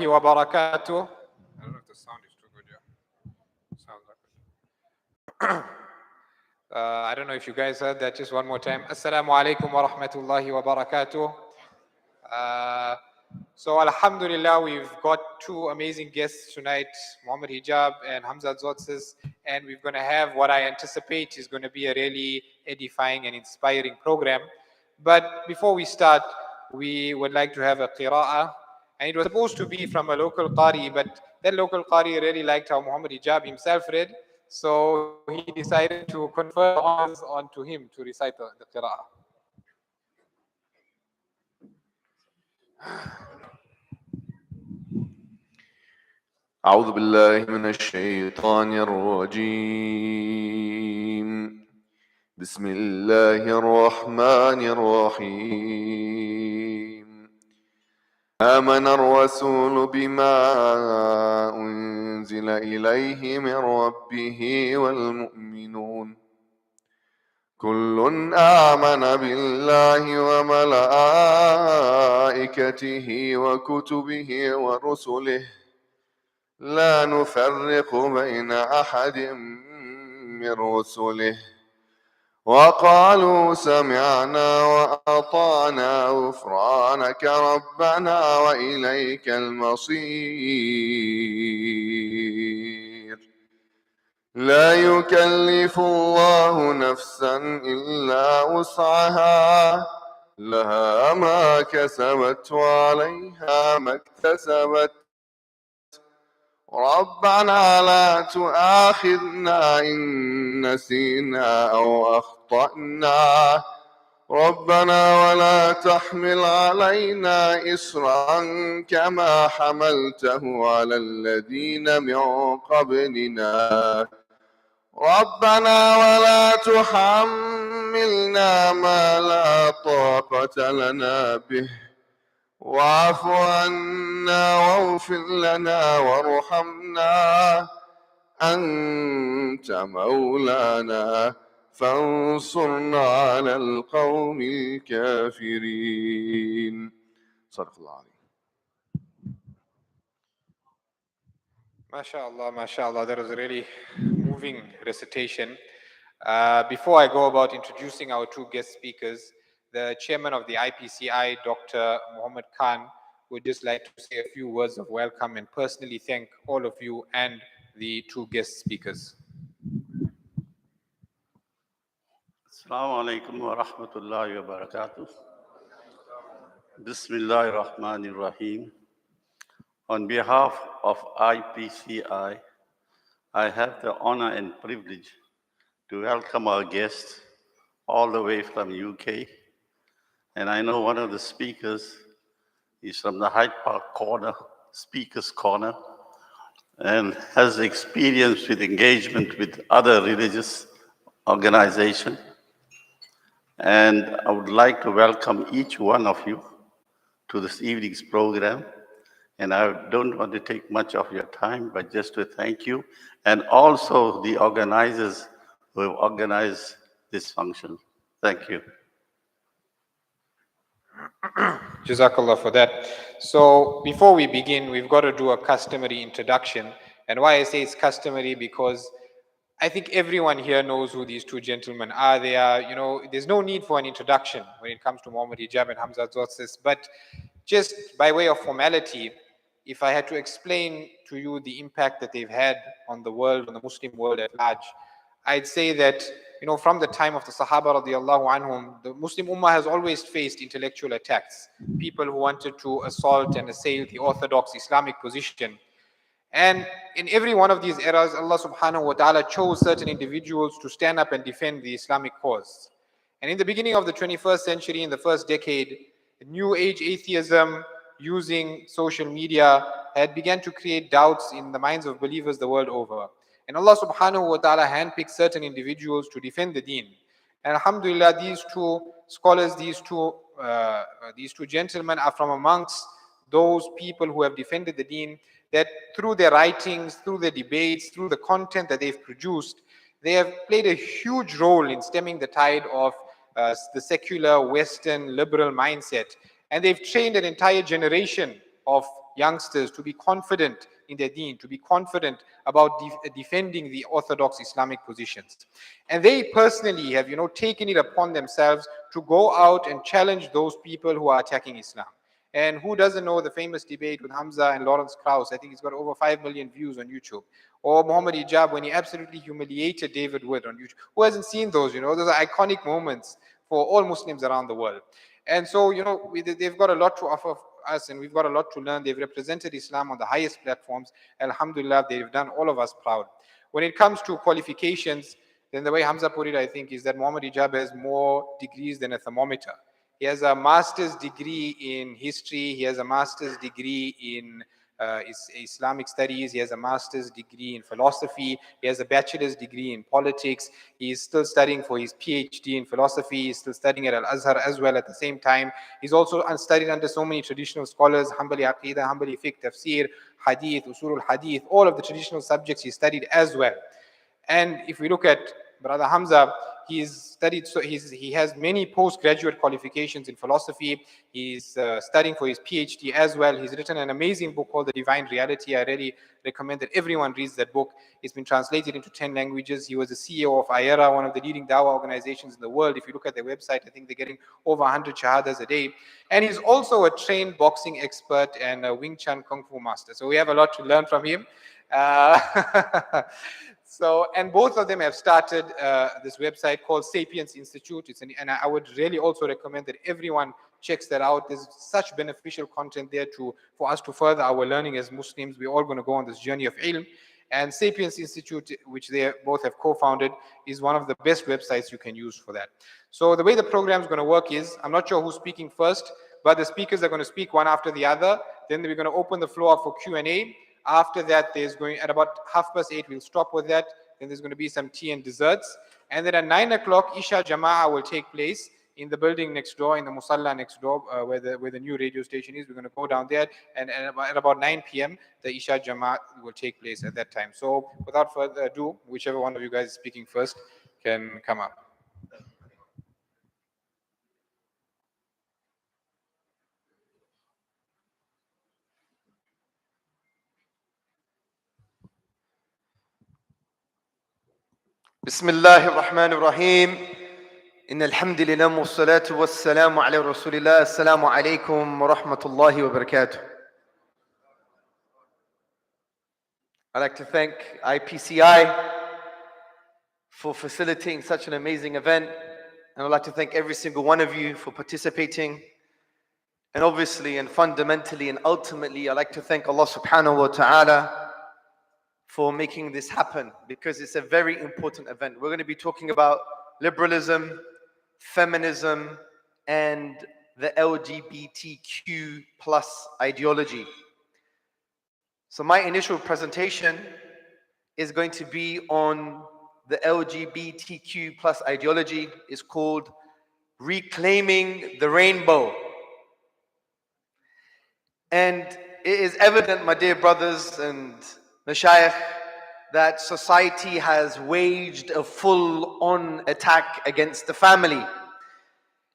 wa barakatuh. I don't know if the sound is too good, yeah. Sounds like it. I don't know if you guys heard that. Just one more time. Assalamu alaikum wa rahmatullahi wa barakatuh. So alhamdulillah, we've got two amazing guests tonight, Mohammed Hijab and Hamzah Tzortzis, and we're going to have what I anticipate is going to be a really edifying and inspiring program. But before we start, we would like to have a qira'ah, and it was supposed to be from a local qari, but that local qari really liked how Mohammed Hijab himself read, so he decided to confer the honors onto him to recite the qira'ah. أعوذ بالله من الشيطان الرجيم بسم الله الرحمن الرحيم آمن الرسول بما أنزل إليه من ربه والمؤمنون كل آمن بالله وملائكته وكتبه ورسله لا نفرق بين أحد من رسله وقالوا سمعنا وأطعنا غفرانك ربنا وإليك المصير لا يكلف الله نفسا إلا وسعها لها ما كسبت وعليها ما اكتسبت ربنا لا تؤاخذنا إن نسينا أو أخطأنا ربنا ولا تحمل علينا إصرا كما حملته على الذين من قبلنا ربنا ولا تحملنا ما لا طاقة لنا به واعف عنا واغفر لنا وارحمنا أنت مولانا فانصرنا على القوم الكافرين صدق الله العظيم. MashaAllah, that was a really moving recitation. Before I go about introducing our two guest speakers, the chairman of the IPCI, Dr. Mohammed Khan, would just like to say a few words of welcome and personally thank all of you and the two guest speakers. Assalamu alaikum wa rahmatullahi wa barakatuh. Bismillahir Rahmanir Rahim. On behalf of IPCI, I have the honor and privilege to welcome our guests all the way from UK. And I know one of the speakers is from the Hyde Park corner, Speaker's Corner, and has experience with engagement with other religious organizations. And I would like to welcome each one of you to this evening's program. And I don't want to take much of your time, but just to thank you, and also the organizers who have organized this function. Thank you. Jazakallah for that. So before we begin, we've got to do a customary introduction. And why I say it's customary, because I think everyone here knows who these two gentlemen are. They are, there's no need for an introduction when it comes to Mohammed Hijab and Hamzah Tzortzis. But just by way of formality, if I had to explain to you the impact that they've had on the world, on the Muslim world at large, I'd say that, from the time of the Sahaba radiallahu anhum, the Muslim Ummah has always faced intellectual attacks, people who wanted to assault and assail the orthodox Islamic position. And in every one of these eras, Allah subhanahu wa ta'ala chose certain individuals to stand up and defend the Islamic cause. And in the beginning of the 21st century, in the first decade, New Age atheism using social media had begun to create doubts in the minds of believers the world over. And Allah subhanahu wa ta'ala handpicked certain individuals to defend the deen. And alhamdulillah, these two scholars, these two gentlemen are from amongst those people who have defended the deen, that through their writings, through their debates, through the content that they've produced, they have played a huge role in stemming the tide of the secular, Western, liberal mindset. And they've trained an entire generation of youngsters to be confident in their deen, to be confident about defending the orthodox Islamic positions. And they personally have, taken it upon themselves to go out and challenge those people who are attacking Islam. And who doesn't know the famous debate with Hamzah and Lawrence Krauss? I think it's got over 5 million views on YouTube. Or Muhammad Hijab when he absolutely humiliated David Wood on YouTube. Who hasn't seen those? Those are iconic moments for all Muslims around the world. And so, they've got a lot to offer us, and we've got a lot to learn. They've represented Islam on the highest platforms. Alhamdulillah, they've done all of us proud. When it comes to qualifications, then the way Hamzah put it, I think, is that Muhammad Hijab has more degrees than a thermometer. He has a master's degree in history. He has a master's degree in Islamic studies. He has a master's degree in philosophy. He has a bachelor's degree in politics. He's still studying for his PhD in philosophy. He's still studying at Al-Azhar as well at the same time. He's also studied under so many traditional scholars, Hanbali Aqidah, Hanbali Fiqh, Tafsir, Hadith, Usul al-Hadith, all of the traditional subjects he studied as well. And if we look at Brother Hamzah, he's studied, so he has many postgraduate qualifications in philosophy. He's studying for his PhD as well. He's written an amazing book called The Divine Reality. I really recommend that everyone reads that book. It's been translated into 10 languages. He was the CEO of IERA, one of the leading dawah organizations in the world. If you look at their website, I think they're getting over 100 shahadas a day. And he's also a trained boxing expert and a Wing Chun Kung Fu master. So we have a lot to learn from him. And both of them have started this website called Sapiens Institute. And I would really also recommend that everyone checks that out. There's such beneficial content there for us to further our learning as Muslims. We're all going to go on this journey of ilm. And Sapiens Institute, which they both have co-founded, is one of the best websites you can use for that. So the way the program is going to work is, I'm not sure who's speaking first, but the speakers are going to speak one after the other. Then we're going to open the floor up for Q&A. After that, at about 8:30, we'll stop with that. Then there's going to be some tea and desserts. And then at 9 o'clock, Isha Jama'ah will take place in the building next door, in the Musalla next door, where the new radio station is. We're going to go down there. And at about 9 p.m., the Isha Jama'ah will take place at that time. So without further ado, whichever one of you guys is speaking first can come up. بسم الله الرحمن الرحيم إن الحمد لله والصلاة والسلام على رسول الله السلام عليكم ورحمة الله وبركاته. I'd like to thank IPCI for facilitating such an amazing event, and I'd like to thank every single one of you for participating. And obviously and fundamentally and ultimately, I'd like to thank Allah subhanahu wa ta'ala for making this happen, because it's a very important event. We're going to be talking about liberalism, feminism, and the LGBTQ plus ideology. So my initial presentation is going to be on the LGBTQ plus ideology. It's called Reclaiming the Rainbow. And it is evident, my dear brothers and Mashayikh, that society has waged a full-on attack against the family,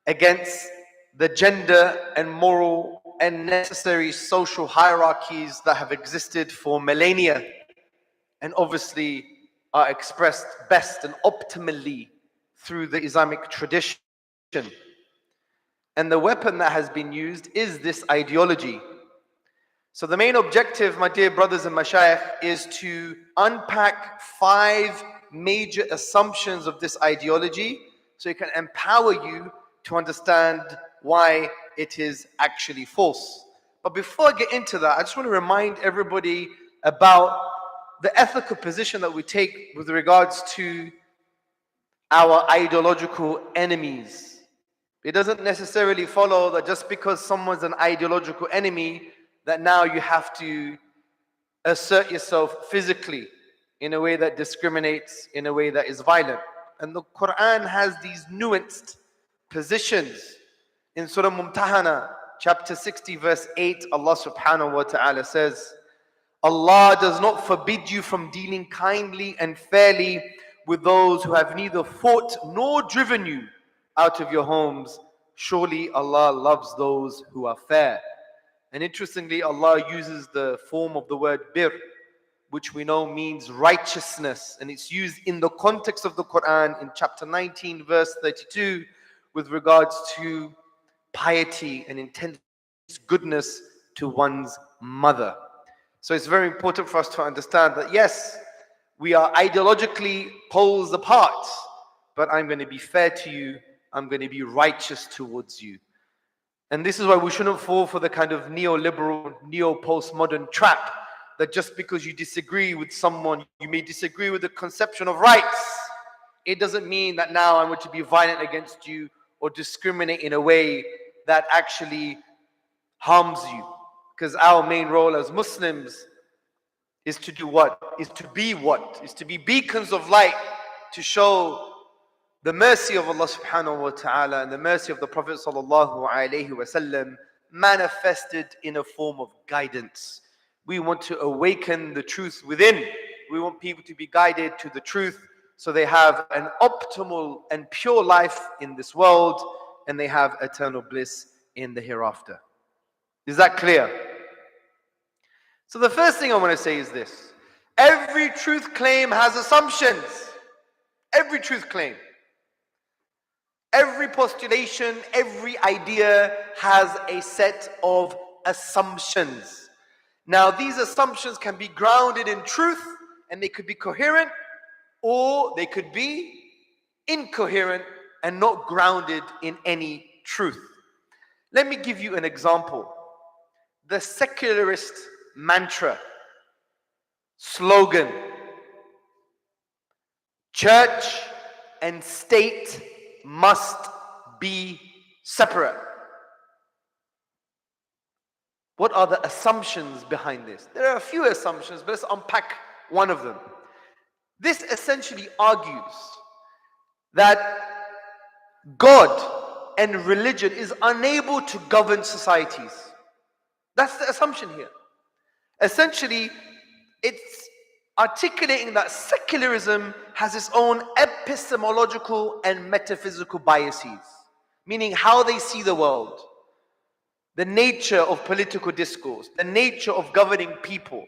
against the gender and moral and necessary social hierarchies that have existed for millennia, and obviously are expressed best and optimally through the Islamic tradition. And the weapon that has been used is this ideology. So the main objective, my dear brothers and mashayikh, is to unpack 5 major assumptions of this ideology so it can empower you to understand why it is actually false. But before I get into that, I just want to remind everybody about the ethical position that we take with regards to our ideological enemies. It doesn't necessarily follow that just because someone's an ideological enemy, that now you have to assert yourself physically in a way that discriminates, in a way that is violent. And the Quran has these nuanced positions. In Surah Mumtahana, chapter 60, verse 8, Allah subhanahu wa ta'ala says, Allah does not forbid you from dealing kindly and fairly with those who have neither fought nor driven you out of your homes. Surely Allah loves those who are fair. And interestingly, Allah uses the form of the word bir, which we know means righteousness. And it's used in the context of the Quran in chapter 19, verse 32, with regards to piety and intense goodness to one's mother. So it's very important for us to understand that yes, we are ideologically poles apart, but I'm going to be fair to you. I'm going to be righteous towards you. And this is why we shouldn't fall for the kind of neoliberal, neo-postmodern trap that just because you disagree with someone, you may disagree with the conception of rights. It doesn't mean that now I'm going to be violent against you or discriminate in a way that actually harms you. Because our main role as Muslims is to do what? Is to be what? Is to be beacons of light to show the mercy of Allah subhanahu wa ta'ala and the mercy of the Prophet sallallahu alayhi wa sallam manifested in a form of guidance. We want to awaken the truth within. We want people to be guided to the truth so they have an optimal and pure life in this world and they have eternal bliss in the hereafter. Is that clear? So the first thing I want to say is this. Every truth claim has assumptions. Every truth claim. Every postulation, every idea has a set of assumptions. Now, these assumptions can be grounded in truth and they could be coherent, or they could be incoherent and not grounded in any truth. Let me give you an example. The secularist mantra, slogan, church and state must be separate. What are the assumptions behind this? There are a few assumptions, but let's unpack one of them. This essentially argues that God and religion is unable to govern societies. That's the assumption here. Essentially, it's articulating that secularism has its own epistemological and metaphysical biases, meaning how they see the world, the nature of political discourse, the nature of governing people,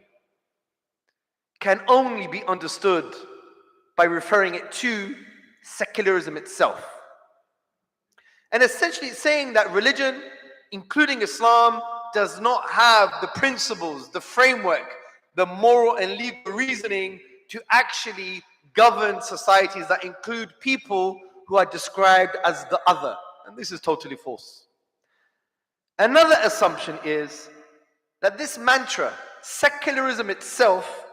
can only be understood by referring it to secularism itself. And essentially it's saying that religion, including Islam, does not have the principles, the framework, the moral and legal reasoning to actually govern societies that include people who are described as the other. And this is totally false. Another assumption is that this mantra, secularism itself,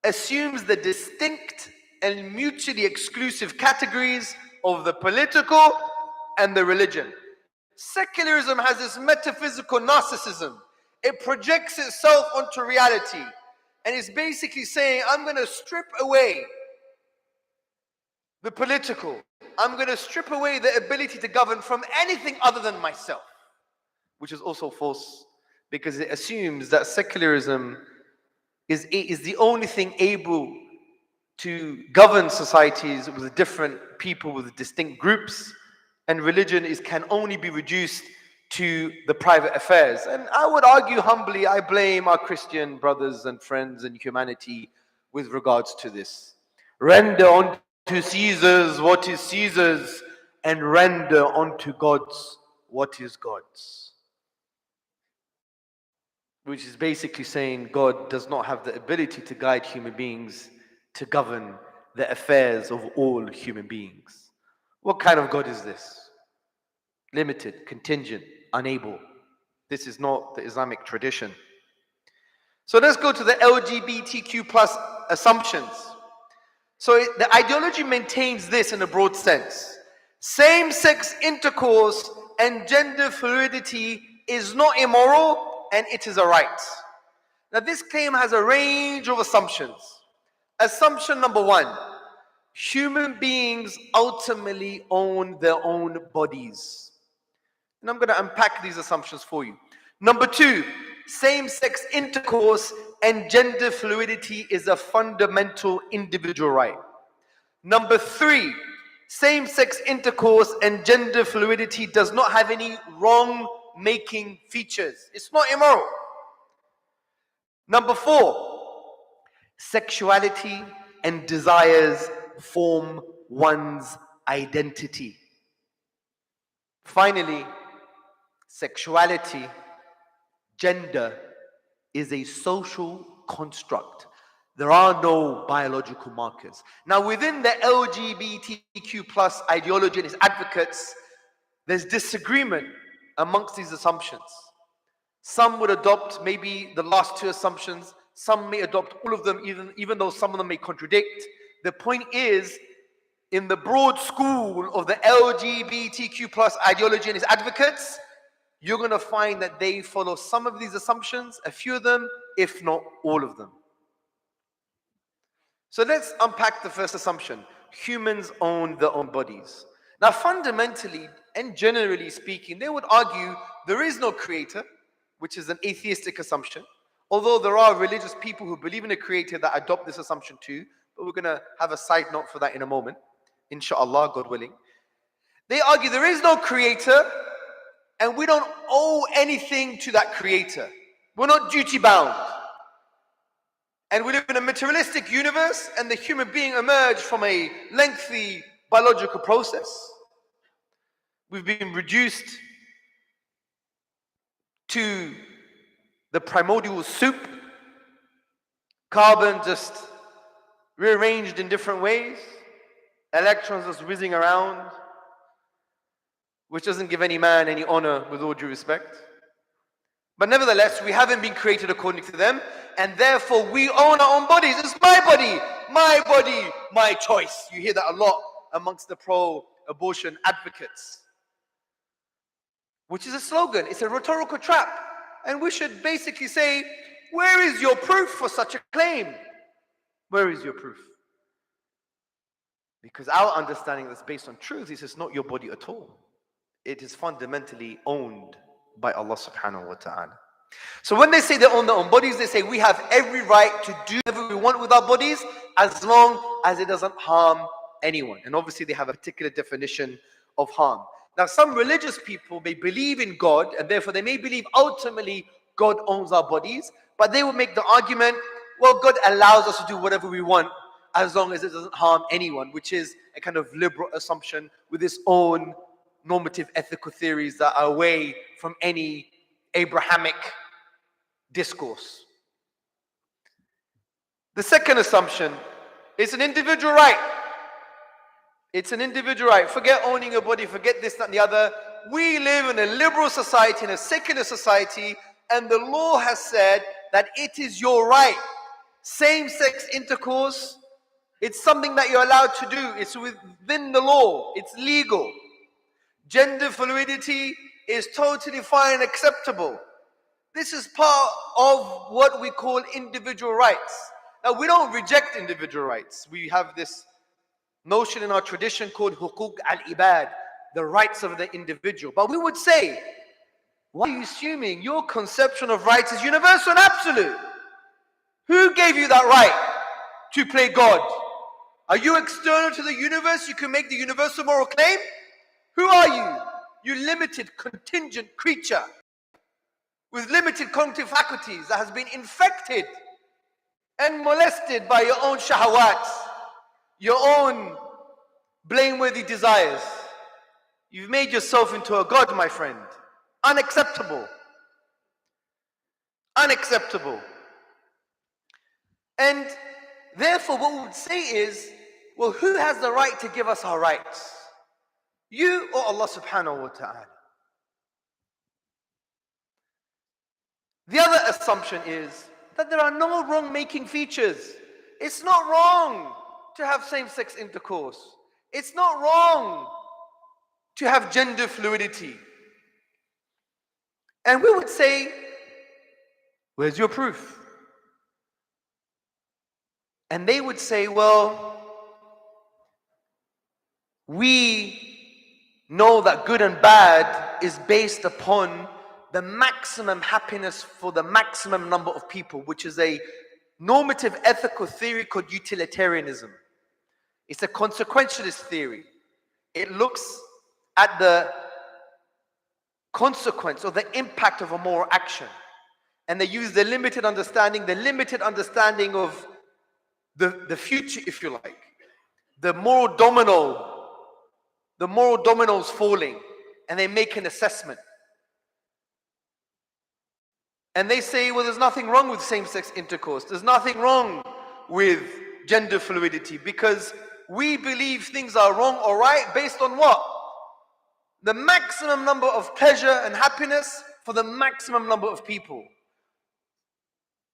assumes the distinct and mutually exclusive categories of the political and the religion. Secularism has this metaphysical narcissism. It projects itself onto reality and is basically saying, I'm going to strip away the political. I'm going to strip away the ability to govern from anything other than myself, which is also false because it assumes that secularism is the only thing able to govern societies with different people, with distinct groups, and religion can only be reduced to the private affairs. And I would argue humbly, I blame our Christian brothers and friends and humanity with regards to this. Render unto Caesar's what is Caesar's, and render unto God's what is God's. Which is basically saying God does not have the ability to guide human beings to govern the affairs of all human beings. What kind of God is this? Limited, contingent, unable. This is not the Islamic tradition. So let's go to the LGBTQ plus assumptions. So the ideology maintains this in a broad sense. Same-sex intercourse and gender fluidity is not immoral and it is a right. Now this claim has a range of assumptions. Assumption number one, human beings ultimately own their own bodies. And I'm going to unpack these assumptions for you. Number two, same-sex intercourse and gender fluidity is a fundamental individual right. Number three, same-sex intercourse and gender fluidity does not have any wrong making features. It's not immoral. Number 4, sexuality and desires form one's identity. Finally, sexuality, gender, is a social construct. There are no biological markers. Now, within the LGBTQ plus ideology and its advocates, there's disagreement amongst these assumptions. Some would adopt maybe the last 2 assumptions. Some may adopt all of them, even though some of them may contradict. The point is, in the broad school of the LGBTQ plus ideology and its advocates, you're going to find that they follow some of these assumptions, a few of them, if not all of them. So let's unpack the first assumption. Humans own their own bodies. Now, fundamentally and generally speaking, they would argue there is no creator, which is an atheistic assumption. Although there are religious people who believe in a creator that adopt this assumption too, but we're going to have a side note for that in a moment, inshallah, God willing. They argue there is no creator, and we don't owe anything to that creator. We're not duty bound. And we live in a materialistic universe, and the human being emerged from a lengthy biological process. We've been reduced to the primordial soup, carbon just rearranged in different ways, electrons just whizzing around, which doesn't give any man any honor, with all due respect. But nevertheless, we haven't been created according to them, and therefore we own our own bodies. It's my body, my choice. You hear that a lot amongst the pro-abortion advocates, which is a slogan. It's a rhetorical trap. And we should basically say, where is your proof for such a claim? Where is your proof? Because our understanding that's based on truth is it's not your body at all. It is fundamentally owned by Allah subhanahu wa ta'ala. So when they say they own their own bodies, they say we have every right to do whatever we want with our bodies as long as it doesn't harm anyone. And obviously they have a particular definition of harm. Now, some religious people may believe in God, and therefore they may believe ultimately God owns our bodies, but they will make the argument, well, God allows us to do whatever we want as long as it doesn't harm anyone, which is a kind of liberal assumption with its own normative ethical theories that are away from any Abrahamic discourse. The second assumption is an individual right. It's an individual right. Forget owning your body, forget this, that, and the other. We live in a liberal society, in a secular society, and the law has said that it is your right. Same-sex intercourse, it's something that you're allowed to do. It's within the law. It's legal. Gender fluidity is totally fine and acceptable. This is part of what we call individual rights. Now, we don't reject individual rights. We have this notion in our tradition called huquq al-ibad, the rights of the individual. But we would say, why are you assuming your conception of rights is universal and absolute? Who gave you that right to play God? Are you external to the universe? You can make the universal moral claim? Who are you? You limited, contingent creature with limited cognitive faculties that has been infected and molested by your own shahawats, your own blameworthy desires. You've made yourself into a god, my friend. Unacceptable. Unacceptable. And therefore what we would say is, well, who has the right to give us our rights? You or Allah subhanahu wa ta'ala? The other assumption is that there are no wrong-making features. It's not wrong to have same-sex intercourse. It's not wrong to have gender fluidity. And we would say, where's your proof? And they would say, well, we know that good and bad is based upon the maximum happiness for the maximum number of people, which is a normative ethical theory called utilitarianism. It's a consequentialist theory. It looks at the consequence or the impact of a moral action. And they use the limited understanding of the future, if you like. The moral dominoes falling, and they make an assessment. And they say, well, there's nothing wrong with same-sex intercourse. There's nothing wrong with gender fluidity, because we believe things are wrong or right based on what? The maximum number of pleasure and happiness for the maximum number of people.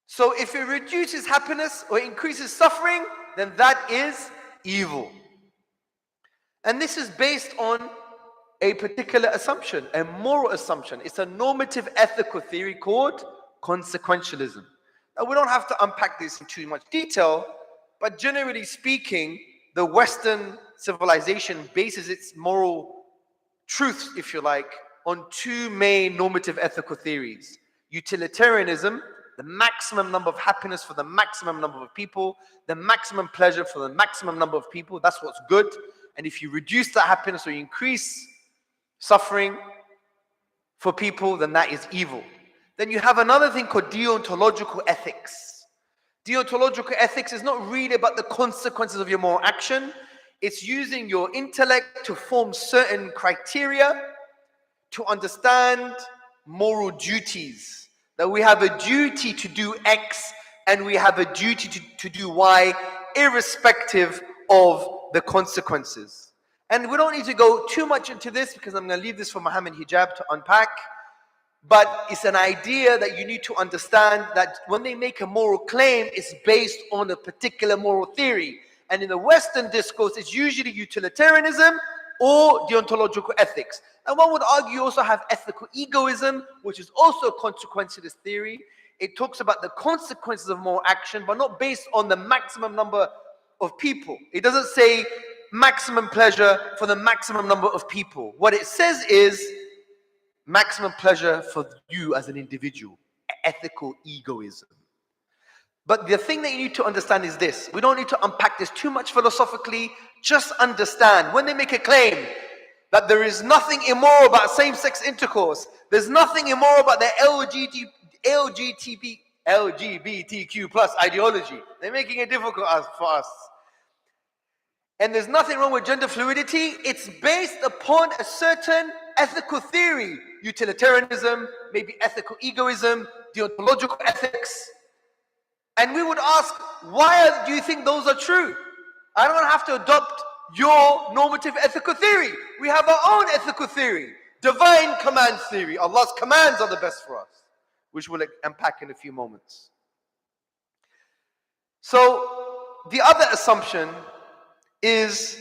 So if it reduces happiness or increases suffering, then that is evil. And this is based on a particular assumption, a moral assumption. It's a normative ethical theory called consequentialism. Now, we don't have to unpack this in too much detail, but generally speaking, the Western civilization bases its moral truths, if you like, on two main normative ethical theories. Utilitarianism, the maximum number of happiness for the maximum number of people, the maximum pleasure for the maximum number of people, that's what's good. And if you reduce that happiness or you increase suffering for people, then that is evil. Then you have another thing called deontological ethics. Deontological ethics is not really about the consequences of your moral action. It's using your intellect to form certain criteria to understand moral duties. That we have a duty to do X and we have a duty to do Y, irrespective of the consequences. And we don't need to go too much into this because I'm going to leave this for Mohammed Hijab to unpack. But it's an idea that you need to understand that when they make a moral claim, it's based on a particular moral theory. And in the Western discourse, it's usually utilitarianism or deontological ethics. And one would argue you also have ethical egoism, which is also a consequentialist theory. It talks about the consequences of moral action, but not based on the maximum number of people. It doesn't say maximum pleasure for the maximum number of people. What it says is maximum pleasure for you as an individual. Ethical egoism. But the thing that you need to understand is this. We don't need to unpack this too much philosophically. Just understand when they make a claim that there is nothing immoral about same-sex intercourse, there's nothing immoral about the LGBTQ plus ideology. They're making it difficult for us. And there's nothing wrong with gender fluidity. It's based upon a certain ethical theory. Utilitarianism, maybe ethical egoism, deontological ethics. And we would ask, why do you think those are true? I don't have to adopt your normative ethical theory. We have our own ethical theory. Divine command theory. Allah's commands are the best for us, which we'll unpack in a few moments. So, the other assumption is,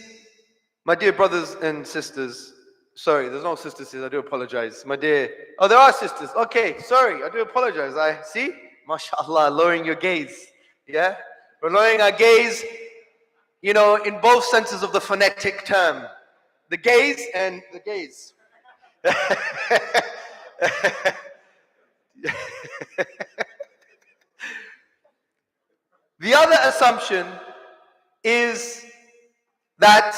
my dear brothers and sisters, sorry, there's no sisters here, I do apologize. My dear, oh, there are sisters. Okay, sorry, I do apologize. I see, mashallah, lowering your gaze. Yeah? We're lowering our gaze, you know, in both senses of the phonetic term. The gaze and the gaze. The other assumption is that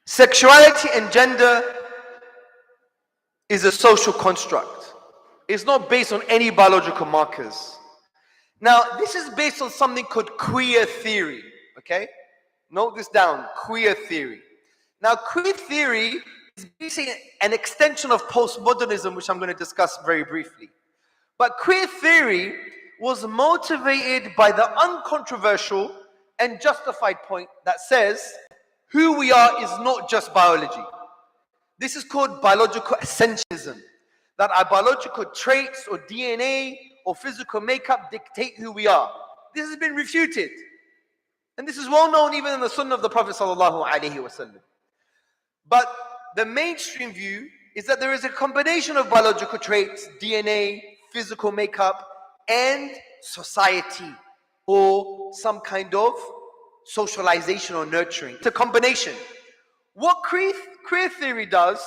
sexuality and gender is a social construct. It's not based on any biological markers. Now, this is based on something called queer theory, okay? Note this down, queer theory. Now, queer theory is basically an extension of postmodernism, which I'm going to discuss very briefly. But queer theory was motivated by the uncontroversial and justified point that says who we are is not just biology. This is called biological essentialism, that our biological traits or DNA or physical makeup dictate who we are. This has been refuted. And this is well known even in the Sunnah of the Prophet ﷺ. But the mainstream view is that there is a combination of biological traits, DNA, physical makeup, and society, or some kind of socialization or nurturing. It's a combination. What queer theory does,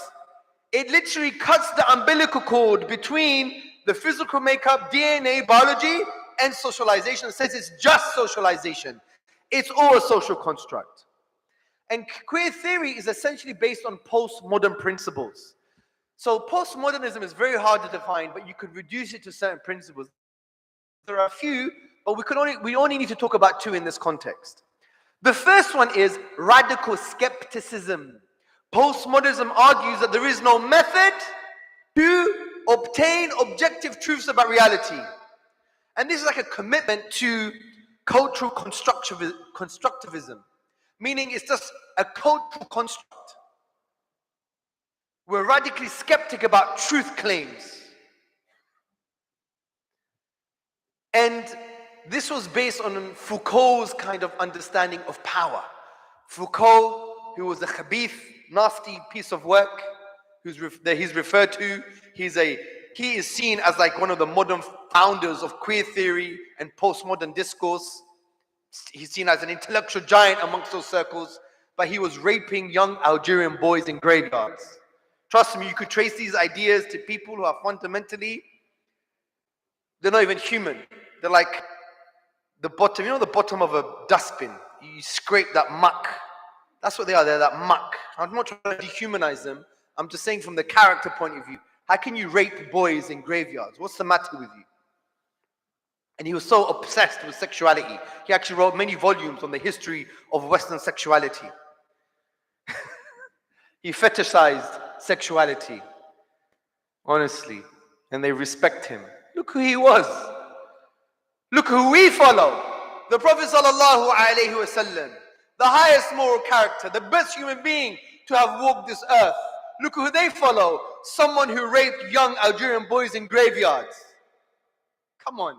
it literally cuts the umbilical cord between the physical makeup, DNA, biology, and socialization. It says it's just socialization. It's all a social construct. And queer theory is essentially based on postmodern principles. So postmodernism is very hard to define, but you could reduce it to certain principles. There are a few, but we only need to talk about two in this context. The first one is radical skepticism. Postmodernism argues that there is no method to obtain objective truths about reality. And this is like a commitment to cultural constructivism, meaning it's just a cultural construct. We're radically skeptic about truth claims. And this was based on Foucault's kind of understanding of power. Foucault, who was a khabith, nasty piece of work, that he's referred to, he is seen as like one of the modern founders of queer theory and postmodern discourse. He's seen as an intellectual giant amongst those circles, but he was raping young Algerian boys in graveyards. Trust me, you could trace these ideas to people who are fundamentally, they're not even human. They're like the bottom, the bottom of a dustbin. You scrape that muck. That's what they are, they're that muck. I'm not trying to dehumanize them. I'm just saying from the character point of view. How can you rape boys in graveyards? What's the matter with you? And he was so obsessed with sexuality. He actually wrote many volumes on the history of Western sexuality. He fetishized sexuality, honestly, and they respect him. Look who he was. Look who we follow. The Prophet sallallahu alaihi wasallam, the highest moral character, the best human being to have walked this earth. Look who they follow. Someone who raped young Algerian boys in graveyards. Come on.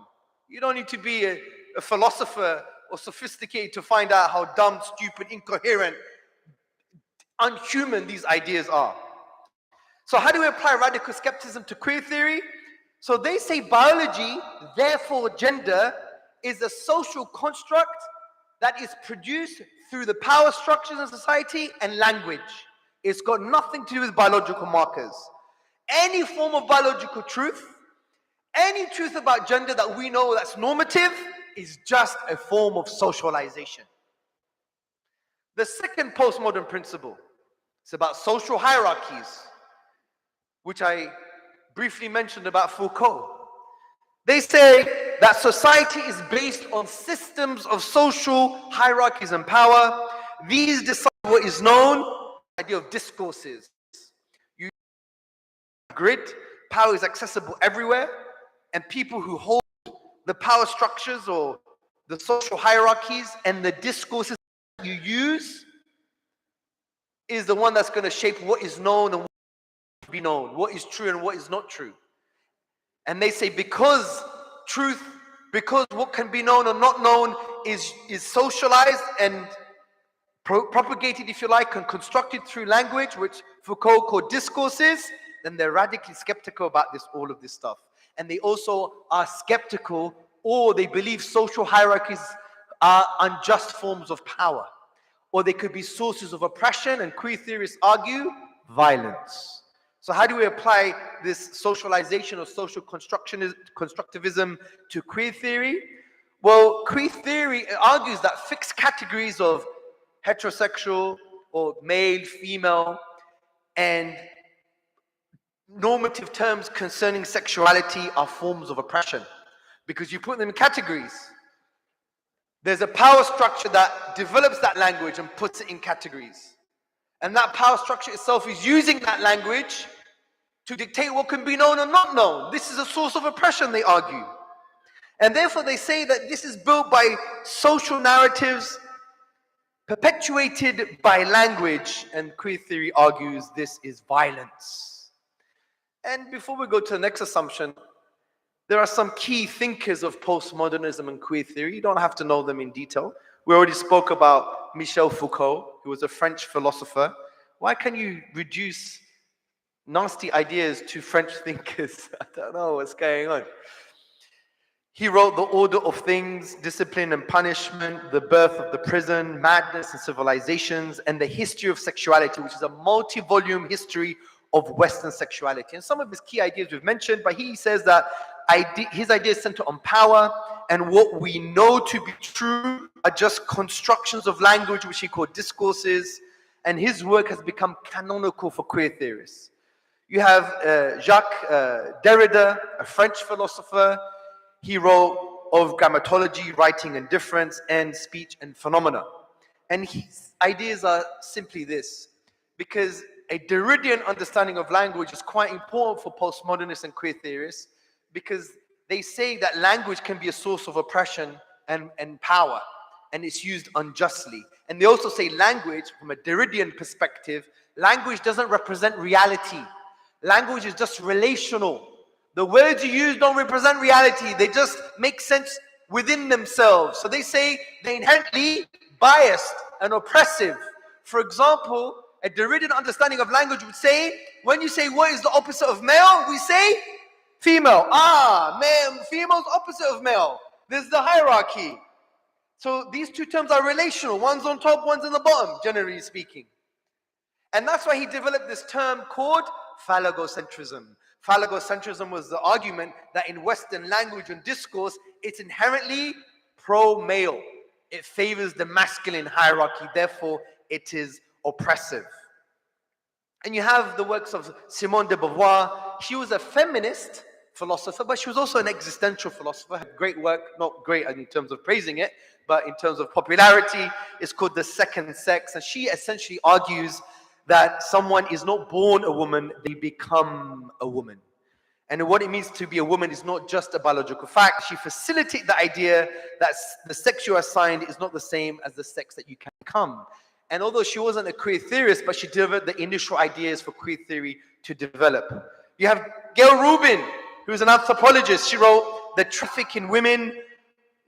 You don't need to be a philosopher or sophisticated to find out how dumb, stupid, incoherent, unhuman these ideas are. So how do we apply radical skepticism to queer theory? So they say biology, therefore gender, is a social construct that is produced through the power structures in society and language. It's got nothing to do with biological markers. Any form of biological truth, any truth about gender that we know that's normative, is just a form of socialization. The second postmodern principle is about social hierarchies, which I briefly mentioned about Foucault. They say that society is based on systems of social hierarchies and power. These decide what is known, the idea of discourses. You grid, power is accessible everywhere, and people who hold the power structures or the social hierarchies and the discourses you use is the one that's going to shape what is known and what is be known, what is true and what is not true. And they say because what can be known or not known is socialized and propagated, if you like, and constructed through language, which Foucault called discourses, then they're radically skeptical about all of this stuff. And they also are skeptical, or they believe social hierarchies are unjust forms of power, or they could be sources of oppression, and queer theorists argue violence. So how do we apply this socialization or social constructivism to queer theory? Well, queer theory argues that fixed categories of heterosexual or male, female, and normative terms concerning sexuality are forms of oppression because you put them in categories. There's a power structure that develops that language and puts it in categories. And that power structure itself is using that language to dictate what can be known or not known. This is a source of oppression, they argue. And therefore they say that this is built by social narratives perpetuated by language, and queer theory argues this is violence. And before we go to the next assumption, there are some key thinkers of postmodernism and queer theory. You don't have to know them in detail. We already spoke about Michel Foucault, who was a French philosopher. Why can you reduce nasty ideas to French thinkers? I don't know what's going on. He wrote The Order of Things, Discipline and Punishment, The Birth of the Prison, Madness and Civilizations, and The History of Sexuality, which is a multi-volume history of Western sexuality. And some of his key ideas we've mentioned, but he says that his ideas center on power, and what we know to be true are just constructions of language, which he called discourses, and his work has become canonical for queer theorists. You have Jacques Derrida, a French philosopher. He wrote of grammatology, writing and difference, and speech and phenomena. And his ideas are simply this, because a Derridian understanding of language is quite important for postmodernists and queer theorists, because they say that language can be a source of oppression and power, and it's used unjustly. And they also say language, from a Derridian perspective, language doesn't represent reality. Language is just relational. The words you use don't represent reality. They just make sense within themselves. So they say they're inherently biased and oppressive. For example, a Derridian understanding of language would say, when you say what is the opposite of male, we say female. Male, female's opposite of male. There's the hierarchy. So these two terms are relational. One's on top, one's in the bottom, generally speaking. And that's why he developed this term called phallogocentrism. Phallogocentrism was the argument that in Western language and discourse, it's inherently pro-male. It favors the masculine hierarchy, therefore it is oppressive. And you have the works of Simone de Beauvoir. She was a feminist philosopher, but she was also an existential philosopher. Her great work, not great in terms of praising it, but in terms of popularity, is called The Second Sex. And she essentially argues that someone is not born a woman, they become a woman. And what it means to be a woman is not just a biological fact. She facilitates the idea that the sex you are assigned is not the same as the sex that you can become. And although she wasn't a queer theorist, but she developed the initial ideas for queer theory to develop. You have Gail Rubin, who's an anthropologist. She wrote The Traffic in Women,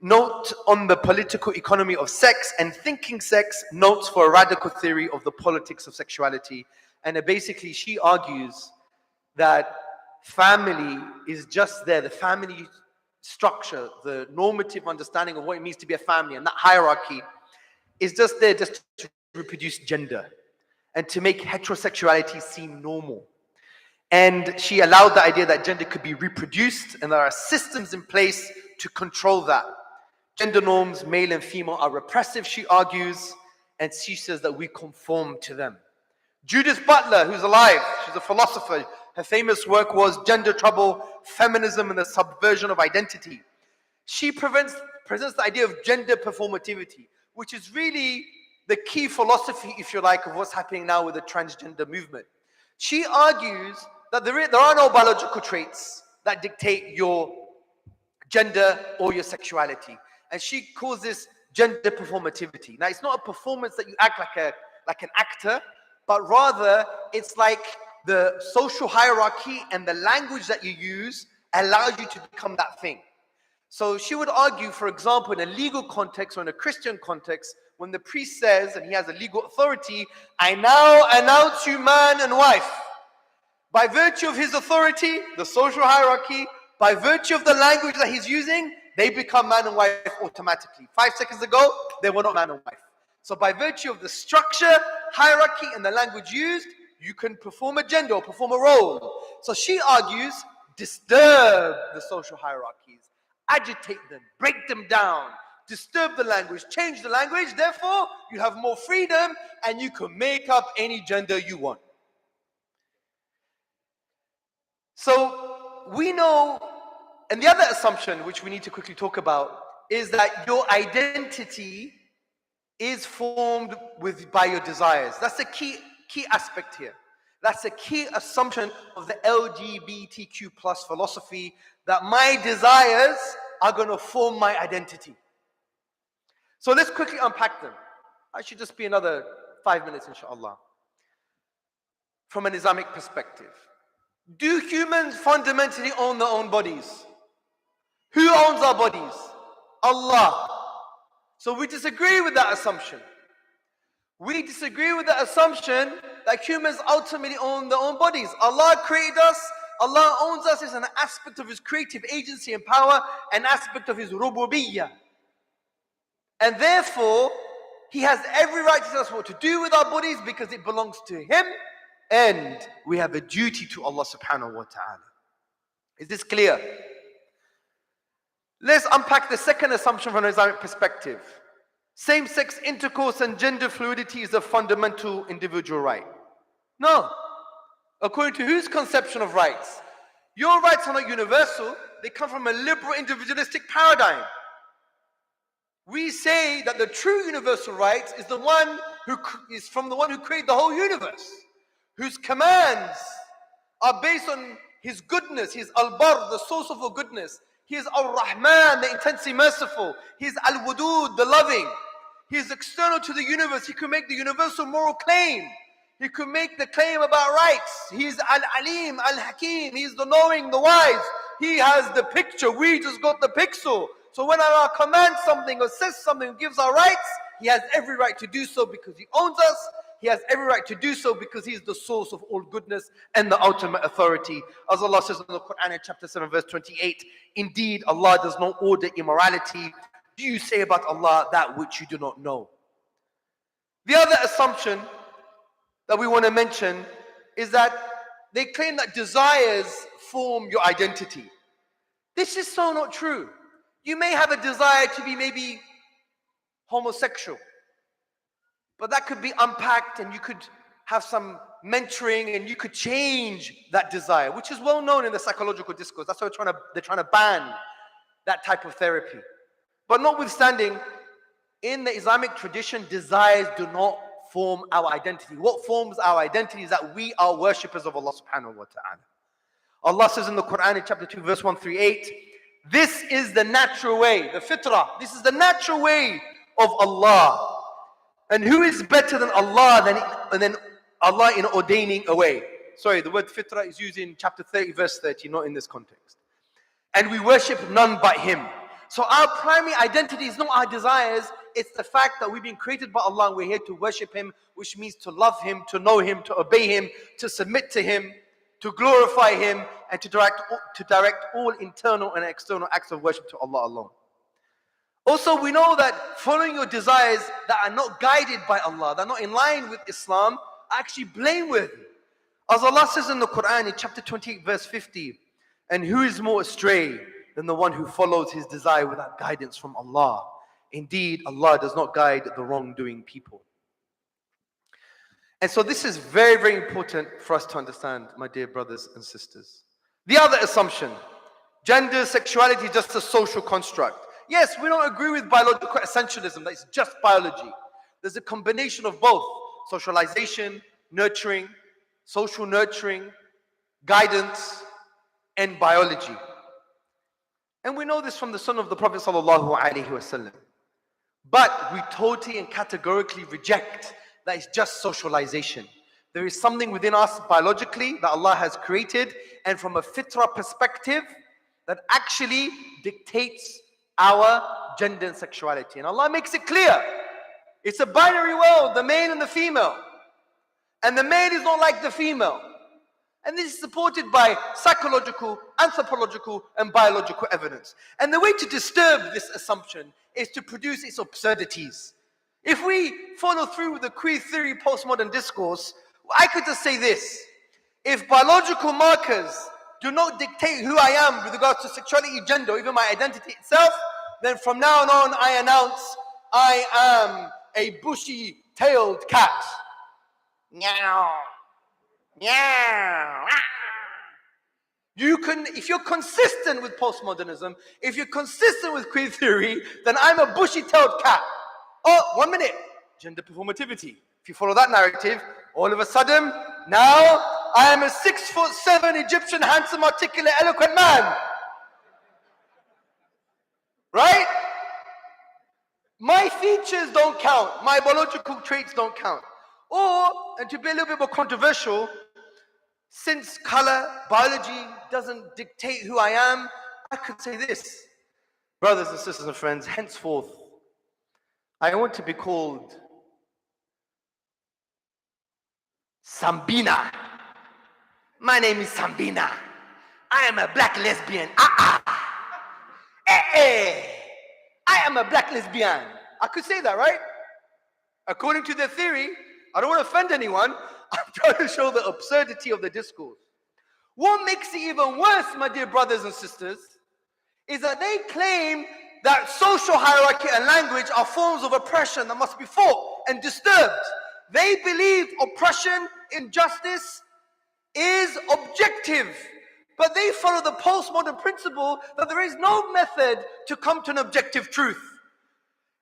Note on the Political Economy of Sex, and Thinking Sex, Notes for a Radical Theory of the Politics of Sexuality. And basically she argues that family is just there, the family structure, the normative understanding of what it means to be a family, and that hierarchy is just there just to reproduce gender and to make heterosexuality seem normal. And she allowed the idea that gender could be reproduced, and there are systems in place to control that. Gender norms, male and female, are repressive, she argues, and she says that we conform to them. Judith Butler, who's alive, she's a philosopher. Her famous work was Gender Trouble, Feminism and the Subversion of Identity. She presents the idea of gender performativity, which is really the key philosophy, if you like, of what's happening now with the transgender movement. She argues that there are no biological traits that dictate your gender or your sexuality. And she calls this gender performativity. Now, it's not a performance that you act like an actor, but rather it's like the social hierarchy and the language that you use allows you to become that thing. So she would argue, for example, in a legal context or in a Christian context, when the priest says, and he has a legal authority, I now announce you man and wife. By virtue of his authority, the social hierarchy, by virtue of the language that he's using, they become man and wife automatically. 5 seconds ago, they were not man and wife. So by virtue of the structure, hierarchy, and the language used, you can perform a gender or perform a role. So she argues, disturb the social hierarchies, agitate them, break them down, disturb the language, change the language, therefore you have more freedom and you can make up any gender you want. So we know, and the other assumption which we need to quickly talk about is that your identity is formed by your desires. That's the key aspect here. That's a key assumption of the LGBTQ plus philosophy, that my desires are going to form my identity. So let's quickly unpack them. I should just be another 5 minutes, inshallah. From an Islamic perspective, do humans fundamentally own their own bodies? Who owns our bodies? Allah. So we disagree with that assumption. We disagree with the assumption that humans ultimately own their own bodies. Allah created us. Allah owns us as an aspect of His creative agency and power, an aspect of His rububiyyah. And therefore, He has every right to tell us what to do with our bodies because it belongs to Him. and we have a duty to Allah subhanahu wa ta'ala. Is this clear? Let's unpack the second assumption from an Islamic perspective. Same-sex intercourse and gender fluidity is a fundamental individual right. No. According to whose conception of rights? Your rights are not universal. They come from a liberal individualistic paradigm. We say that the true universal rights is the one who is from the one who created the whole universe, whose commands are based on his goodness. He is Al-Bar, the source of all goodness. He is Al-Rahman, the intensely merciful. He is Al-Wudud, the loving. He is external to the universe. He can make the universal moral claim. He could make the claim about rights. He is Al-Alim, Al-Hakim. He is the knowing, the wise. He has the picture. We just got the pixel. So when Allah commands something or says something, gives our rights, He has every right to do so because He owns us. He has every right to do so because He is the source of all goodness and the ultimate authority. As Allah says in the Quran in chapter 7 verse 28, indeed Allah does not order immorality. Do you say about Allah that which you do not know? The other assumption that we want to mention is that they claim that desires form your identity. This is so not true. You may have a desire to be maybe homosexual, but that could be unpacked and you could have some mentoring and you could change that desire, which is well known in the psychological discourse. That's why they're trying to ban that type of therapy. But notwithstanding, in the Islamic tradition, desires do not form our identity. What forms our identity is that we are worshippers of Allah subhanahu wa ta'ala. Allah says in the Quran in chapter 2 verse 138, this is the natural way, the fitrah. This is the natural way of Allah. And who is better than Allah than Allah in ordaining a way? Sorry, the word fitrah is used in chapter 30 verse 30, not in this context. And we worship none but Him. So our primary identity is not our desires, it's the fact that we've been created by Allah and we're here to worship Him, which means to love Him, to know Him, to obey Him, to submit to Him, to glorify Him, and to direct all internal and external acts of worship to Allah alone. Also, we know that following your desires that are not guided by Allah, that are not in line with Islam, are actually blameworthy. As Allah says in the Quran in chapter 28 verse 50, and who is more astray than the one who follows his desire without guidance from Allah? Indeed, Allah does not guide the wrongdoing people. And so this is very, very important for us to understand, my dear brothers and sisters. The other assumption, gender, sexuality is just a social construct. Yes, we don't agree with biological essentialism, that it's just biology. There's a combination of both, socialization, nurturing, social nurturing, guidance, and biology. And we know this from the Sunnah of the Prophet ﷺ. But we totally and categorically reject that it's just socialization. There is something within us biologically that Allah has created, and from a fitrah perspective, that actually dictates our gender and sexuality. And Allah makes it clear. It's a binary world, the male and the female. And the male is not like the female. And this is supported by psychological, anthropological, and biological evidence. And the way to disturb this assumption is to produce its absurdities. If we follow through with the queer theory postmodern discourse, I could just say this. If biological markers do not dictate who I am with regards to sexuality, gender, or even my identity itself, then from now on I announce I am a bushy-tailed cat. Meow. Meow. You can, if you're consistent with postmodernism, if you're consistent with queer theory, then I'm a bushy-tailed cat. Oh, 1 minute. Gender performativity. If you follow that narrative, all of a sudden, now I am a 6'7" Egyptian, handsome, articulate, eloquent man. Right? My features don't count. My biological traits don't count. Or, and to be a little bit more controversial, since color, biology doesn't dictate who I am, I could say this. Brothers and sisters and friends, henceforth, I want to be called Sambina. My name is Sambina. I am a black lesbian. I am a black lesbian. I could say that, right? According to their theory, I don't want to offend anyone. I'm trying to show the absurdity of the discourse. What makes it even worse, my dear brothers and sisters, is that they claim that social hierarchy and language are forms of oppression that must be fought and disturbed. They believe oppression, injustice is objective, but they follow the postmodern principle that there is no method to come to an objective truth.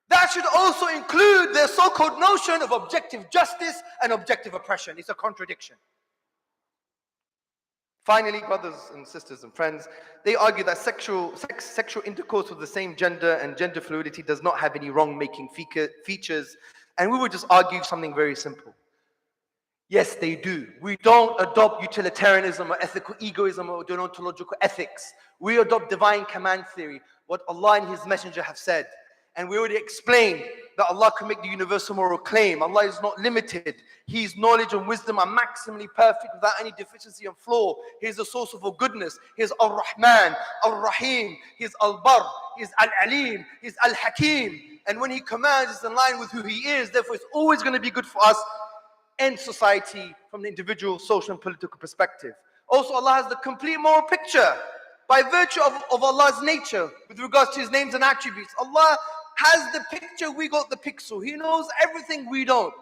That should also include their so-called notion of objective justice and objective oppression. It's a contradiction. Finally, brothers and sisters and friends, they argue that sexual intercourse with the same gender and gender fluidity does not have any wrong-making features. And we would just argue something very simple. Yes, they do. We don't adopt utilitarianism or ethical egoism or deontological ethics. We adopt divine command theory, what Allah and His Messenger have said. And we already explained that Allah can make the universal moral claim. Allah is not limited. His knowledge and wisdom are maximally perfect without any deficiency and flaw. He is the source of all goodness. He is Ar-Rahman, Ar-Rahim. He is Al-Bar. He is Al-Alim. He is Al-Hakim. And when He commands, it's in line with who He is. Therefore, it's always going to be good for us and society from the individual, social and political perspective. Also, Allah has the complete moral picture by virtue of Allah's nature with regards to His names and attributes. Allah has the picture, we got the pixel. He knows everything we don't.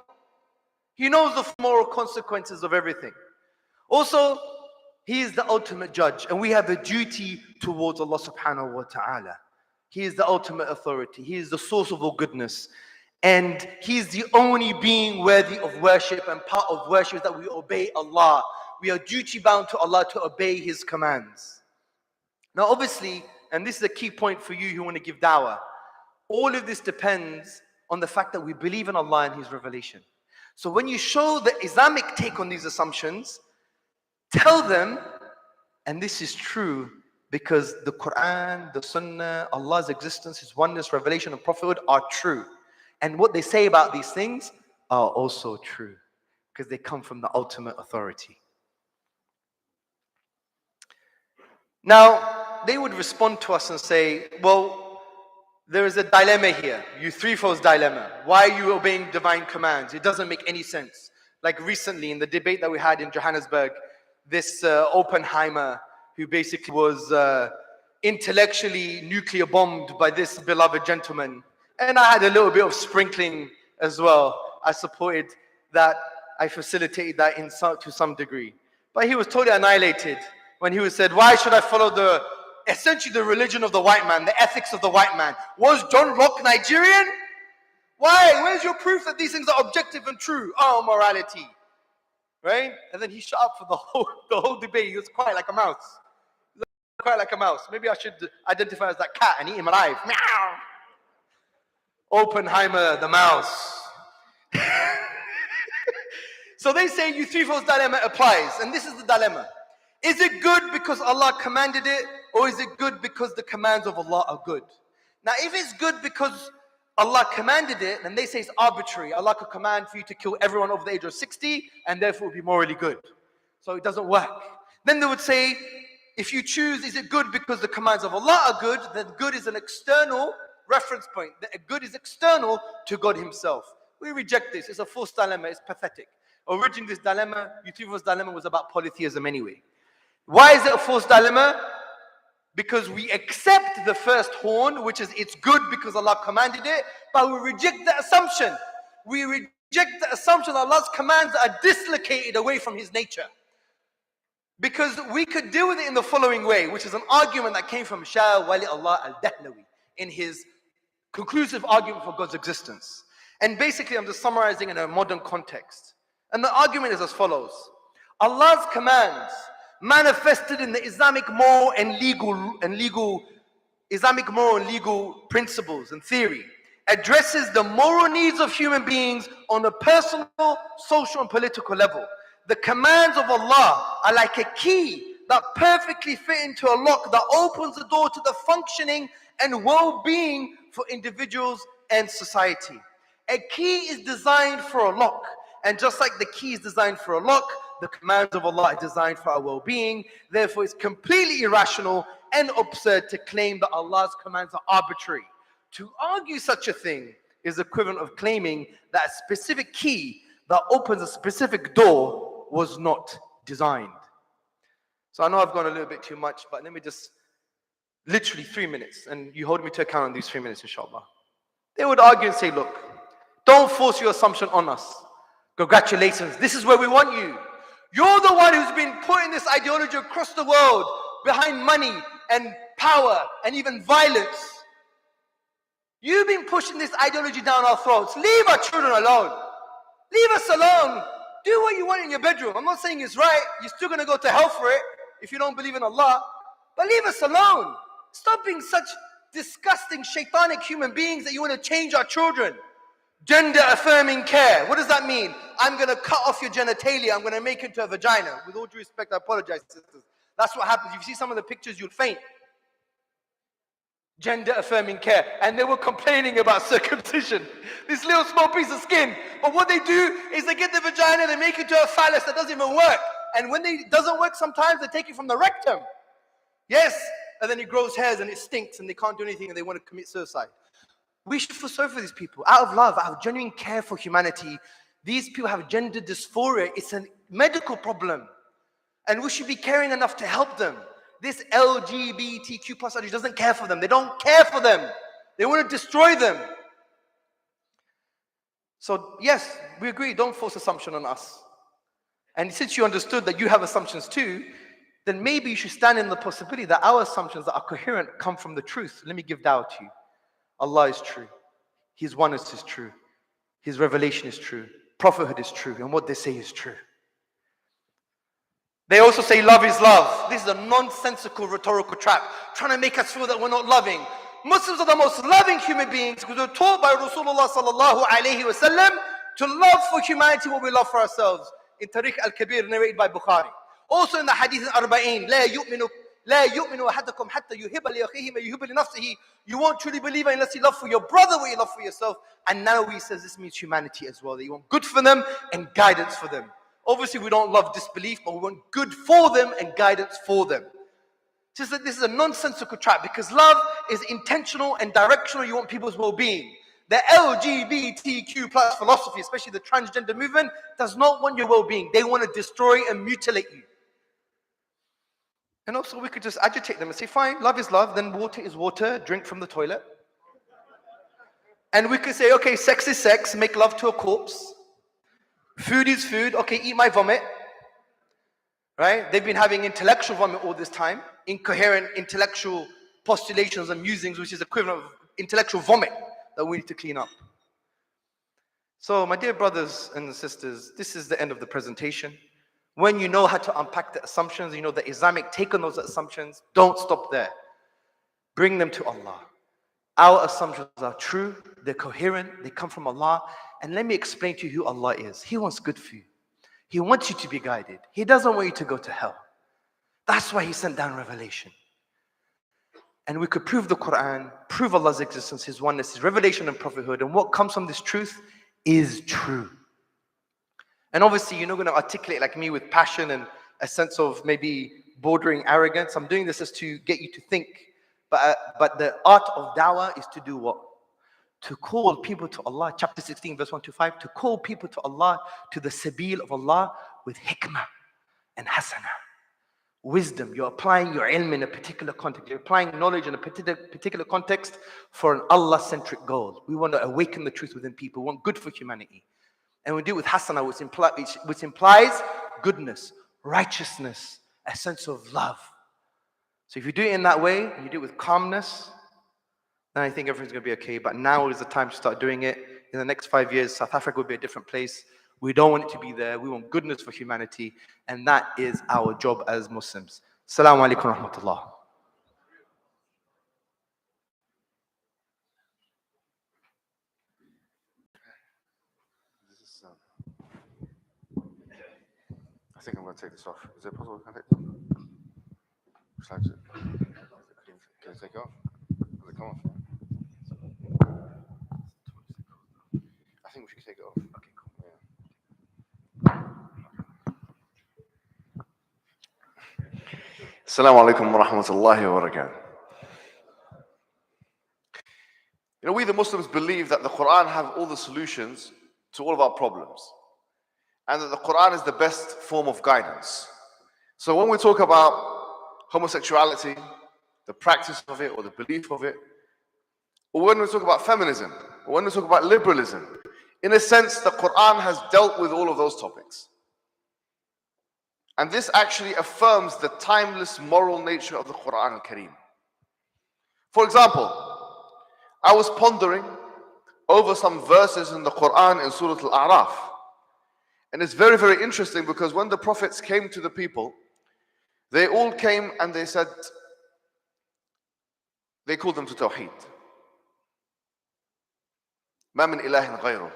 He knows the moral consequences of everything. Also, He is the ultimate judge, and we have a duty towards Allah subhanahu wa ta'ala. He is the ultimate authority. He is the source of all goodness. And He is the only being worthy of worship, and part of worship is that we obey Allah. We are duty bound to Allah to obey His commands. Now obviously, and this is a key point for you who want to give dawah, all of this depends on the fact that we believe in Allah and His revelation. So when you show the Islamic take on these assumptions, tell them, and this is true because the Quran, the Sunnah, Allah's existence, His oneness, revelation, and prophethood are true. And what they say about these things are also true because they come from the ultimate authority. Now, they would respond to us and say, well, there is a dilemma here, you threefold dilemma. Why are you obeying divine commands? It doesn't make any sense. Like recently in the debate that we had in Johannesburg, this Oppenheimer, who basically was intellectually nuclear bombed by this beloved gentleman. And I had a little bit of sprinkling as well. I supported that, I facilitated that to some degree. But he was totally annihilated when he said, why should I follow essentially the religion of the white man, the ethics of the white man? Was John Locke Nigerian? Why? Where's your proof that these things are objective and true? Oh, morality. Right? And then he shut up for the whole debate. He was quiet like a mouse. Quiet like a mouse. Maybe I should identify as that cat and eat him alive. Meow. Oppenheimer, the mouse. So they say you threefold dilemma applies. And this is the dilemma. Is it good because Allah commanded it, or is it good because the commands of Allah are good? Now, if it's good because Allah commanded it, then they say it's arbitrary. Allah could command for you to kill everyone over the age of 60, and therefore it would be morally good. So it doesn't work. Then they would say, if you choose, is it good because the commands of Allah are good, then good is an external reference point. That good is external to God Himself. We reject this. It's a false dilemma. It's pathetic. Originally, this dilemma, Yusuf's dilemma, was about polytheism anyway. Why is it a false dilemma? Because we accept the first horn, which is it's good because Allah commanded it, but we reject the assumption. We reject the assumption that Allah's commands are dislocated away from His nature. Because we could deal with it in the following way, which is an argument that came from Shah Wali Allah al-Dahlawi in his conclusive argument for God's existence. And basically, I'm just summarizing in a modern context. And the argument is as follows. Allah's commands manifested in the Islamic moral and legal principles and theory addresses the moral needs of human beings on a personal, social, and political level. The commands of Allah are like a key that perfectly fit into a lock that opens the door to the functioning and well-being for individuals and society. A key is designed for a lock, and just like the key is designed for a lock, the commands of Allah are designed for our well-being. Therefore, it's completely irrational and absurd to claim that Allah's commands are arbitrary. To argue such a thing is equivalent of claiming that a specific key that opens a specific door was not designed. So I know I've gone a little bit too much, but let me just, literally 3 minutes, and you hold me to account on these 3 minutes, inshallah. They would argue and say, look, don't force your assumption on us. Congratulations, this is where we want you. You're the one who's been putting this ideology across the world behind money and power and even violence. You've been pushing this ideology down our throats. Leave our children alone. Leave us alone. Do what you want in your bedroom. I'm not saying it's right. You're still going to go to hell for it if you don't believe in Allah. But leave us alone. Stop being such disgusting, shaitanic human beings that you want to change our children. Gender affirming care. What does that mean? I'm going to cut off your genitalia. I'm going to make it into a vagina. With all due respect, I apologize, sisters. That's what happens. If you see some of the pictures, you'll faint. Gender affirming care. And they were complaining about circumcision. This little small piece of skin. But what they do is they get the vagina, they make it to a phallus that doesn't even work. And when it doesn't work, sometimes they take it from the rectum. Yes. And then it grows hairs and it stinks and they can't do anything and they want to commit suicide. We should feel sorry for these people. Out of love, out of genuine care for humanity. These people have gender dysphoria. It's a medical problem. And we should be caring enough to help them. This LGBTQ plus ideology doesn't care for them. They don't care for them. They want to destroy them. So yes, we agree, don't force assumption on us. And since you understood that you have assumptions too, then maybe you should stand in the possibility that our assumptions that are coherent come from the truth. Let me give dawah to you. Allah is true. His oneness is true. His revelation is true. Prophethood is true. And what they say is true. They also say love is love. This is a nonsensical rhetorical trap, trying to make us feel that we're not loving. Muslims are the most loving human beings because we're taught by Rasulullah sallallahu alayhi wasallam to love for humanity what we love for ourselves. In Tariq al-Kabir, narrated by Bukhari. Also in the Hadith al-Arba'in, لا يؤمن أحدكم حتى يحب لأخيه ما يحب لنفسه. You won't truly believe unless you love for your brother what you love for yourself. And now he says this means humanity as well. That you want good for them and guidance for them. Obviously we don't love disbelief, but we want good for them and guidance for them. Just that this is a nonsensical trap because love is intentional and directional. You want people's well-being. The LGBTQ plus philosophy, especially the transgender movement, does not want your well-being. They want to destroy and mutilate you. And also we could just agitate them and say, fine, love is love, then water is water, drink from the toilet. And we could say, okay, sex is sex, make love to a corpse. Food is food, okay, eat my vomit. Right? They've been having intellectual vomit all this time. Incoherent intellectual postulations and musings, which is equivalent of intellectual vomit that we need to clean up. So my dear brothers and sisters, this is the end of the presentation. When you know how to unpack the assumptions, you know the Islamic take on those assumptions, don't stop there. Bring them to Allah. Our assumptions are true, they're coherent, they come from Allah. And let me explain to you who Allah is. He wants good for you. He wants you to be guided. He doesn't want you to go to hell. That's why He sent down revelation. And we could prove the Quran, prove Allah's existence, His oneness, His revelation and prophethood. And what comes from this truth is true. And obviously, you're not going to articulate like me with passion and a sense of maybe bordering arrogance. I'm doing this as to get you to think. But the art of da'wah is to do what? To call people to Allah. Chapter 16, verse 1 to 5. To call people to Allah, to the sabil of Allah with hikmah and hasana. Wisdom. You're applying your ilm in a particular context. You're applying knowledge in a particular context for an Allah-centric goal. We want to awaken the truth within people. We want good for humanity. And we do it with hasana, which implies goodness, righteousness, a sense of love. So if you do it in that way, and you do it with calmness, then I think everything's going to be okay. But now is the time to start doing it. In the next 5 years, South Africa will be a different place. We don't want it to be there. We want goodness for humanity. And that is our job as Muslims. Assalamu alaikum wa rahmatullah. I think I'm going to take this off. Is it possible I can take this off? Can I take it off? Does it come off? I think we should take it off. Okay, cool. Yeah. Assalamu alaikum wa rahmatullahi wa barakatuh. You know, we the Muslims believe that the Quran have all the solutions to all of our problems. and that the Quran is the best form of guidance. So when we talk about homosexuality, the practice of it or the belief of it, or when we talk about feminism, or when we talk about liberalism, in a sense, the Quran has dealt with all of those topics. And this actually affirms the timeless moral nature of the Quran al-Kareem. For example, I was pondering over some verses in the Quran in Surah Al-A'raf. And it's very, very interesting because when the prophets came to the people, they all came and they said, they called them to Tawheed. مَا مِنْ إِلَهٍ غَيْرُهُ,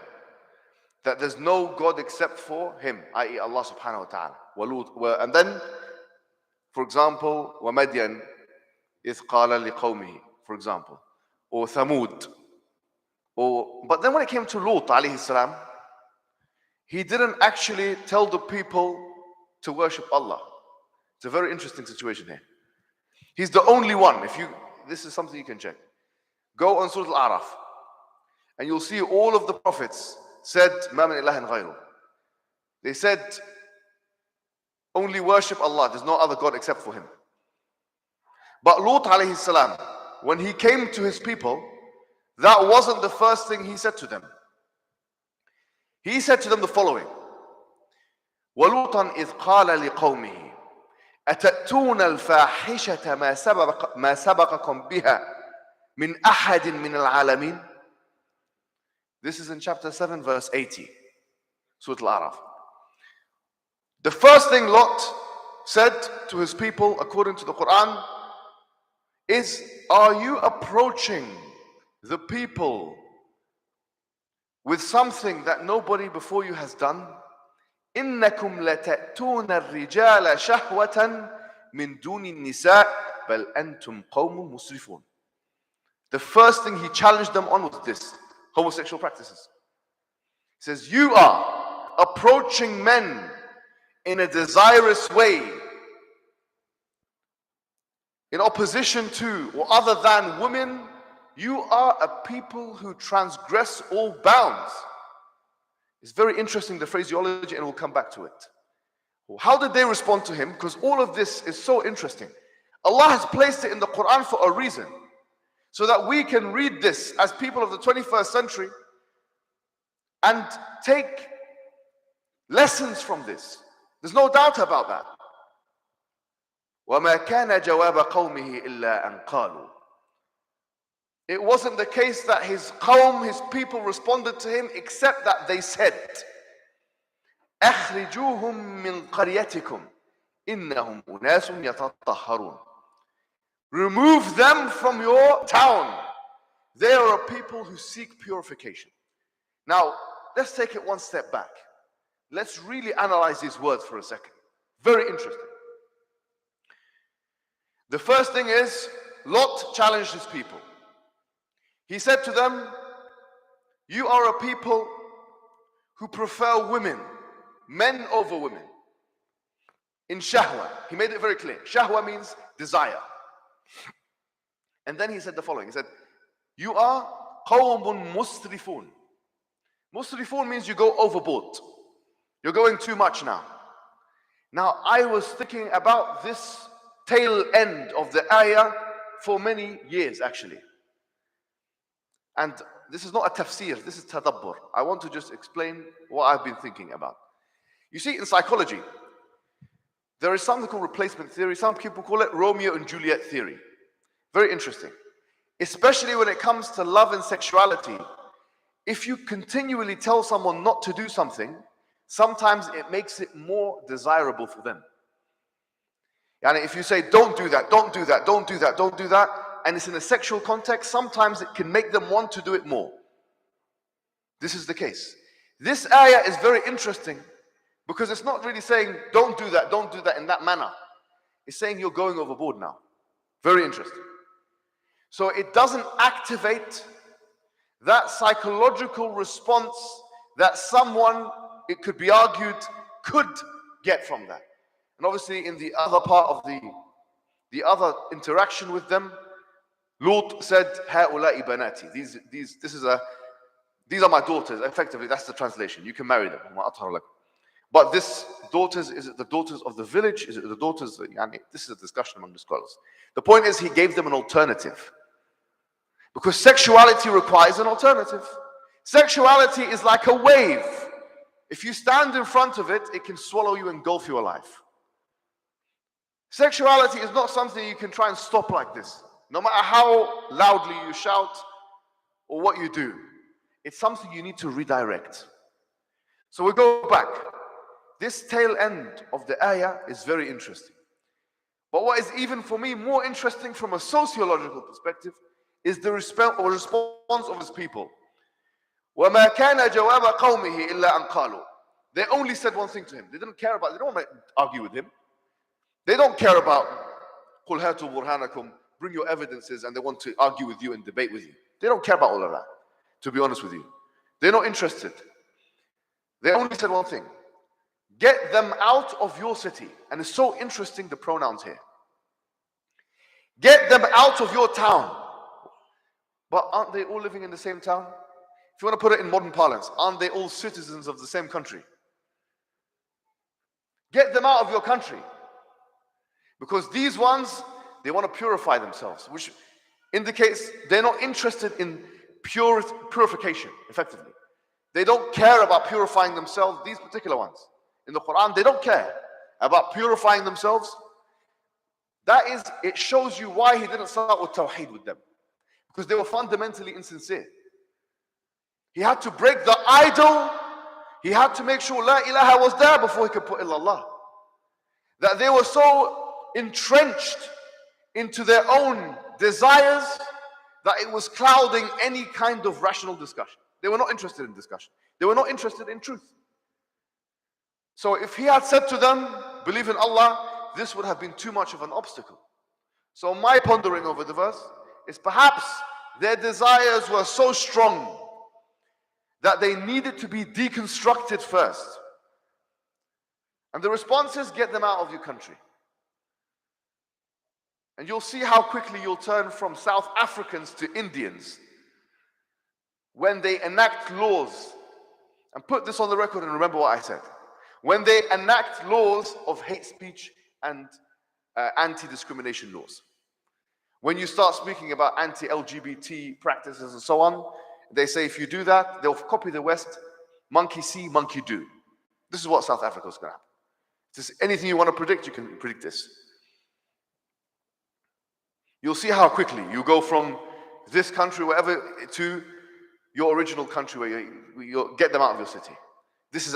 that there's no God except for Him, i.e. Allah subhanahu wa ta'ala. And then, for example, وَمَدْيَنْ إِذْ قَالَ لِقَوْمِهِ, for example, or Thamud. But then when it came to Lut alayhi salam, he didn't actually tell the people to worship Allah. It's a very interesting situation here. He's the only one. This is something you can check. Go on Surah Al-A'raf, and you'll see all of the prophets said, مَا مِنْ إِلَهٍ غَيْرُهُ. They said, only worship Allah. There's no other God except for Him. But Lut alayhi salam, when he came to his people, that wasn't the first thing he said to them. He said to them the following: وَلُوطًا إِذْ قَالَ لِقَوْمِهِ أَتَأْتُونَ الْفَاحِشَةَ مَا سَبَقَكُمْ بِهَا مِنْ أَحَدٍ مِنَ الْعَالَمِينَ. This is in chapter 7, verse 80, Surah Al-A'raf. The first thing Lot said to his people, according to the Quran, is, are you approaching the people with something that nobody before you has done? إِنَّكُمْ لَتَأْتُونَ الرِّجَالَ شَهْوَةً مِنْ دُونِ النِّسَاءِ بَلْ أَنْتُمْ قَوْمٌ مُسْرِفُونَ. The first thing he challenged them on was this: homosexual practices. He says, you are approaching men in a desirous way, in opposition to or other than women. You are a people who transgress all bounds. It's very interesting, the phraseology, and we'll come back to it. How did they respond to him? Because all of this is so interesting. Allah has placed it in the Quran for a reason, so that we can read this as people of the 21st century and take lessons from this. There's no doubt about that. وَمَا كَانَ جَوَابَ قَوْمِهِ إِلَّا أَنْ قَالُوا. It wasn't the case that his qawm, his people, responded to him, except that they said, أَخْرِجُوهُم مِّن قَرْيَتِكُمْ إِنَّهُمْ أُنَاسٌ يَتَطَهَّرُونَ. Remove them from your town. They are a people who seek purification. Now, let's take it one step back. Let's really analyze these words for a second. Very interesting. The first thing is, Lot challenged his people. He said to them, you are a people who prefer women, men over women, in shahwa. He made it very clear. Shahwa means desire. And then he said the following. He said, you are qawmun musrifun. Musrifun means you go overboard. You're going too much now. Now, I was thinking about this tail end of the ayah for many years, actually. And this is not a tafsir, this is tadabbur. I want to just explain what I've been thinking about. You see, in psychology, there is something called replacement theory. Some people call it Romeo and Juliet theory. Very interesting. Especially when it comes to love and sexuality. If you continually tell someone not to do something, sometimes it makes it more desirable for them. And if you say, don't do that, don't do that, don't do that, don't do that, and it's in a sexual context, sometimes it can make them want to do it more. This is the case. This ayah is very interesting because it's not really saying, don't do that in that manner. It's saying you're going overboard now. Very interesting. So it doesn't activate that psychological response that someone, it could be argued, could get from that. And obviously in the other part of the other interaction with them, Lut said, هَؤُلَاءِ بَنَاتِي. These are my daughters. Effectively, that's the translation. You can marry them. But this daughters, is it the daughters of the village? Is it the daughters? This is a discussion among the scholars. The point is, he gave them an alternative. Because sexuality requires an alternative. Sexuality is like a wave. If you stand in front of it, it can swallow you, engulf you alive. Sexuality is not something you can try and stop like this. No matter how loudly you shout or what you do, it's something you need to redirect. So we go back. This tail end of the ayah is very interesting. But what is even for me more interesting from a sociological perspective is the response of his people. وَمَا كَانَ جَوَابَ قَوْمِهِ إِلَّا أَنْ قَالُوا. They only said one thing to him. They didn't care about, they don't want to argue with him. They don't care about قُلْ هَاتُوا بُرْهَانَكُمْ, bring your evidences, and they want to argue with you and debate with you. They don't care about all of that, to be honest with you. They're not interested. They only said one thing. Get them out of your city. And it's so interesting, the pronouns here. Get them out of your town. But aren't they all living in the same town? If you want to put it in modern parlance, aren't they all citizens of the same country? Get them out of your country. Because these ones, they want to purify themselves, which indicates they're not interested in purification, effectively. They don't care about purifying themselves, these particular ones. In the Quran, they don't care about purifying themselves. That is, it shows you why he didn't start with Tawheed with them. Because they were fundamentally insincere. He had to break the idol. He had to make sure La ilaha was there before he could put illallah. That they were so entrenched into their own desires that it was clouding any kind of rational discussion. They were not interested in discussion. They were not interested in truth. So if he had said to them, believe in Allah, this would have been too much of an obstacle. So my pondering over the verse is perhaps their desires were so strong that they needed to be deconstructed first. And the response is, get them out of your country. And you'll see how quickly you'll turn from South Africans to Indians when they enact laws. And put this on the record and remember what I said. When they enact laws of hate speech and anti-discrimination laws. When you start speaking about anti-LGBT practices and so on, they say if you do that, they'll copy the West. Monkey see, monkey do. This is what South Africa is going to happen. Just anything you want to predict, you can predict this. You'll see how quickly you go from this country, wherever, to your original country where you get them out of your city. This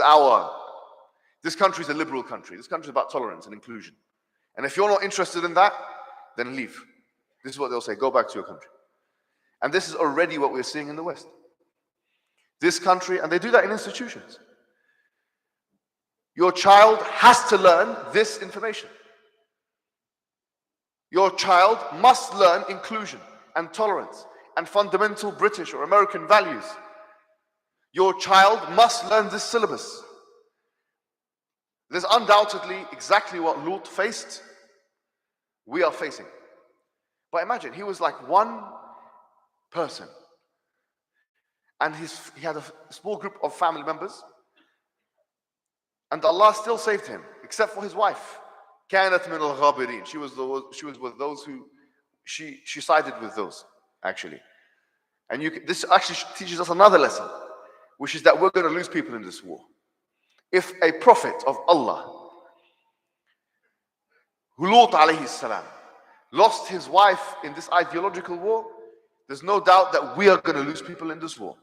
country is a liberal country. This country is about tolerance and inclusion. And if you're not interested in that, then leave. This is what they'll say, go back to your country. And this is already what we're seeing in the West. This country, and they do that in institutions. Your child has to learn this information. Your child must learn inclusion and tolerance and fundamental British or American values. Your child must learn this syllabus. There's undoubtedly exactly what Lut faced, we are facing. But imagine, he was like one person. And he had a small group of family members. And Allah still saved him, except for his wife. كانت من الغابرين. She was with those who, she sided with those, actually. And this actually teaches us another lesson, which is that we're going to lose people in this war. If a prophet of Allah, Lut alayhi salam, lost his wife in this ideological war, there's no doubt that we are going to lose people in this war.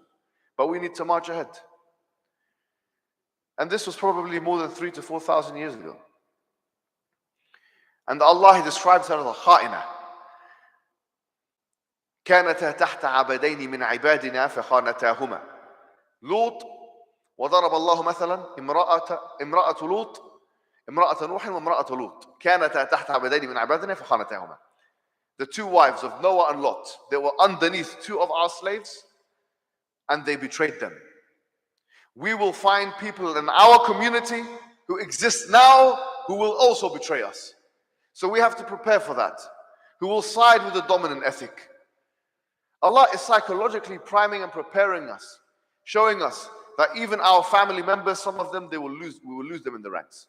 But we need to march ahead. And this was probably more than 3,000 to 4,000 years ago. And Allah, He describes her as a kha'ina. كانتا تحت عبدين من عبادنا فخانتاهما. لوط وضرب الله مثلا امرأة لوط امرأة نوح وامرأة لوط كانتا تحت عبدين من عبادنا فخانتاهما. The two wives of Noah and Lot, they were underneath two of our slaves and they betrayed them. We will find people in our community who exist now who will also betray us. So we have to prepare for that. Who will side with the dominant ethic. Allah is psychologically priming and preparing us, showing us that even our family members, some of them, we will lose them in the ranks.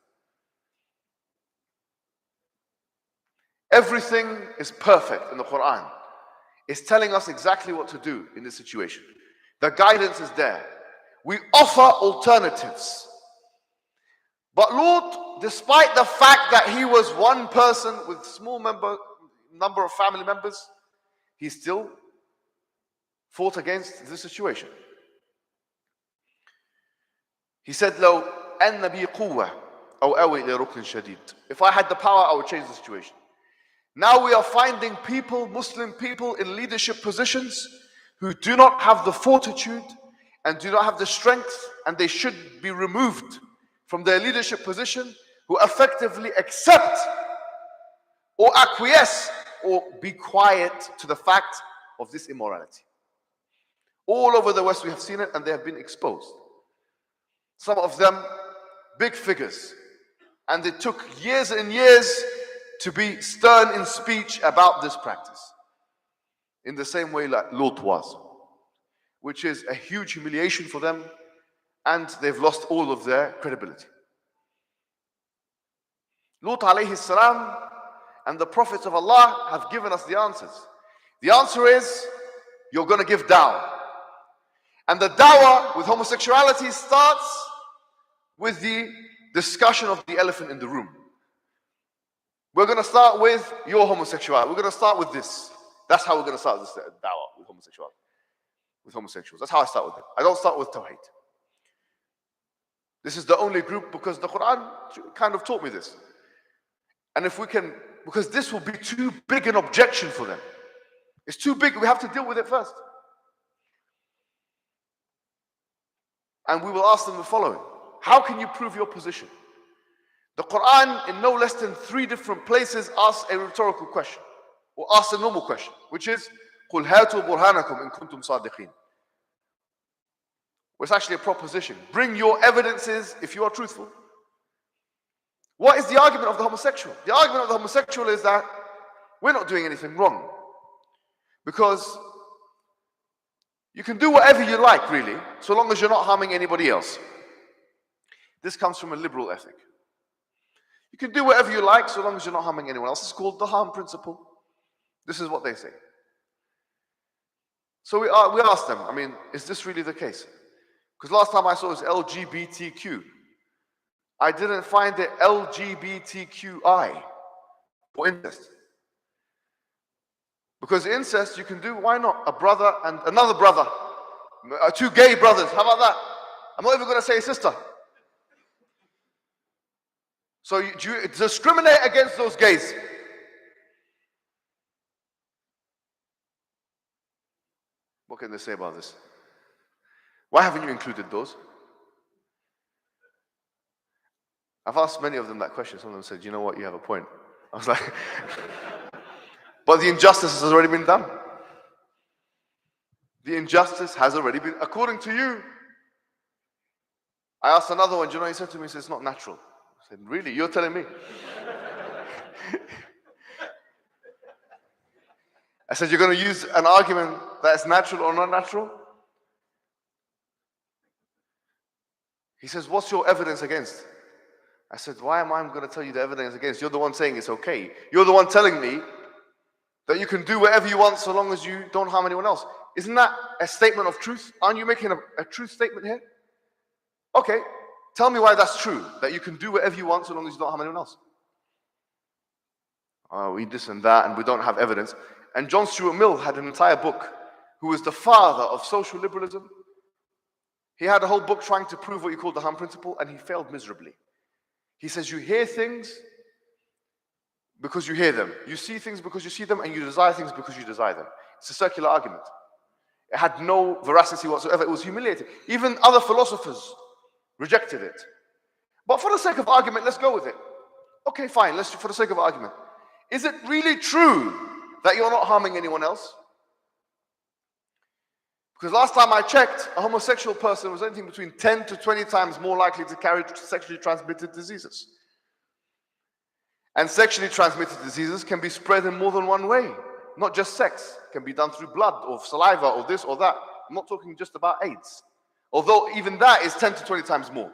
Everything is perfect in the Quran. It's telling us exactly what to do in this situation. The guidance is there. We offer alternatives. But Lut, despite the fact that he was one person with small number of family members, he still fought against this situation. He said, "Lo anna bi quwwa aw awi ila rukn shadid." If I had the power, I would change the situation. Now we are finding people, Muslim people in leadership positions who do not have the fortitude and do not have the strength, and they should be removed from their leadership position, who effectively accept or acquiesce or be quiet to the fact of this immorality. All over the West we have seen it, and they have been exposed. Some of them big figures, and it took years and years to be stern in speech about this practice, in the same way like Lut was, which is a huge humiliation for them, and they've lost all of their credibility. Lut alayhi salam and the prophets of Allah have given us the answers. The answer is, you're going to give dawah. And the dawah with homosexuality starts with the discussion of the elephant in the room. We're going to start with your homosexuality. We're going to start with this. That's how we're going to start this dawah with homosexuality. With homosexuals. That's how I start with it. I don't start with Tawheed. This is the only group, because the Quran kind of taught me this. And if we can, because this will be too big an objection for them. It's too big, we have to deal with it first. And we will ask them the following: how can you prove your position? The Quran, in no less than 3 different places, asks a rhetorical question, or asks a normal question, which is, قُلْ هَاتُوا بُرْهَانَكُمْ إِن كُنْتُمْ صَادِقِينَ. It's actually a proposition. Bring your evidences if you are truthful. What is the argument of the homosexual? The argument of the homosexual is that we're not doing anything wrong. Because you can do whatever you like, really, so long as you're not harming anybody else. This comes from a liberal ethic. You can do whatever you like so long as you're not harming anyone else. It's called the harm principle. This is what they say. So we asked them, I mean, is this really the case? Because last time I saw it was LGBTQ. I didn't find it LGBTQI for incest. Because incest you can do, why not? A brother and another brother. 2 gay brothers, how about that? I'm not even going to say sister. So do you discriminate against those gays? What can they say about this? Why haven't you included those? I've asked many of them that question. Some of them said, you know what, you have a point. I was like, but the injustice has already been done. The injustice has already been, according to you. I asked another one, do you know what he said to me? He said, it's not natural. I said, really? You're telling me? I said, you're going to use an argument that is natural or not natural? He says, what's your evidence against? I said, why am I going to tell you the evidence against? You're the one saying it's okay. You're the one telling me that you can do whatever you want so long as you don't harm anyone else. Isn't that a statement of truth? Aren't you making a truth statement here? Okay, tell me why that's true, that you can do whatever you want so long as you don't harm anyone else. We this and that, and we don't have evidence. And John Stuart Mill had an entire book, who was the father of social liberalism. He had a whole book trying to prove what he called the harm principle, and he failed miserably. He says, you hear things because you hear them. You see things because you see them, and you desire things because you desire them. It's a circular argument. It had no veracity whatsoever. It was humiliating. Even other philosophers rejected it. But for the sake of argument, let's go with it. Okay, fine, let's for the sake of argument. Is it really true that you're not harming anyone else? Because last time I checked, a homosexual person was anything between 10 to 20 times more likely to carry sexually transmitted diseases. And sexually transmitted diseases can be spread in more than one way. Not just sex. It can be done through blood or saliva or this or that. I'm not talking just about AIDS. Although even that is 10 to 20 times more.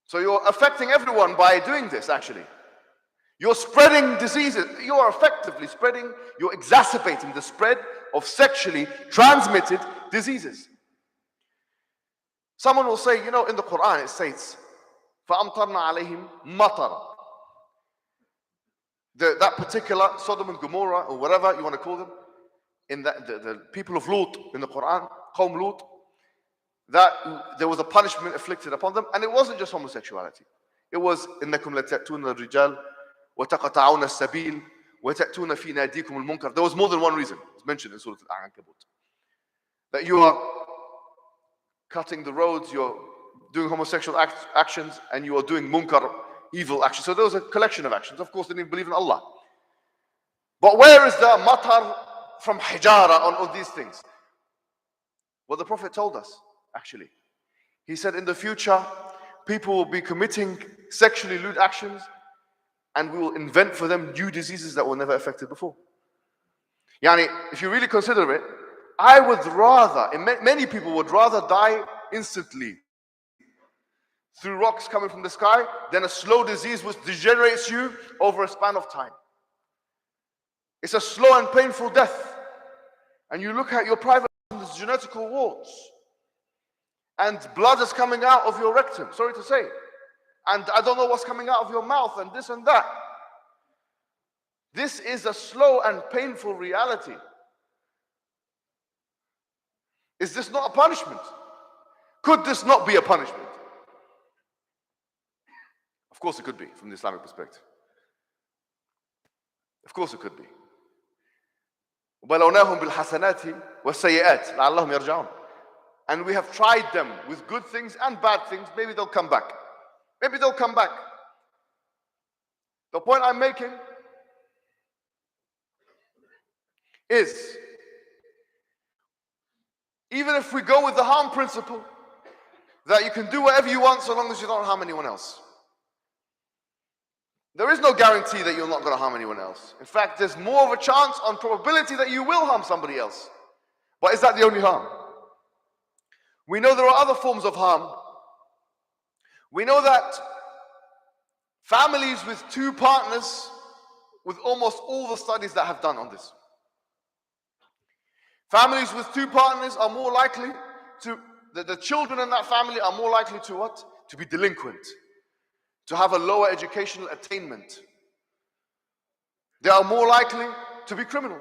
So you're affecting everyone by doing this, actually. You're spreading diseases. You are effectively spreading, you're exacerbating the spread of sexually transmitted diseases. Someone will say, you know, in the Quran it states, فَأَمْطَرْنَا عَلَيْهِمْ مَطَرًا. That particular Sodom and Gomorrah, or whatever you want to call them, in the people of Lut in the Quran, Qawm Lut, that there was a punishment afflicted upon them, and it wasn't just homosexuality. It was إِنَّكُمْ لَتَأْتُونَ الرِّجَالِ وَتَقَطَعُونَ السَّبِيلِ وَتَأْتُونَ فِي نَادِيكُمُ الْمُنْكَرِ. There was more than one reason. It's mentioned in Surah Al-Ankabut. That you are cutting the roads, you're doing homosexual actions, and you are doing munkar, evil actions. So there was a collection of actions. Of course, they didn't believe in Allah. But where is the matar from hijara on all these things? Well, the Prophet told us, actually. He said in the future, people will be committing sexually lewd actions, and we will invent for them new diseases that were never affected before. Yani, if you really consider it, I would rather, many people would rather die instantly through rocks coming from the sky than a slow disease which degenerates you over a span of time. It's a slow and painful death. And you look at your private genetical warts, and blood is coming out of your rectum, sorry to say. And I don't know what's coming out of your mouth, and this and that. This is a slow and painful reality. Is this not a punishment? Could this not be a punishment? Of course it could be, from the Islamic perspective. Of course it could be. وَبَلَوْنَاهُمْ بِالْحَسَنَاتِ وَالسَّيِّئَاتِ لَعَلَّهُمْ يَرْجَعُونَ. And we have tried them with good things and bad things. Maybe they'll come back. Maybe they'll come back. The point I'm making is, even if we go with the harm principle, that you can do whatever you want so long as you don't harm anyone else. There is no guarantee that you're not going to harm anyone else. In fact, there's more of a chance on probability that you will harm somebody else. But is that the only harm? We know there are other forms of harm. We know that families with two partners, with almost all the studies that have done on this, families with two partners are more likely to, the children in that family are more likely to what? To be delinquent, to have a lower educational attainment. They are more likely to be criminal.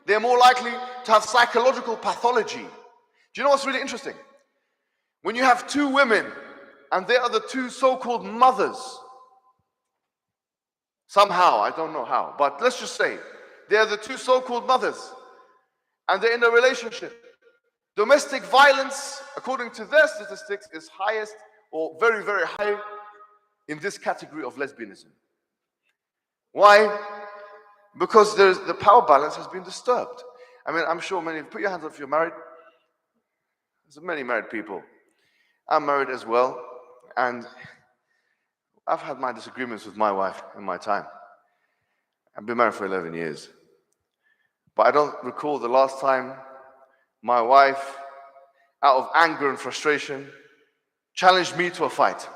They are more likely to have psychological pathology. Do you know what's really interesting? When you have two women and they are the two so-called mothers, somehow, I don't know how, but let's just say they are the two so-called mothers and they're in a relationship. Domestic violence, according to their statistics, is highest or very, very high in this category of lesbianism. Why? Because the power balance has been disturbed. I mean, I'm sure many, put your hands up if you're married. There's many married people. I'm married as well, and I've had my disagreements with my wife in my time. I've been married for 11 years. But I don't recall the last time my wife, out of anger and frustration, challenged me to a fight.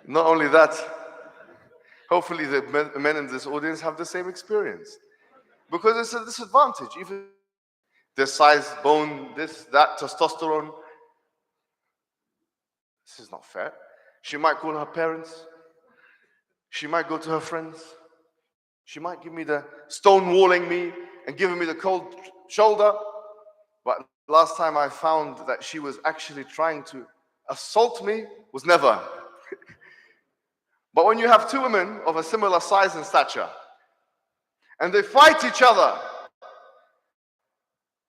Not only that, hopefully the men in this audience have the same experience. Because it's a disadvantage. Even their size, bone, this, that, testosterone. This is not fair. She might call her parents. She might go to her friends. She might give me the stonewalling me and giving me the cold shoulder. But last time I found that she was actually trying to assault me was never. But when you have two women of a similar size and stature, and they fight each other,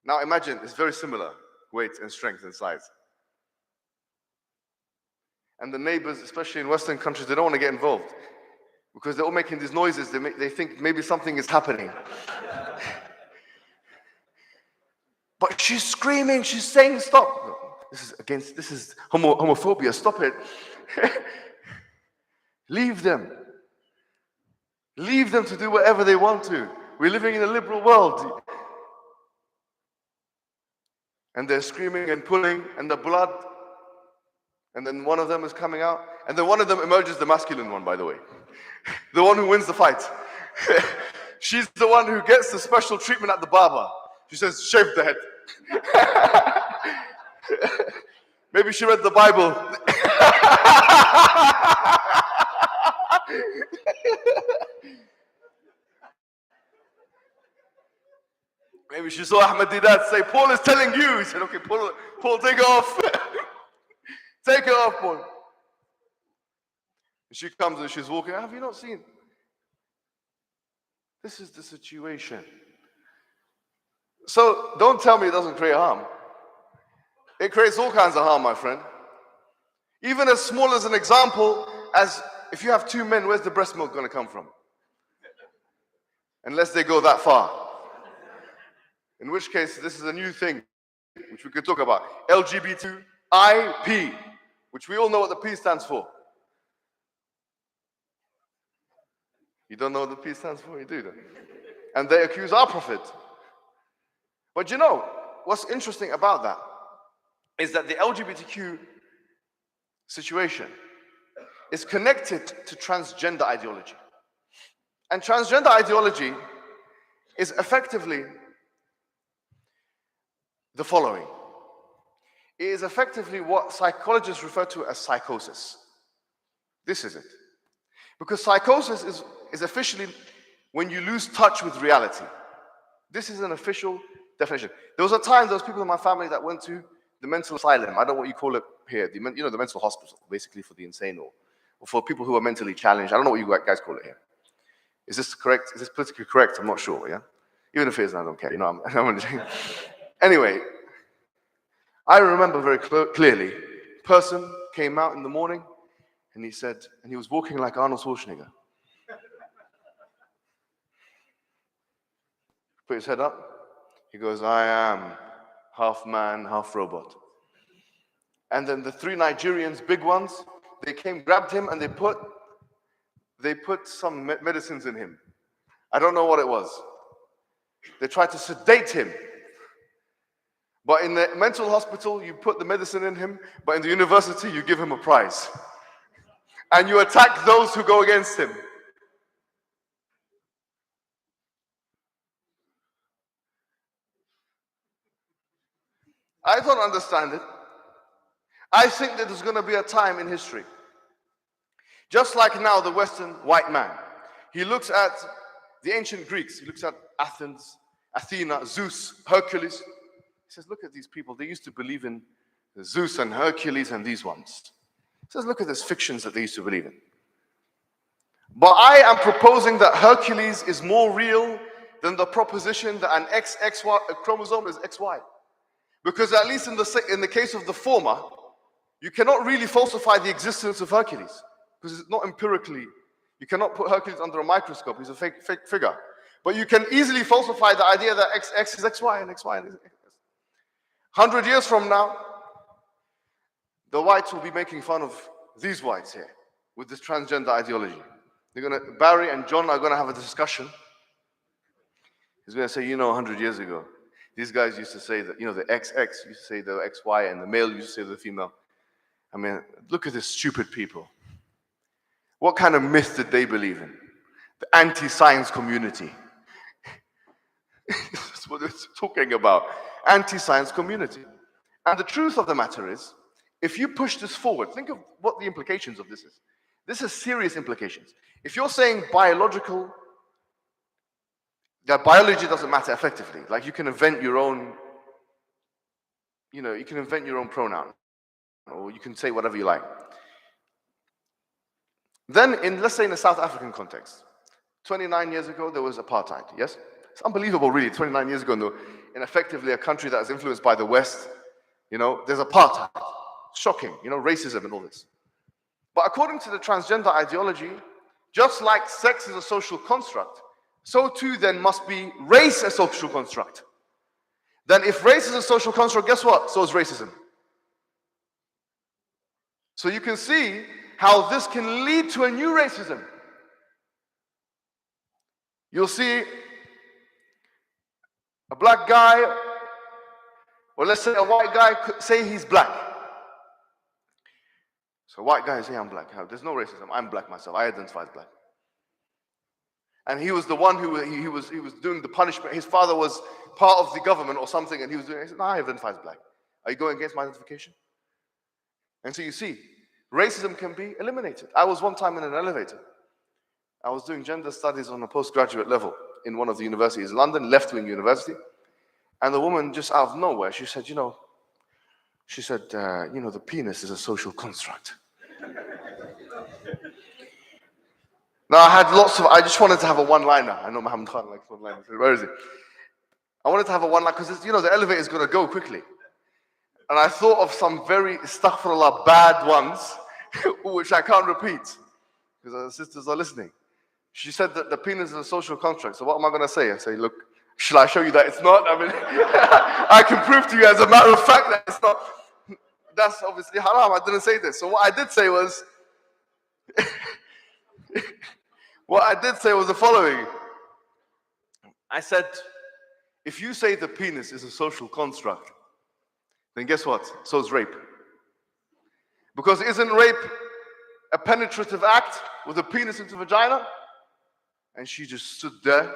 now imagine it's very similar weight and strength and size. And the neighbors, especially in Western countries, they don't want to get involved because they're all making these noises. They think maybe something is happening. But she's screaming, she's saying, stop. This is homophobia, stop it. Leave them. Leave them to do whatever they want to. We're living in a liberal world. And they're screaming and pulling, and the blood, and then one of them is coming out, and then one of them emerges, the masculine one, by the way. The one who wins the fight. She's the one who gets the special treatment at the barber. She says, shave the head. Maybe she read the Bible. Maybe she saw Ahmed did that, say, Paul is telling you. He said, okay, Paul, take it off. Take it off, Paul. And she comes and she's walking. Have you not seen? This is the situation. So don't tell me it doesn't create harm. It creates all kinds of harm, my friend. Even as small as an example, as if you have two men, where's the breast milk going to come from? Unless they go that far. In which case, this is a new thing, which we could talk about. LGBTQ, which we all know what the P stands for. You don't know what the P stands for? You do, don't you? And they accuse our Prophet. But you know, what's interesting about that is that the LGBTQ situation is connected to transgender ideology. And transgender ideology is effectively the following. It is effectively what psychologists refer to as psychosis. This is it. Because psychosis is officially when you lose touch with reality. This is an official definition. There was a time, there was people in my family that went to the mental asylum. I don't know what you call it here. The mental hospital, basically for the insane or for people who are mentally challenged. I don't know what you guys call it here. Is this correct? Is this politically correct? I'm not sure, yeah? Even if it isn't, I don't care. You know, Anyway, I remember very clearly, a person came out in the morning and he said, and he was walking like Arnold Schwarzenegger. Put his head up. He goes, I am half man, half robot. And then the three Nigerians, big ones, they came, grabbed him, and they put some medicines in him. I don't know what it was. They tried to sedate him. But in the mental hospital, you put the medicine in him, but in the university, you give him a prize. And you attack those who go against him. I don't understand it. I think that there's going to be a time in history, just like now the Western white man, he looks at the ancient Greeks, he looks at Athens, Athena, Zeus, Hercules. He says, look at these people, they used to believe in Zeus and Hercules and these ones. He says, look at these fictions that they used to believe in. But I am proposing that Hercules is more real than the proposition that an XY chromosome is XY. Because at least in the case of the former, you cannot really falsify the existence of Hercules. Because it's not empirically, you cannot put Hercules under a microscope, he's a fake figure. But you can easily falsify the idea that X is XY and XY is X. 100 years from now, the whites will be making fun of these whites here with this transgender ideology. Barry and John are gonna have a discussion. He's gonna say, 100 years ago, these guys used to say that, the XX used to say the XY and the male used to say the female. I mean, look at these stupid people. What kind of myth did they believe in? The anti-science community. That's what it's talking about. Anti-science community. And the truth of the matter is, if you push this forward, think of what the implications of this is. This has serious implications. If you're saying that biology doesn't matter effectively, like you can invent your own, you can invent your own pronoun, or you can say whatever you like. Then, let's say in the South African context, 29 years ago, there was apartheid, yes? It's unbelievable, really, 29 years ago, in effectively a country that is influenced by the West, there's apartheid. Shocking, racism and all this. But according to the transgender ideology, just like sex is a social construct, so too then must be race a social construct. Then if race is a social construct, guess what? So is racism. So you can see how this can lead to a new racism. You'll see a black guy, or let's say a white guy, say he's black. So a white guy say I'm black. There's no racism. I'm black myself. I identify as black. And he was the one who he was doing the punishment. His father was part of the government or something, and he was doing. He said, "No, I identify as black. Are you going against my identification?" And so you see, racism can be eliminated. I was one time in an elevator. I was doing gender studies on a postgraduate level in one of the universities in London, left-wing university, and the woman just out of nowhere, she said, the penis is a social construct. Now I just wanted to have a one-liner. I know Mohammed Khan likes one-liners. Where is he? I wanted to have a one-liner because the elevator is going to go quickly. And I thought of some very astaghfirullah bad ones, which I can't repeat because the sisters are listening. She said that the penis is a social construct. So what am I going to say? I say, look, shall I show you that it's not? I mean, I can prove to you as a matter of fact that it's not. That's obviously haram. I didn't say this. So what I did say was, the following. I said, if you say the penis is a social construct, then guess what? So is rape. Because isn't rape a penetrative act with a penis into vagina? And she just stood there.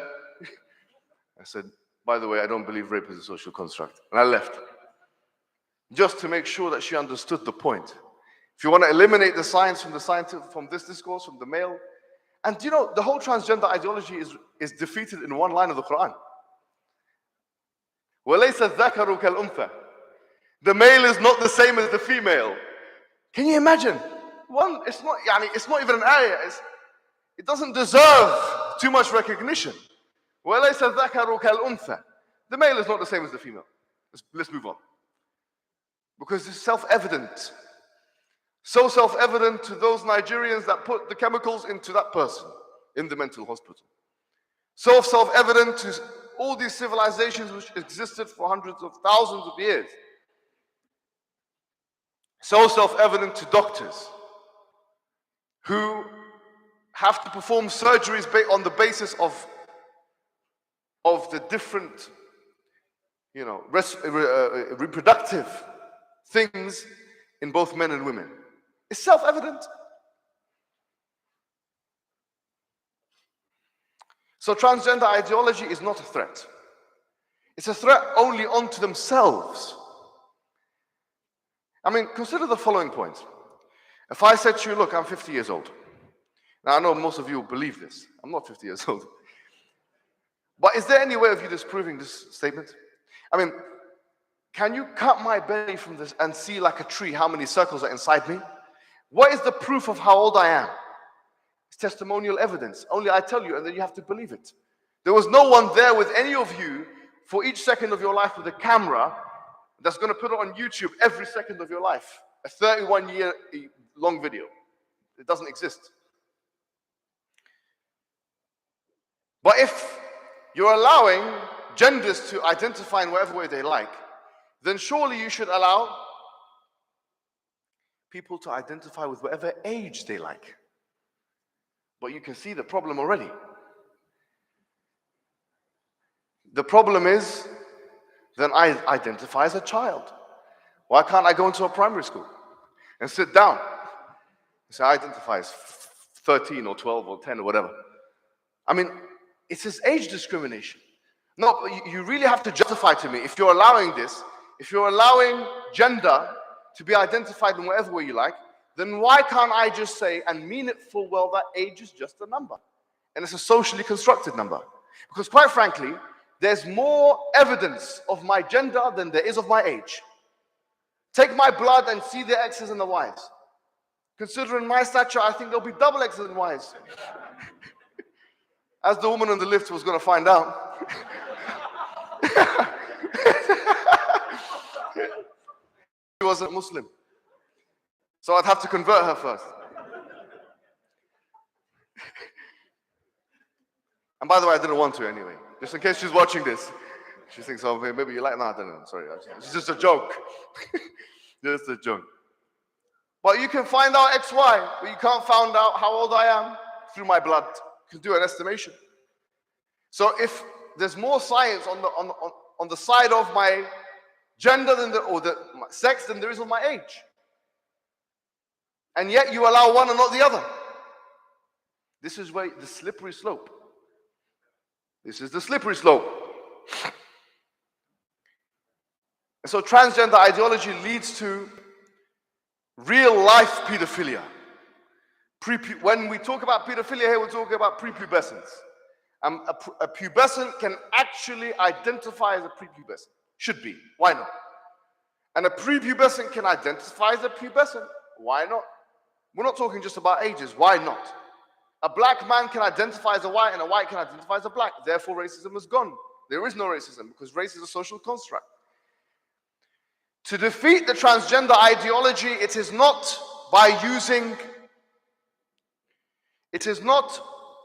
I said, by the way, I don't believe rape is a social construct. And I left. Just to make sure that she understood the point. If you want to eliminate the science from this discourse, from the male, and the whole transgender ideology is defeated in one line of the Quran. وَلَيْسَ الذَّكَرُ كَالْأُنثَى. The male is not the same as the female. Can you imagine? It's not even an ayah. It doesn't deserve too much recognition. وَلَيْسَ الذَّكَرُ كَالْأُنثَى. The male is not the same as the female. Let's move on. Because it's self-evident. So self-evident to those Nigerians that put the chemicals into that person in the mental hospital. So self-evident to all these civilizations which existed for hundreds of thousands of years. So self-evident to doctors who have to perform surgeries on the basis of the different, reproductive things in both men and women. It's self-evident. So transgender ideology is not a threat. It's a threat only onto themselves. I mean, consider the following point. If I said to you, look, I'm 50 years old. Now, I know most of you will believe this. I'm not 50 years old. But is there any way of you disproving this statement? I mean, can you cut my belly from this and see like a tree how many circles are inside me? What is the proof of how old I am? It's testimonial evidence. Only I tell you, and then you have to believe it. There was no one there with any of you for each second of your life with a camera that's going to put it on YouTube every second of your life. A 31-year long video. It doesn't exist. But if you're allowing genders to identify in whatever way they like, then surely you should allow people to identify with whatever age they like. But you can see the problem already. The problem is, then I identify as a child. Why can't I go into a primary school and sit down and say I identify as 13 or 12 or 10 or whatever? I mean, it's this age discrimination. No, you really have to justify to me, if you're allowing this, if you're allowing gender to be identified in whatever way you like, then why can't I just say and mean it full well that age is just a number? And it's a socially constructed number. Because quite frankly, there's more evidence of my gender than there is of my age. Take my blood and see the X's and the Y's. Considering my stature, I think there'll be double X's and Y's. As the woman on the lift was going to find out. She wasn't Muslim. So I'd have to convert her first. And by the way, I didn't want to anyway. Just in case she's watching this. She thinks, oh, maybe you like, no, I don't know. Sorry. It's just a joke. Just a joke. But you can find out XY, but you can't find out how old I am through my blood. You can do an estimation. So if there's more science on the side of my gender than my sex than there is of my age, and yet you allow one and not the other, this is where the slippery slope. This is the slippery slope. And so transgender ideology leads to real life pedophilia. When we talk about pedophilia here, we're talking about prepubescence. A pubescent can actually identify as a prepubescent. Should be. Why not? And a prepubescent can identify as a pubescent. Why not? We're not talking just about ages. Why not? A black man can identify as a white, and a white can identify as a black. Therefore, racism is gone. There is no racism because race is a social construct. To defeat the transgender ideology, it is not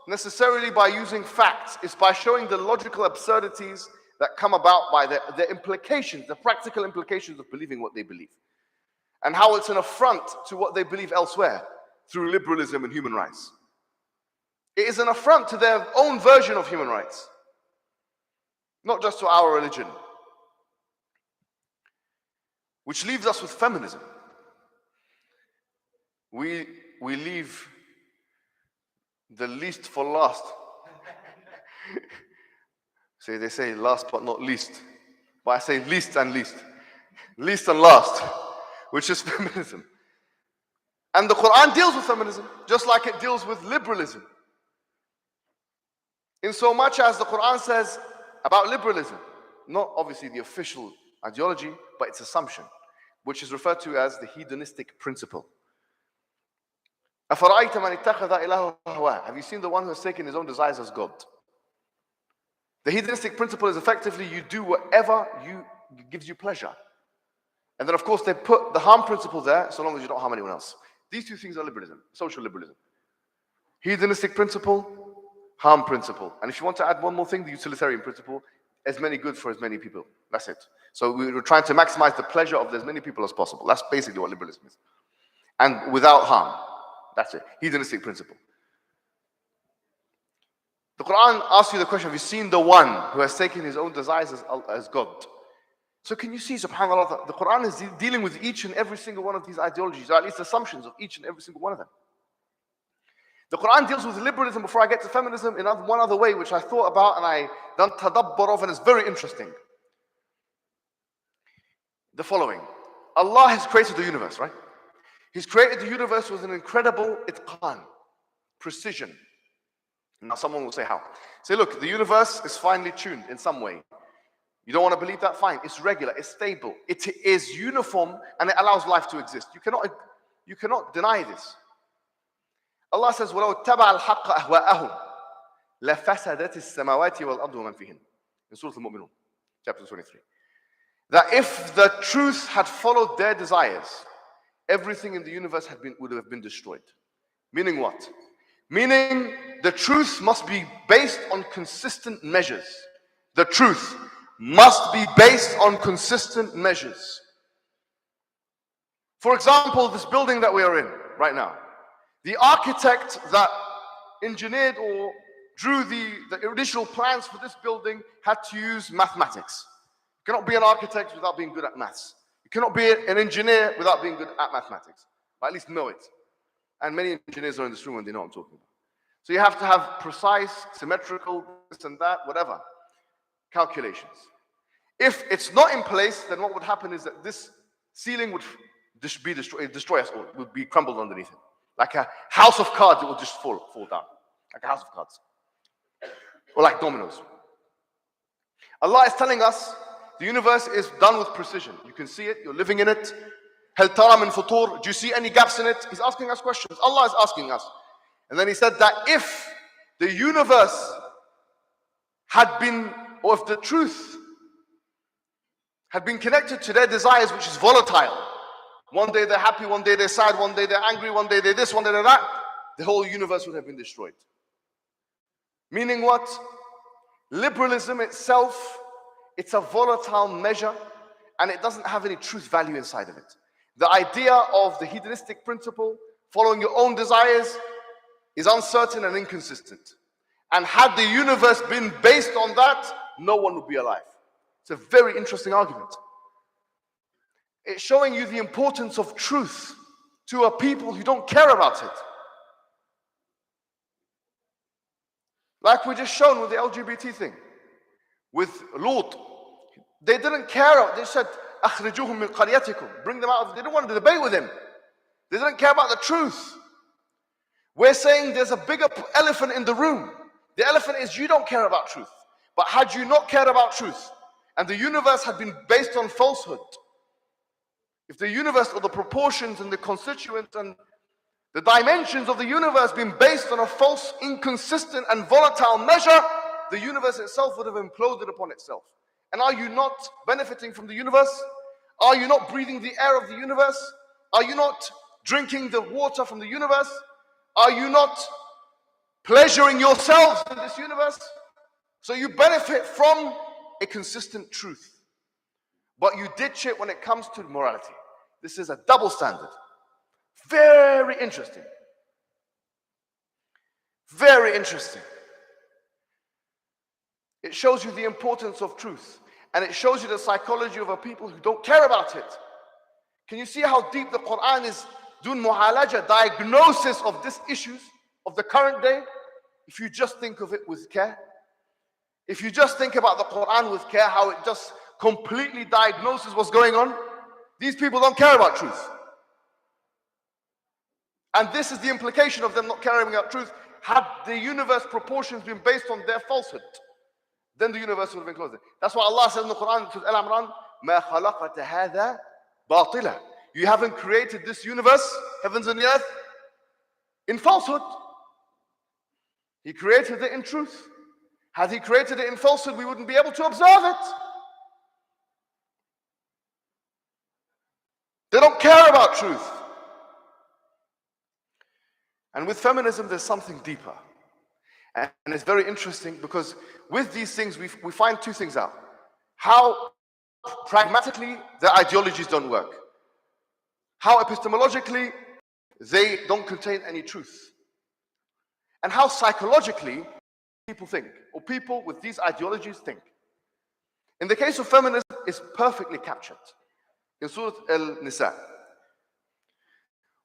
necessarily by using facts. It's by showing the logical absurdities that come about by the implications, the practical implications of believing what they believe, and how it's an affront to what they believe elsewhere through liberalism and human rights. It is an affront to their own version of human rights, not just to our religion. Which leaves us with feminism. We leave the least for last. So they say last but not least. But I say least and least. Least and last, which is feminism. And the Quran deals with feminism, just like it deals with liberalism. In so much as the Quran says about liberalism, not obviously the official ideology, but its assumption, which is referred to as the hedonistic principle. أَفَرَأَيْتَ مَنِ اتَّخَذَ إِلَهَهُ هَوَاهُ. Have you seen the one who has taken his own desires as God? The hedonistic principle is effectively you do whatever gives you pleasure. And then of course they put the harm principle there, so long as you don't harm anyone else. These two things are liberalism, social liberalism. Hedonistic principle, harm principle. And if you want to add one more thing, the utilitarian principle, as many good for as many people. That's it. So we were trying to maximize the pleasure of as many people as possible. That's basically what liberalism is. And without harm. That's it. Hedonistic principle. The Quran asks you the question, have you seen the one who has taken his own desires as God? So can you see, subhanAllah, the Quran is dealing with each and every single one of these ideologies, or at least assumptions of each and every single one of them. The Quran deals with liberalism before I get to feminism in one other way, which I thought about and I done tadabbur of, and it's very interesting. The following. Allah has created the universe, right? He's created the universe with an incredible itqan, precision. Now someone will say how? Say, look, the universe is finely tuned in some way. You don't want to believe that? Fine. It's regular, it's stable, it is uniform, and it allows life to exist. You cannot deny this. Allah says, وَلَوْ اتَّبَعَ الْحَقَّ أَهْوَاءَهُمْ لَفَسَدَتِ السَّمَاوَاتِ وَالْأَرْضُ وَمَنْ فِيهِنْ. In Surah Al-Mu'minun, chapter 23. That if the truth had followed their desires, everything in the universe would have been destroyed. Meaning what? Meaning the truth must be based on consistent measures. The truth must be based on consistent measures. For example, this building that we are in right now. The architect that engineered or drew the initial plans for this building had to use mathematics. You cannot be an architect without being good at maths. You cannot be an engineer without being good at mathematics, but at least know it. And many engineers are in this room and they know what I'm talking about. So you have to have precise, symmetrical, this and that, whatever, calculations. If it's not in place, then what would happen is that this ceiling would be destroy us all. It would be crumbled underneath it. Like a house of cards, it would just fall down. Like a house of cards. Or like dominoes. Allah is telling us the universe is done with precision. You can see it, you're living in it. هل ترى من فطور? Do you see any gaps in it? He's asking us questions. Allah is asking us. And then he said that if the universe had been, or if the truth had been connected to their desires, which is volatile. One day they're happy, one day they're sad, one day they're angry, one day they're this, one day they're that. The whole universe would have been destroyed. Meaning what? Liberalism itself, it's a volatile measure and it doesn't have any truth value inside of it. The idea of the hedonistic principle, following your own desires, is uncertain and inconsistent. And had the universe been based on that, no one would be alive. It's a very interesting argument. It's showing you the importance of truth to a people who don't care about it. Like we just shown with the LGBT thing, with Lut. They didn't care. They said, أخرجوهم من قريتكم. Bring them out. They didn't want to debate with him. They didn't care about the truth. We're saying there's a bigger elephant in the room. The elephant is you don't care about truth. But had you not cared about truth, and the universe had been based on falsehood, if the universe or the proportions and the constituents and the dimensions of the universe been based on a false, inconsistent and volatile measure, the universe itself would have imploded upon itself. And are you not benefiting from the universe? Are you not breathing the air of the universe? Are you not drinking the water from the universe? Are you not pleasuring yourselves in this universe? So you benefit from a consistent truth. But you ditch it when it comes to morality. This is a double standard. Very interesting. Very interesting. It shows you the importance of truth. And it shows you the psychology of a people who don't care about it. Can you see how deep the Quran is doing mu'alaja, diagnosis of these issues of the current day? If you just think of it with care. If you just think about the Quran with care, how it just completely diagnoses what's going on. These people don't care about truth. And this is the implication of them not caring about truth. Had the universe proportions been based on their falsehood, then the universe would have been closer. That's why Allah says in the Quran, to Al-Imran, مَا خَلَقَتَ هَذَا بَاطِلًا. You haven't created this universe, heavens and the earth, in falsehood. He created it in truth. Had He created it in falsehood, we wouldn't be able to observe it. They don't care about truth. And with feminism, there's something deeper. And it's very interesting because with these things, we find two things out. How pragmatically the ideologies don't work. How epistemologically they don't contain any truth. And how psychologically people think, or people with these ideologies think. In the case of feminism, it's perfectly captured. In Surah Al-Nisa.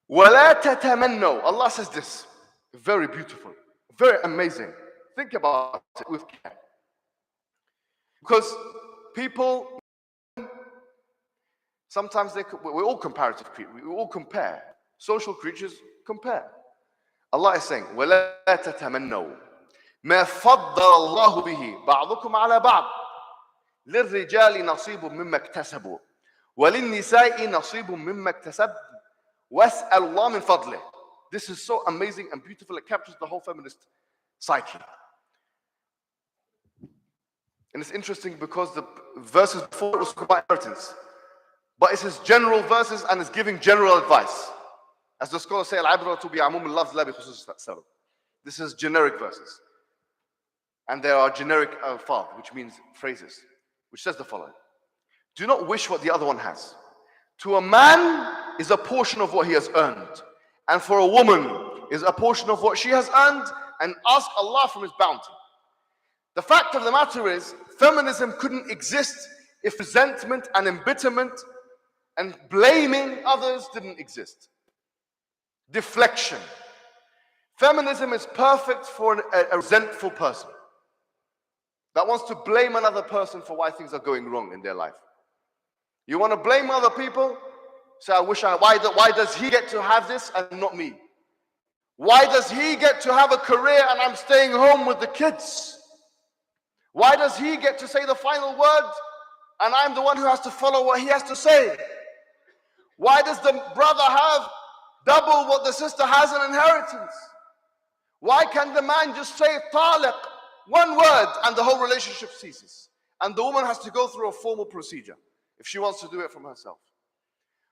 وَلَا تَتَمَنَّوْا. Allah says this. Very beautiful. Very amazing. Think about it with care. Because people, sometimes we're all comparative creatures. We all compare. Social creatures compare. Allah is saying, وَلَا تَتَمَنَّوْا مَا فَضَّلَ اللَّهُ بِهِ بَعْضُكُمْ عَلَى بَعْضٍ لِلرِّجَالِ نَصِيبٌ مِمَّا اكْتَسَبُوا وَلِلنِّسَاءِ نَصِيبٌ مِمَّا اكْتَسَبْنَ وَاسْأَلُوا اللَّهَ مِنْ فَضْلِهِ. This is so amazing and beautiful. It captures the whole feminist psyche. And it's interesting because the verses before it was about inheritance. But it says general verses and it's giving general advice. As the scholars say, Al-Ibratu bi'amum al-lafz la bi khusus sabab. This is generic verses. And there are generic alfaz, which means phrases, which says the following. Do not wish what the other one has. To a man is a portion of what he has earned. And for a woman is a portion of what she has earned, and ask Allah from His bounty. The fact of the matter is, feminism couldn't exist if resentment and embitterment and blaming others didn't exist. Deflection. Feminism is perfect for a resentful person that wants to blame another person for why things are going wrong in their life. You want to blame other people? Say, why does he get to have this and not me? Why does he get to have a career and I'm staying home with the kids? Why does he get to say the final word and I'm the one who has to follow what he has to say? Why does the brother have double what the sister has in inheritance? Why can the man just say taliq, one word, and the whole relationship ceases? And the woman has to go through a formal procedure if she wants to do it from herself.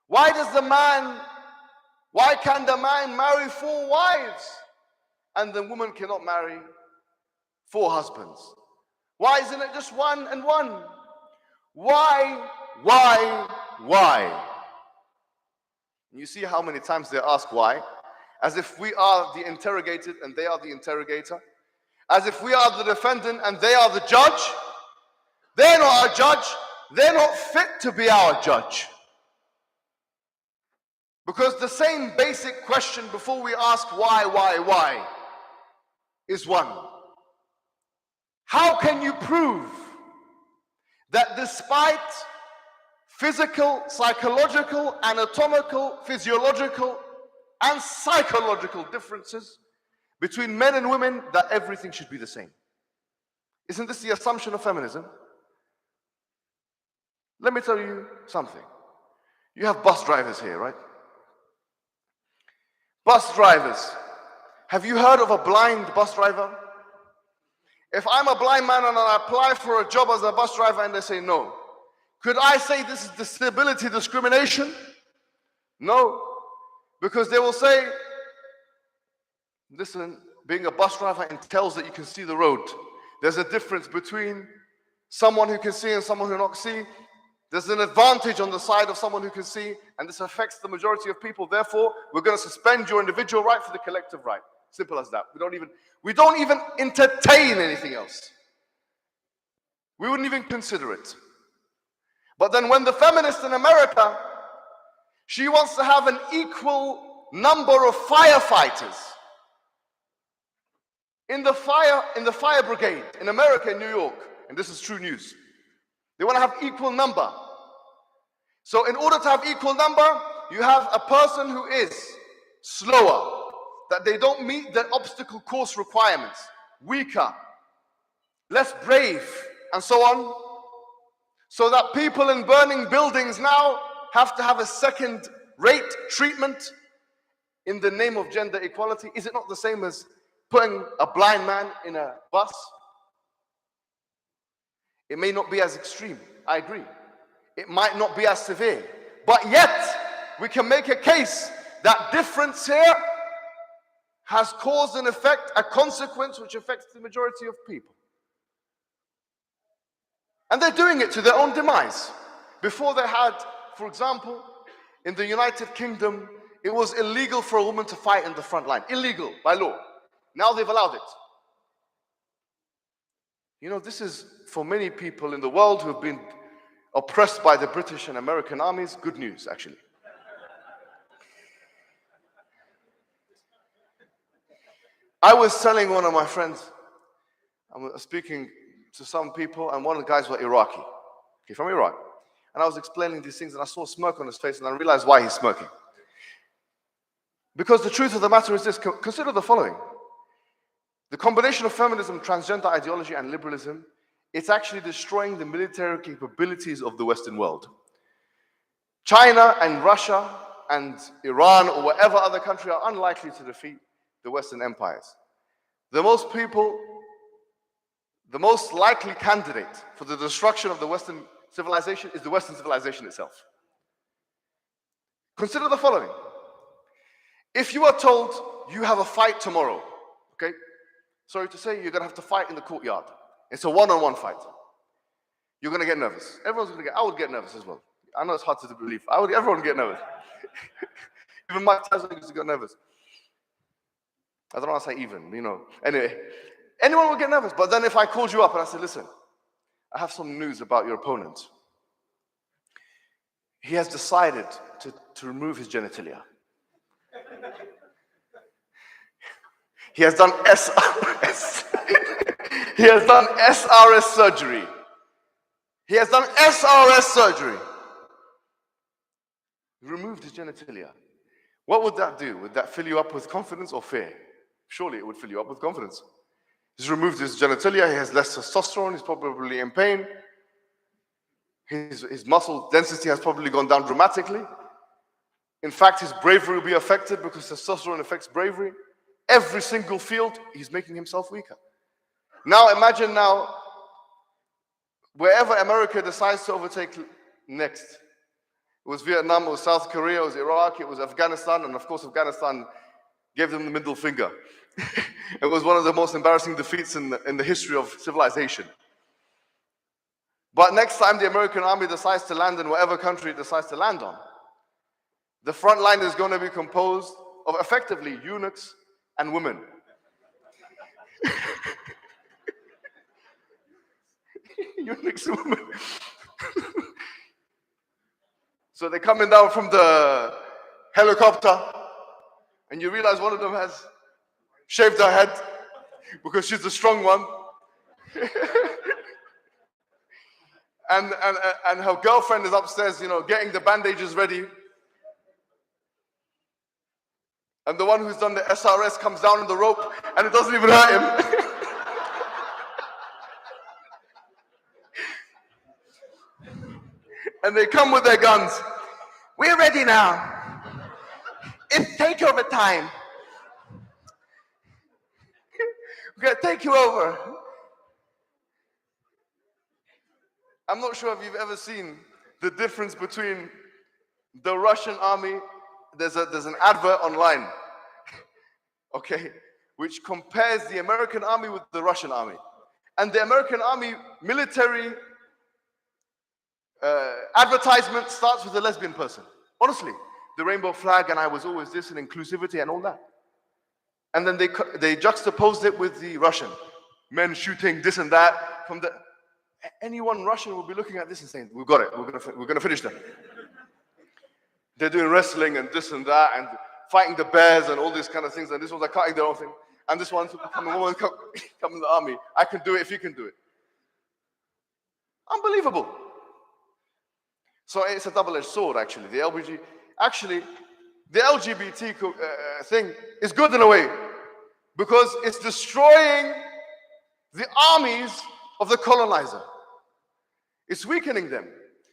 Why can the man marry 4 wives and the woman cannot marry 4 husbands? Why isn't it just 1 and 1? Why? You see how many times they ask why? As if we are the interrogated and they are the interrogator. as if we are the defendant and they are the judge. They're not our judge. They're not fit to be our judge. Because the same basic question before we ask why, is one. How can you prove that despite physical, psychological, anatomical, physiological, and psychological differences between men and women, that everything should be the same? Isn't this the assumption of feminism? Let me tell you something. You have bus drivers here, right? Bus drivers. Have you heard of a blind bus driver? If I'm a blind man and I apply for a job as a bus driver and they say no, could I say this is disability discrimination? No, because they will say, listen, being a bus driver entails that you can see the road. There's a difference between someone who can see and someone who cannot see. There's an advantage on the side of someone who can see, and this affects the majority of people. Therefore, we're going to suspend your individual right for the collective right. Simple as that. We don't even entertain anything else. We wouldn't even consider it. But then when the feminist in America, she wants to have an equal number of firefighters in the fire brigade in America, in New York, and this is true news. They want to have equal number. So in order to have equal number, you have a person who is slower, that they don't meet the obstacle course requirements, weaker, less brave, and so on. So that people in burning buildings now have to have a second-rate treatment in the name of gender equality. Is it not the same as putting a blind man in a bus? It may not be as extreme, I agree. It might not be as severe. But yet, we can make a case that difference here has caused an effect, a consequence which affects the majority of people. And they're doing it to their own demise. Before they had, for example, in the United Kingdom, it was illegal for a woman to fight in the front line. Illegal by law. Now they've allowed it. You know, this is, for many people in the world who have been oppressed by the British and American armies, good news, actually. I was telling one of my friends, I was speaking to some people, and one of the guys were Iraqi, okay, from Iraq. And I was explaining these things, and I saw a smirk on his face, and I realized why he's smirking. Because the truth of the matter is this: consider the following. The combination of feminism, transgender ideology, and liberalism, it's actually destroying the military capabilities of the Western world. China and Russia and Iran or whatever other country are unlikely to defeat the Western empires. The most likely candidate for the destruction of the Western civilization is the Western civilization itself. Consider the following. If you are told you have a fight tomorrow, okay? Sorry to say, you're going to have to fight in the courtyard. It's a one-on-one fight. You're going to get nervous. Everyone's going to get, I would get nervous as well. I know it's hard to believe. Everyone would get nervous. Even Mike Tyson used to get nervous. I don't want to say even, you know. Anyway, anyone would get nervous. But then if I called you up and I said, listen, I have some news about your opponent. He has decided to remove his genitalia. He has done SRS. He has done SRS surgery. He has done SRS surgery. He removed his genitalia. What would that do? Would that fill you up with confidence or fear? Surely it would fill you up with confidence. He's removed his genitalia. He has less testosterone. He's probably in pain. His muscle density has probably gone down dramatically. In fact, his bravery will be affected because testosterone affects bravery. Every single field, he's making himself weaker. Now imagine wherever America decides to overtake next. It was Vietnam, it was South Korea, it was Iraq, it was Afghanistan, and of course Afghanistan gave them the middle finger. It was one of the most embarrassing defeats in the history of civilization. But next time the American army decides to land in whatever country it decides to land on, the front line is going to be composed of effectively eunuchs and women. You're mixing women. So they're coming down from the helicopter, and you realize one of them has shaved her head because she's the strong one. and her girlfriend is upstairs, getting the bandages ready. And the one who's done the SRS comes down on the rope, and it doesn't even hurt him. And they come with their guns. We're ready now. It's takeover time. We're going to take you over. I'm not sure if you've ever seen the difference between the Russian army. There's an advert online, okay, which compares the American army with the Russian army. And the American army military advertisement starts with a lesbian person. Honestly, the rainbow flag, and I was always this, and inclusivity and all that. And then they juxtaposed it with the Russian. Men shooting this and that. Anyone Russian will be looking at this and saying, we've got it, we're gonna finish them. They're doing wrestling and this and that, and fighting the bears and all these kind of things, and this one's like cutting their own thing. And this one's becoming a woman, come in the army. I can do it if you can do it. Unbelievable. So it's a double-edged sword, actually. The LGBTQ thing is good in a way, because it's destroying the armies of the colonizer. It's weakening them.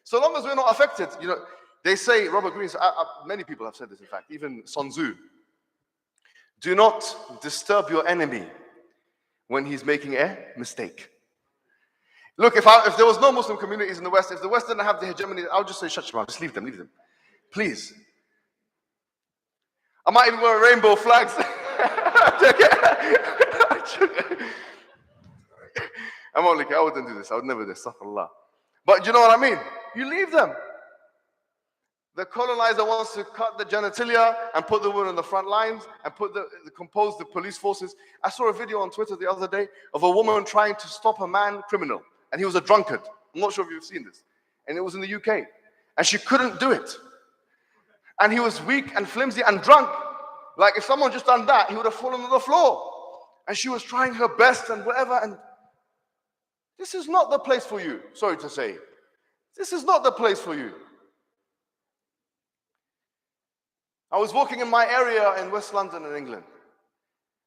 So long as we're not affected, they say, Robert Greene, many people have said this, in fact, even Sun Tzu, do not disturb your enemy when he's making a mistake. Look, if there was no Muslim communities in the West, if the West didn't have the hegemony, I would just say, shut your mouth, just leave them. Please. I might even wear rainbow flags. I wouldn't do this. I would never do this. Astaghfirullah. But you know what I mean? You leave them. The colonizer wants to cut the genitalia and put the women on the front lines and compose the police forces. I saw a video on Twitter the other day of a woman trying to stop a man criminal, and he was a drunkard. I'm not sure if you've seen this. And it was in the UK. And she couldn't do it. And he was weak and flimsy and drunk. Like if someone just done that, he would have fallen on the floor. And she was trying her best and whatever. And this is not the place for you, sorry to say. This is not the place for you. I was walking in my area in West London in England,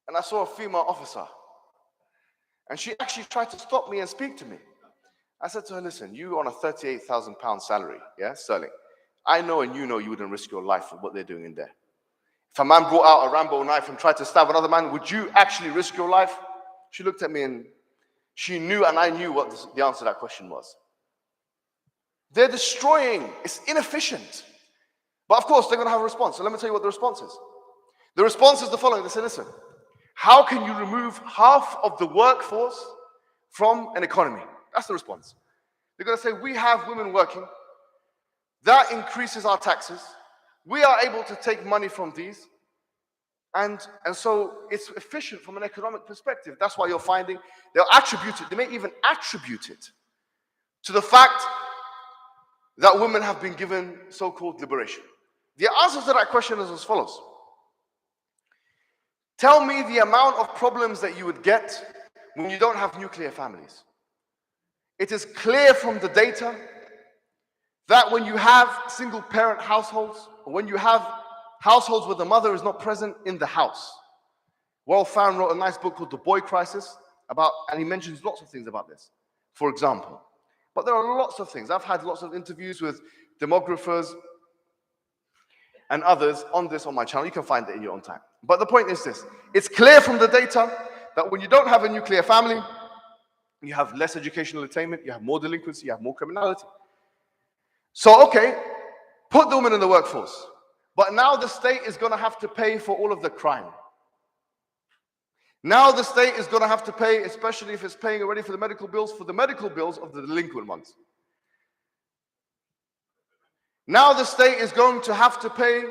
and I saw a female officer. And she actually tried to stop me and speak to me. I said to her, listen, you on a £38,000 salary, yeah, sterling. I know and you know you wouldn't risk your life for what they're doing in there. If a man brought out a Rambo knife and tried to stab another man, would you actually risk your life? She looked at me and she knew, and I knew what the answer to that question was. They're destroying. It's inefficient. But of course, they're going to have a response. So let me tell you what the response is. The response is the following. They say, listen, how can you remove half of the workforce from an economy? That's the response. They're going to say, we have women working. That increases our taxes. We are able to take money from these. And so it's efficient from an economic perspective. That's why you're finding they'll attribute it. They may even attribute it to the fact that women have been given so-called liberation. The answer to that question is as follows. Tell me the amount of problems that you would get when you don't have nuclear families. It is clear from the data that when you have single-parent households, or when you have households where the mother is not present in the house. Warren Farron wrote a nice book called The Boy Crisis, and he mentions lots of things about this, for example. But there are lots of things. I've had lots of interviews with demographers and others on this on my channel. You can find it in your own time. But the point is this. It's clear from the data that when you don't have a nuclear family, you have less educational attainment, you have more delinquency, you have more criminality. So, okay, put the women in the workforce. But now the state is going to have to pay for all of the crime. Now the state is going to have to pay, especially if it's paying already for the medical bills of the delinquent ones. Now the state is going to have to pay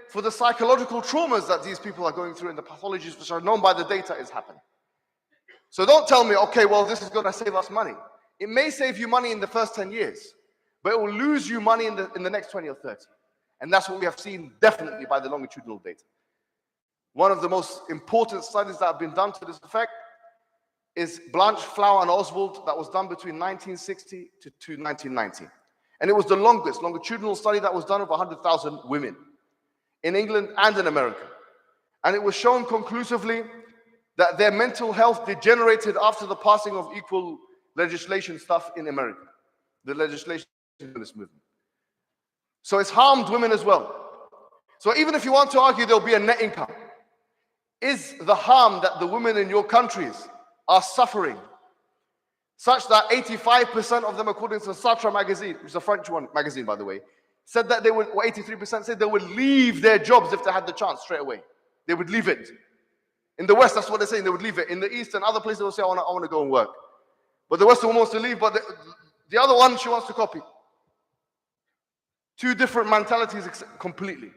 for the psychological traumas that these people are going through and the pathologies which are known by the data is happening. So don't tell me, okay, well, this is going to save us money. It may save you money in the first 10 years, but it will lose you money in the next 20 or 30. And that's what we have seen definitely by the longitudinal data. One of the most important studies that have been done to this effect is Blanche, Flower, and Oswald that was done between 1960 to 1990. And it was the longest longitudinal study that was done of 100,000 women in England and in America. And it was shown conclusively that their mental health degenerated after the passing of equal legislation stuff in America, the legislation in this movement. So it's harmed women as well. So even if you want to argue there'll be a net income, is the harm that the women in your countries are suffering such that 85% of them, according to Sartre magazine, which is a French one magazine by the way, said that they would, or 83% said they would leave their jobs if they had the chance straight away. They would leave it. In the West, that's what they're saying, they would leave it. In the East and other places, they will say, I want to go and work. But the Western woman wants to leave, but the other one, she wants to copy. Two different mentalities completely.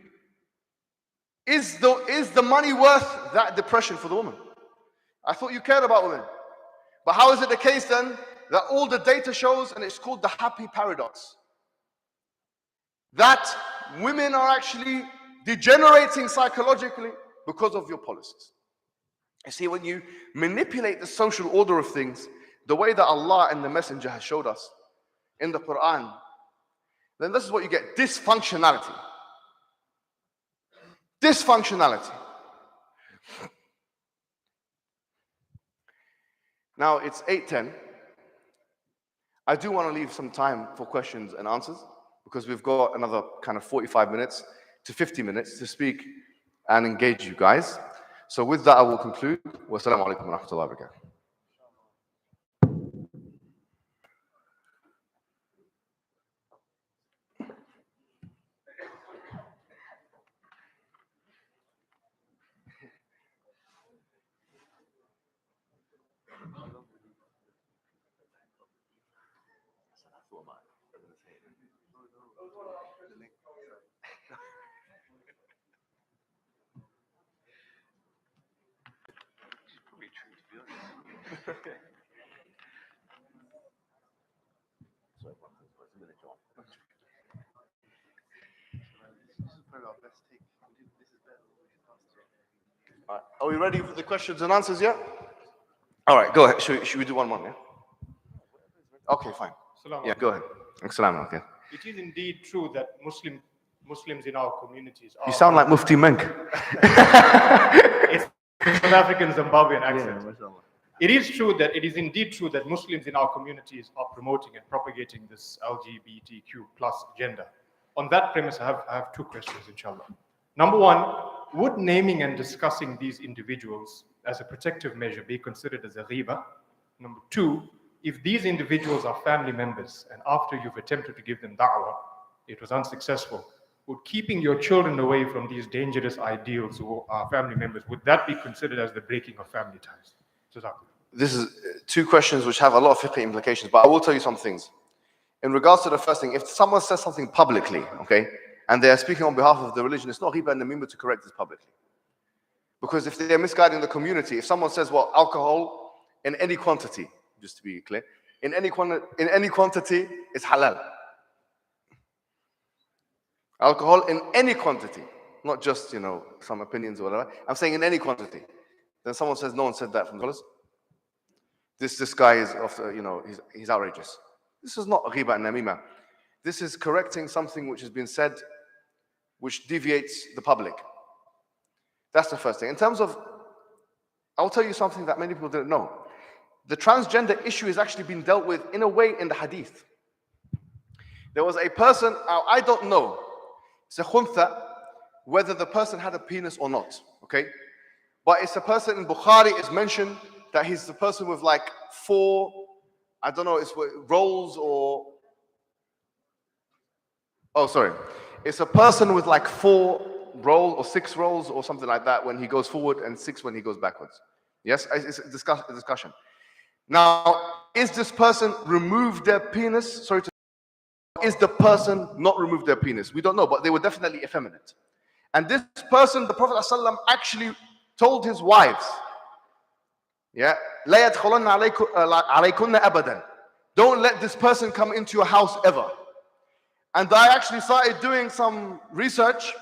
Is the money worth that depression for the woman? I thought you cared about women. But how is it the case then that all the data shows, and it's called the happy paradox, that women are actually degenerating psychologically because of your policies? You see, when you manipulate the social order of things the way that Allah and the Messenger has showed us in the Quran, then this is what you get: dysfunctionality. Dysfunctionality. Now it's 8:10. I do want to leave some time for questions and answers because we've got another kind of 45 minutes to 50 minutes to speak and engage you guys. So with that, I will conclude. Wassalamu alaikum wa rahmatullahi wa barakatuh. Are we ready for the questions and answers yet? All right, go ahead. Should we do one more? Yeah? Okay, fine. Yeah, go ahead. Assalamu alaikum. It is indeed true that Muslims in our communities are... You sound like Mufti Menk. It's South African Zimbabwean accent. Yeah, it is indeed true that Muslims in our communities are promoting and propagating this LGBTQ plus agenda. On that premise, I have two questions, inshallah. Number one, would naming and discussing these individuals as a protective measure be considered as a ghiba? Number two, if these individuals are family members and after you've attempted to give them da'wah, it was unsuccessful, would keeping your children away from these dangerous ideals who are family members, would that be considered as the breaking of family ties? This is two questions which have a lot of fiqh implications, but I will tell you some things. In regards to the first thing, if someone says something publicly, okay, and they are speaking on behalf of the religion, it's not ghiba and namimah to correct this publicly. Because if they are misguiding the community, if someone says, well, alcohol in any quantity, just to be clear, in any quantity is halal. Alcohol in any quantity, not just, some opinions or whatever. I'm saying in any quantity. Then someone says, no one said that from scholars. This guy is, he's outrageous. This is not ghiba and namimah. This is correcting something which has been said, which deviates the public. That's the first thing. In terms of, I'll tell you something that many people didn't know. The transgender issue is actually being dealt with in a way in the hadith. There was a person, I don't know, it's a khuntha, whether the person had a penis or not, okay? But it's a person in Bukhari is mentioned that he's the person with like 4, I don't know, it's rolls or, it's a person with like 4 rolls or 6 rolls or something like that when he goes forward and 6 when he goes backwards. Yes, it's a discussion. Now, is this person removed their penis? Is the person not removed their penis? We don't know, but they were definitely effeminate. And this person, the Prophet ﷺ actually told his wives, yeah, لا يدخلن عليكن أبدا. Don't let this person come into your house ever. And I actually started doing some research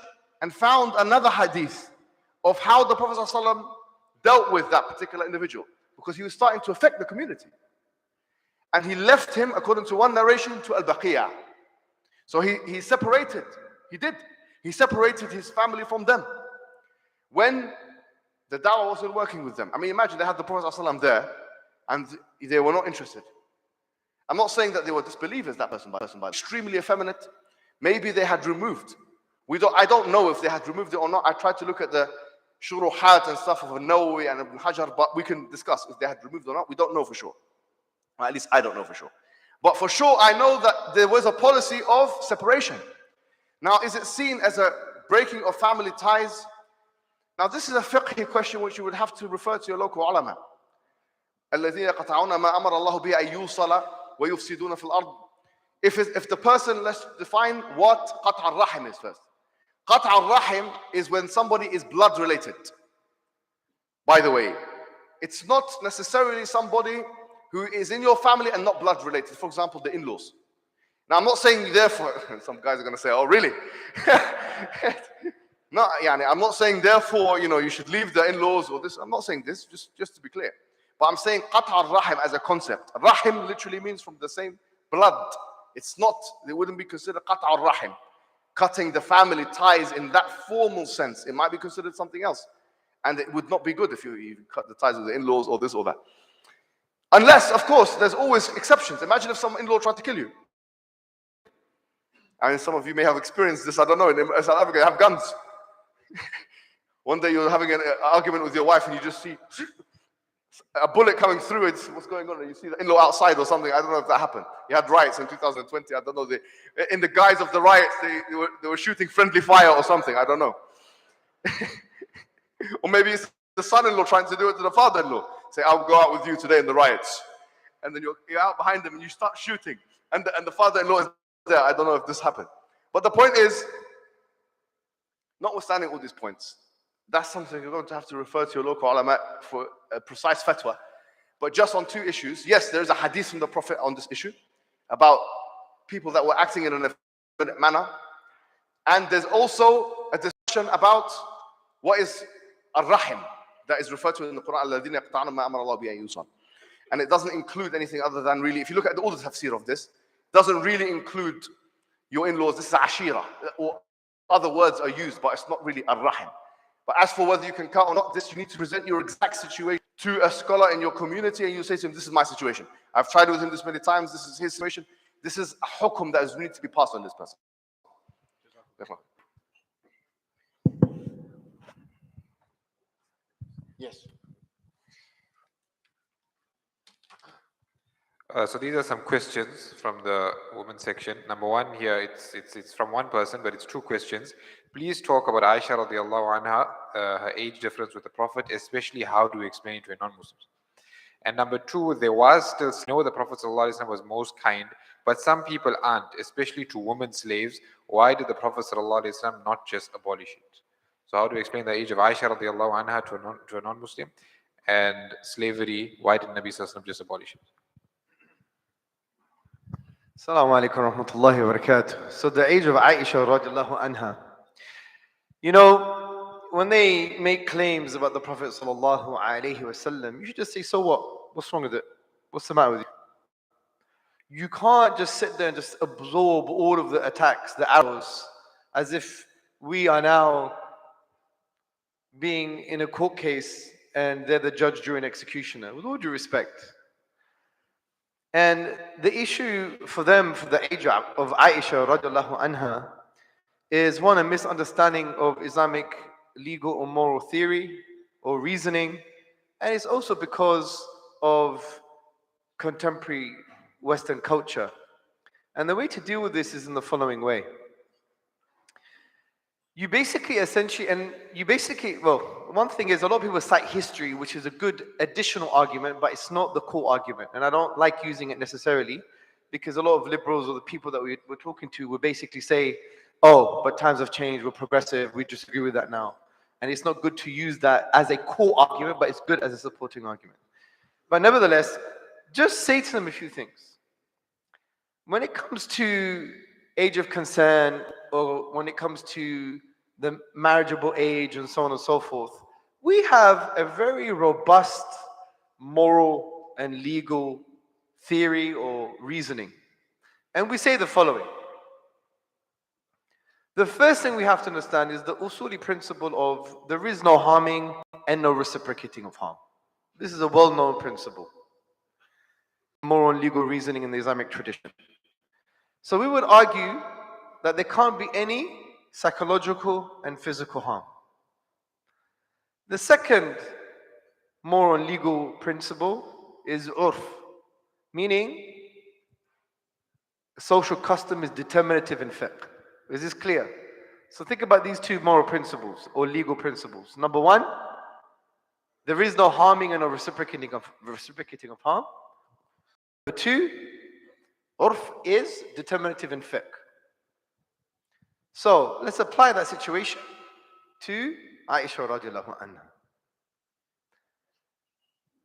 and found another hadith of how the Prophet ﷺ dealt with that particular individual, because he was starting to affect the community. And he left him, according to one narration, to Al-Baqiyah. So he separated, he separated his family from them. When the dawah wasn't working with them. I mean, imagine they had the Prophet ﷺ there and they were not interested. I'm not saying that they were disbelievers, that person, extremely effeminate. Maybe they had removed. I don't know if they had removed it or not. I tried to look at the shuruhat and stuff of An-Nawawi and Ibn Hajar, but we can discuss if they had removed or not. We don't know for sure. Or at least I don't know for sure. But for sure, I know that there was a policy of separation. Now, is it seen as a breaking of family ties? Now, this is a fiqhi question which you would have to refer to your local ulama. الَّذِينَ يَقْطَعُونَ مَا أَمَرَ اللَّهُ بِهِ أَن يُوصَلَ وَيُفْسِدُونَ فِي الْأَرْضِ. If the person, let's define what قَطْعَ الرَّحِم is first. قَطْعَ الرَّحِم is when somebody is blood related. By the way, it's not necessarily somebody who is in your family and not blood related. For example, the in-laws. Now, I'm not saying therefore, some guys are going to say, oh, really? No, I'm not saying therefore, you should leave the in-laws or this. I'm not saying this, just to be clear. But I'm saying qat' al-rahim as a concept. Rahim literally means from the same blood. It wouldn't be considered qat' al-rahim. Cutting the family ties in that formal sense. It might be considered something else. And it would not be good if you cut the ties with the in-laws or this or that. Unless, of course, there's always exceptions. Imagine if some in-law tried to kill you. I mean, some of you may have experienced this, I don't know, in South Africa, they have guns. One day you're having an argument with your wife and you just see a bullet coming through it. What's going on? And you see the in-law outside or something. I don't know if that happened. You had riots in 2020. I don't know. In the guise of the riots, they were shooting friendly fire or something. I don't know. Or maybe it's the son-in-law trying to do it to the father-in-law. Say, I'll go out with you today in the riots. And then you're out behind them and you start shooting. And the father-in-law is there. I don't know if this happened. But the point is, notwithstanding all these points, that's something you're going to have to refer to your local ulama for a precise fatwa. But just on two issues, yes, there is a hadith from the Prophet on this issue about people that were acting in an effeminate manner. And there's also a discussion about what is ar-rahim that is referred to in the Quran, الَّذِينَ يَقْطَعُونَ مَا أَمَرَ اللَّهُ بِهِ أَن يُوصَلَ. And it doesn't include anything other than really, if you look at all the tafsir of this, it doesn't really include your in-laws. This is ashira, or other words are used, but it's not really ar-rahim. But as for whether you can count or not, this you need to present your exact situation to a scholar in your community, and you say to him, this is my situation. I've tried with him this many times, this is his situation. This is a hukum that is needs to be passed on this person. Yes. So these are some questions from the women section. Number one here, it's from one person, but it's two questions. Please talk about Aisha radiallahu anha, her age difference with the Prophet, especially how do we explain it to a non-Muslims. And number two, there was still, the Prophet sallallahu alaihi wasallam was most kind, but some people aren't, especially to women slaves. Why did the Prophet sallallahu alaihi wasallam not just abolish it? So how do we explain the age of Aisha radiallahu anha to a non-Muslim? And slavery, why did Nabi sallallahu alaihi wasallam just abolish it? Assalamu alaikum wa rahmatullahi wa barakatuh. So the age of Aisha radiallahu anha. When they make claims about the Prophet sallallahu alaihi wasallam, you should just say, so what? What's wrong with it? What's the matter with you? You can't just sit there and just absorb all of the attacks, the arrows, as if we are now being in a court case and they're the judge, jury, and executioner. With all due respect. And the issue for them, for the age of Aisha radiallahu anha, is one, a misunderstanding of Islamic legal or moral theory or reasoning. And it's also because of contemporary Western culture. And the way to deal with this is in the following way. One thing is, a lot of people cite history, which is a good additional argument, but it's not the core argument. And I don't like using it necessarily, because a lot of liberals or the people that we're talking to would basically say, oh, but times have changed, we're progressive, we disagree with that now. And it's not good to use that as a core argument, but it's good as a supporting argument. But nevertheless, just say to them a few things. when it comes to age of consent, or when it comes to the marriageable age and so on and so forth, we have a very robust moral and legal theory or reasoning. And we say the following. The first thing we have to understand is the usuli principle of there is no harming and no reciprocating of harm. This is a well-known principle. Moral and legal reasoning in the Islamic tradition. So we would argue that there can't be any psychological and physical harm. The second moral and legal principle is urf, meaning social custom is determinative in fiqh. Is this clear? So think about these two moral principles or legal principles. Number one, there is no harming and no reciprocating of harm. Number two, urf is determinative in fiqh. So let's apply that situation to Aisha radiallahu anha.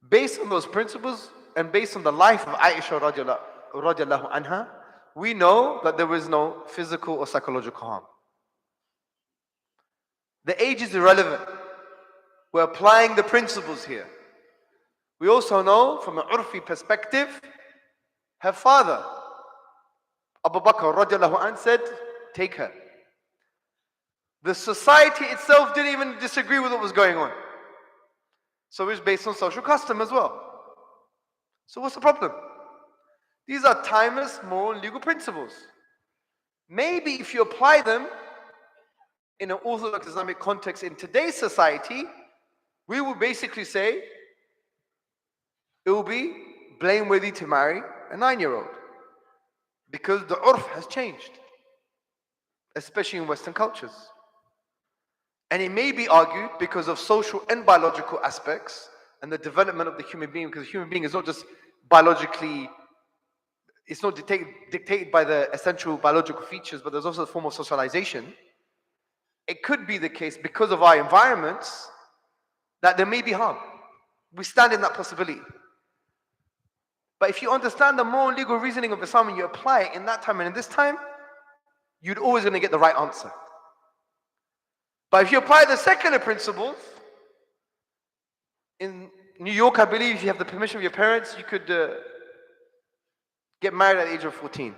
Based on those principles and based on the life of Aisha radiallahu anha, we know that there was no physical or psychological harm. The age is irrelevant. We're applying the principles here. We also know from an urfi perspective, her father, Abu Bakr radiallahu anh, said, take her. The society itself didn't even disagree with what was going on. So it's based on social custom as well. So what's the problem? These are timeless moral and legal principles. Maybe if you apply them in an Orthodox Islamic context in today's society, we will basically say it will be blameworthy to marry a 9-year-old because the urf has changed, especially in Western cultures. And it may be argued because of social and biological aspects and the development of the human being, because the human being is not just biologically, it's not dictated by the essential biological features, but there's also a form of socialization. It could be the case because of our environments that there may be harm. We stand in that possibility. But if you understand the moral and legal reasoning of Islam and you apply it in that time and in this time, you're always going to get the right answer. But if you apply the secular principles, in New York, I believe, if you have the permission of your parents, you could get married at the age of 14.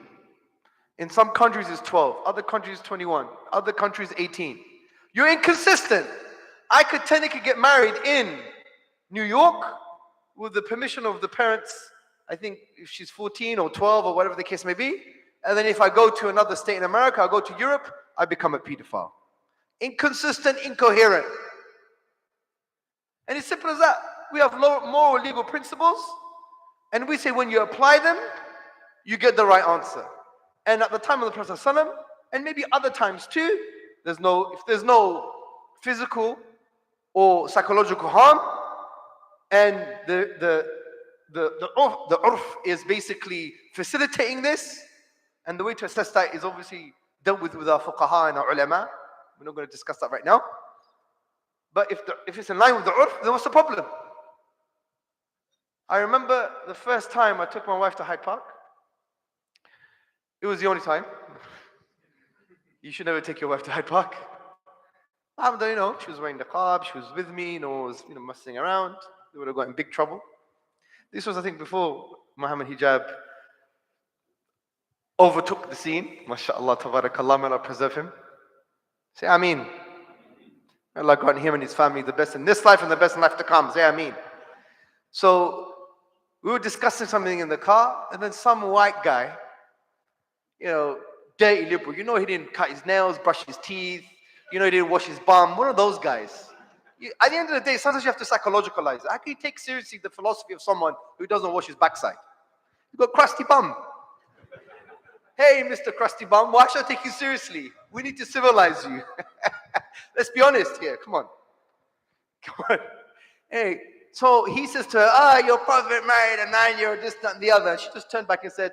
In some countries it's 12, other countries 21, other countries 18. You're inconsistent. I could technically get married in New York with the permission of the parents, I think if she's 14 or 12 or whatever the case may be. And then if I go to another state in America, I go to Europe, I become a pedophile. Inconsistent, incoherent. And it's simple as that. We have moral legal principles, and we say when you apply them, you get the right answer. And at the time of the Prophet ﷺ, and maybe other times too, if there's no physical or psychological harm, and the urf is basically facilitating this, and the way to assess that is obviously dealt with our fuqaha and our ulama. We're not going to discuss that right now. But if it's in line with the urf, then what's the problem? I remember the first time I took my wife to Hyde Park. It was the only time. You should never take your wife to Hyde Park. Alhamdulillah, she was wearing the niqab, she was with me, no one was messing around. They would have got in big trouble. This was, I think, before Mohammed Hijab overtook the scene. MashaAllah, tabarakallah, may Allah preserve him. Say Ameen. May Allah grant him and his family the best in this life and the best in life to come. Say Ameen. So we were discussing something in the car, and then some white guy, dirty liberal, he didn't cut his nails, brush his teeth, he didn't wash his bum, one of those guys. At the end of the day, sometimes you have to psychologicalize it. How can you take seriously the philosophy of someone who doesn't wash his backside? You got crusty bum. Hey, Mr. Crusty Bum, why should I take you seriously? We need to civilize you. Let's be honest here. Come on. Hey, so he says to her, your prophet married a 9-year-old, this, that, and the other. She just turned back and said,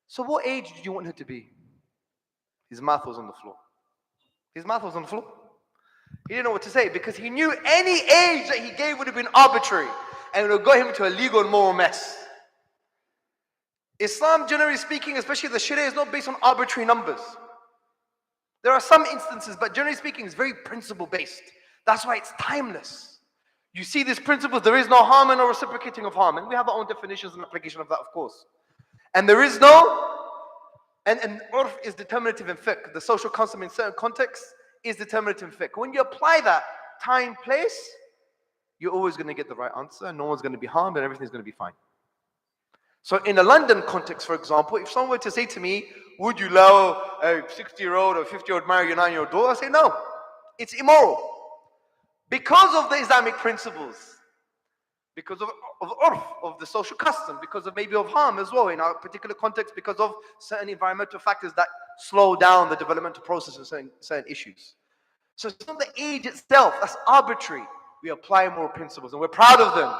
so what age did you want her to be? His mouth was on the floor. His mouth was on the floor. He didn't know what to say because he knew any age that he gave would have been arbitrary and it would have got him into a legal and moral mess. Islam, generally speaking, especially the Sharia, is not based on arbitrary numbers. There are some instances, but generally speaking, it's very principle-based. That's why it's timeless. You see these principles, there is no harm and no reciprocating of harm. And we have our own definitions and application of that, of course. And there is no, and urf is determinative in fiqh. The social custom in certain contexts is determinative in fiqh. When you apply that time, place, you're always going to get the right answer, and no one's going to be harmed, and everything's going to be fine. So in a London context, for example, if someone were to say to me, would you allow a 60-year-old or 50-year-old marry your 9-year-old daughter? I say no. It's immoral. Because of the Islamic principles, because of urf, of the social custom, because of maybe of harm as well in our particular context, because of certain environmental factors that slow down the developmental process of certain issues. So it's not the age itself, that's arbitrary. We apply moral principles and we're proud of them.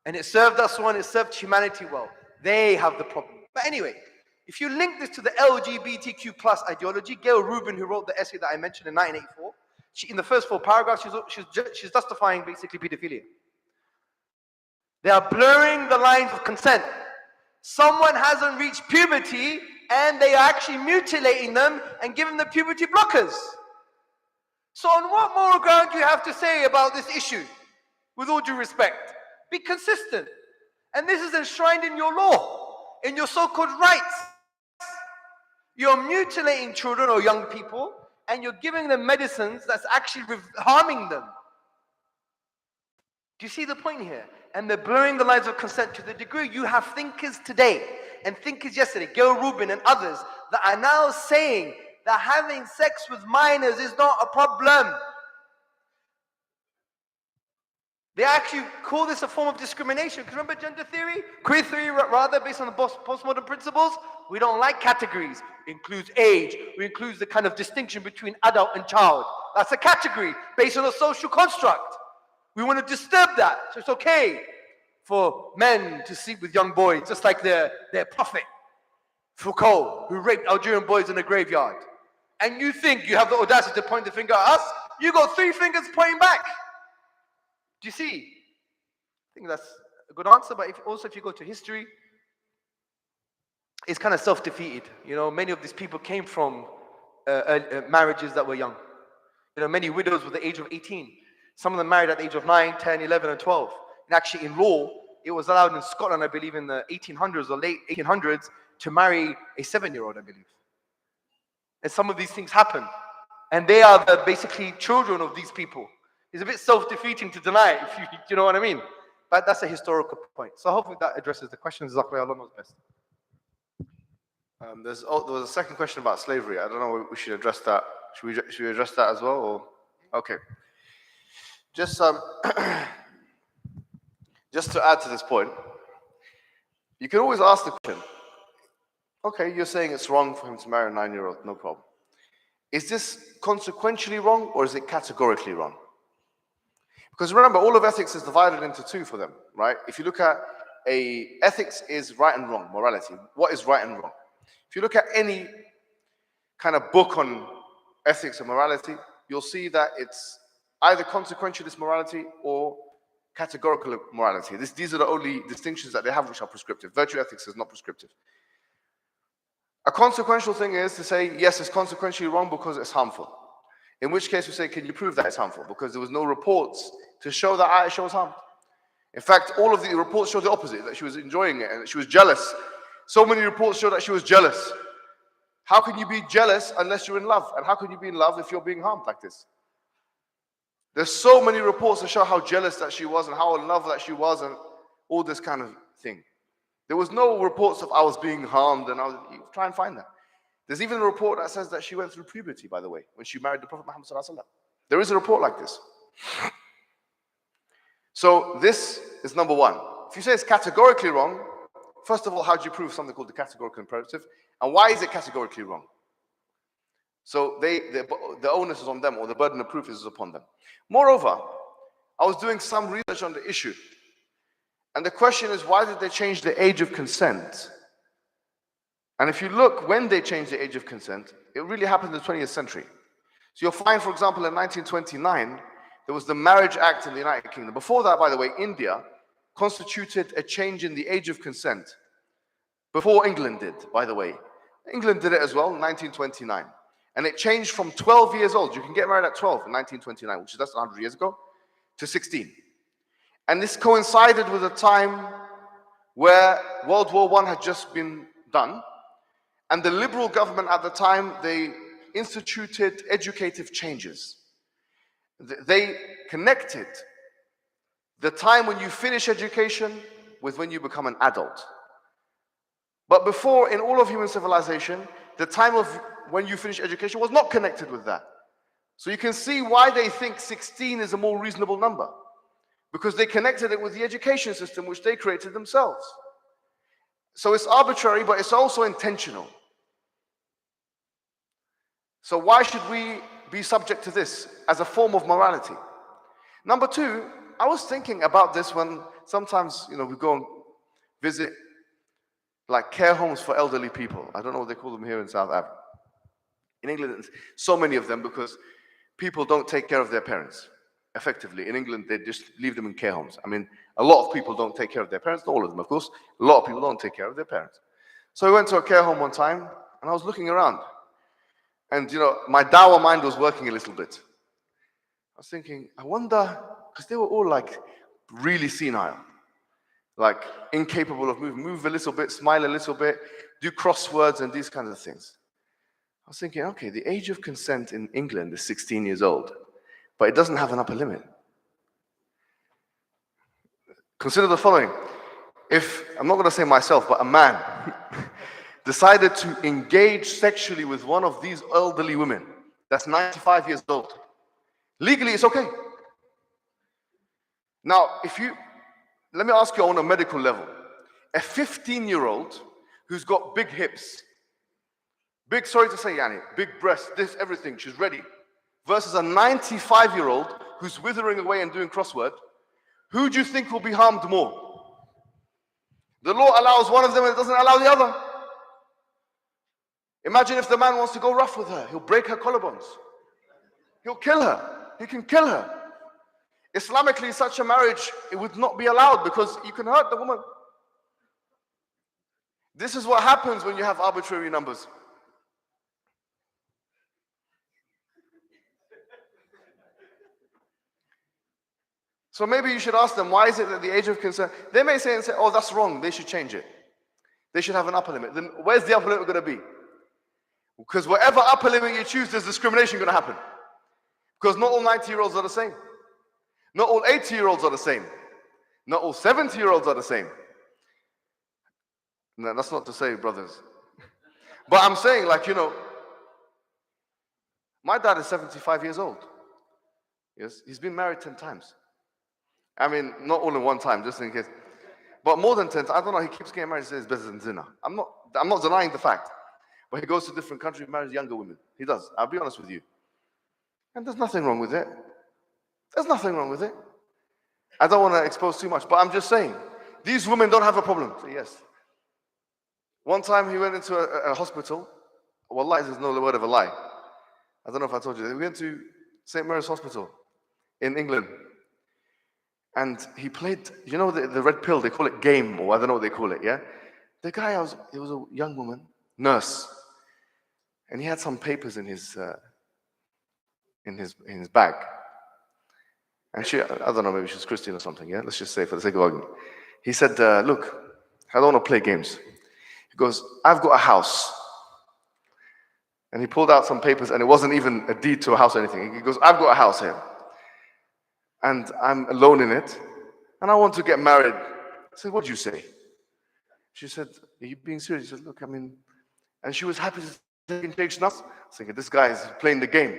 And it served us well and it served humanity well. They have the problem. But anyway, if you link this to the LGBTQ plus ideology, Gail Rubin, who wrote the essay that I mentioned in 1984, in the first 4 paragraphs, she's justifying basically pedophilia. They are blurring the lines of consent. Someone hasn't reached puberty and they are actually mutilating them and giving them puberty blockers. So on what moral ground do you have to say about this issue? With all due respect. Be consistent. And this is enshrined in your law, in your so-called rights. You're mutilating children or young people, and you're giving them medicines that's actually harming them. Do you see the point here? And they're blurring the lines of consent to the degree you have thinkers today and thinkers yesterday, Gail Rubin and others, that are now saying that having sex with minors is not a problem. They actually call this a form of discrimination. Because remember gender theory? Queer theory, rather, based on the postmodern principles? We don't like categories. It includes age. It includes the kind of distinction between adult and child. That's a category based on a social construct. We want to disturb that. So it's okay for men to sleep with young boys, just like their prophet, Foucault, who raped Algerian boys in a graveyard. And you think you have the audacity to point the finger at us? You got 3 fingers pointing back. Do you see? I think that's a good answer, but if you go to history, it's kind of self-defeated. You know, many of these people came from marriages that were young. You know, many widows were the age of 18. Some of them married at the age of 9, 10, 11, and 12. And actually in law, it was allowed in Scotland, I believe, in the 1800s or late 1800s, to marry a 7-year-old, I believe. And some of these things happen. And they are the basically children of these people. It's a bit self-defeating to deny it, if you know what I mean. But that's a historical point. So hopefully that addresses the question. Allah knows best. There was a second question about slavery. I don't know if we should address that. Should we address that as well? Or? Okay. Just just to add to this point, you can always ask the question, okay, you're saying it's wrong for him to marry a 9-year-old, no problem. Is this consequentially wrong or is it categorically wrong? Because remember, all of ethics is divided into 2 for them, right? If you look at ethics is right and wrong, morality. What is right and wrong? If you look at any kind of book on ethics and morality, you'll see that it's either consequentialist morality or categorical morality. These are the only distinctions that they have which are prescriptive. Virtue ethics is not prescriptive. A consequential thing is to say, yes, it's consequentially wrong because it's harmful. In which case we say, can you prove that it's harmful? Because there was no reports to show that Aisha was harmed. In fact, all of the reports show the opposite, that she was enjoying it and that she was jealous. So many reports show that she was jealous. How can you be jealous unless you're in love? And how can you be in love if you're being harmed like this? There's so many reports that show how jealous that she was and how in love that she was and all this kind of thing. There was no reports of I was being harmed and you try and find that. There's even a report that says that she went through puberty, by the way, when she married the Prophet Muhammad sallallahu alaihi wasallam. There is a report like this. So this is number 1. If you say it's categorically wrong, first of all, how do you prove something called the categorical imperative? And why is it categorically wrong? So the onus is on them, or the burden of proof is upon them. Moreover, I was doing some research on the issue. And the question is, why did they change the age of consent? And if you look when they changed the age of consent, it really happened in the 20th century. So you'll find, for example, in 1929, there was the Marriage Act in the United Kingdom. Before that, by the way, India constituted a change in the age of consent before England did, by the way. England did it as well in 1929. And it changed from 12 years old. You can get married at 12 in 1929, which is that's 100 years ago, to 16. And this coincided with a time where World War I had just been done. And the liberal government at the time, they instituted educative changes. They connected the time when you finish education with when you become an adult. But before, in all of human civilization, the time of when you finish education was not connected with that. So you can see why they think 16 is a more reasonable number. Because they connected it with the education system which they created themselves. So it's arbitrary, but it's also intentional. So why should we be subject to this as a form of morality? Number two, I was thinking about this when sometimes, we go and visit like care homes for elderly people. I don't know what they call them here in South Africa. In England, so many of them because people don't take care of their parents effectively. In England, they just leave them in care homes. I mean, a lot of people don't take care of their parents, not all of them, of course. A lot of people don't take care of their parents. So I went to a care home one time and I was looking around. And, my dawah mind was working a little bit. I was thinking, I wonder, because they were all like really senile, like incapable of moving, move a little bit, smile a little bit, do crosswords and these kinds of things. I was thinking, okay, the age of consent in England is 16 years old, but it doesn't have an upper limit. Consider the following. If, I'm not going to say myself, but a man decided to engage sexually with one of these elderly women that's 95 years old, legally it's okay. Now, let me ask you on a medical level, a 15-year-old who's got big hips, sorry to say, big breasts, this, everything, she's ready, versus a 95-year-old who's withering away and doing crossword, who do you think will be harmed more? The law allows one of them and it doesn't allow the other. Imagine if the man wants to go rough with her, he'll break her collarbones. He'll kill her. He can kill her. Islamically, such a marriage, it would not be allowed because you can hurt the woman. This is what happens when you have arbitrary numbers. So maybe you should ask them, why is it that the age of consent? They may say, oh, that's wrong, they should change it. They should have an upper limit. Then where's the upper limit going to be? Because whatever upper limit you choose, there's discrimination going to happen. Because not all 90-year-olds are the same. Not all 80-year-olds are the same. Not all 70-year-olds are the same. No, that's not to say, brothers. But I'm saying, my dad is 75 years old. Yes, he's been married 10 times. I mean, not all in one time, just in case. But more than 10 times, I don't know, he keeps getting married, he says it's better than zina. I'm not denying the fact. But he goes to different countries, marries younger women. He does, I'll be honest with you. And there's nothing wrong with it. There's nothing wrong with it. I don't want to expose too much, but I'm just saying, these women don't have a problem. So yes. One time he went into a hospital. Wallahi, there's no word of a lie. I don't know if I told you. We went to St. Mary's Hospital in England. And he played, the red pill, they call it game, or I don't know what they call it, yeah? The guy, it was a young woman, nurse. And he had some papers in his bag. And she, I don't know, maybe she's Christian or something, yeah? Let's just say for the sake of argument. He said, look, I don't want to play games. He goes, I've got a house. And he pulled out some papers and it wasn't even a deed to a house or anything. He goes, I've got a house here. And I'm alone in it. And I want to get married. I said, what do you say? She said, are you being serious? He said, look, and she was happy to take nuts. I was thinking, this guy is playing the game.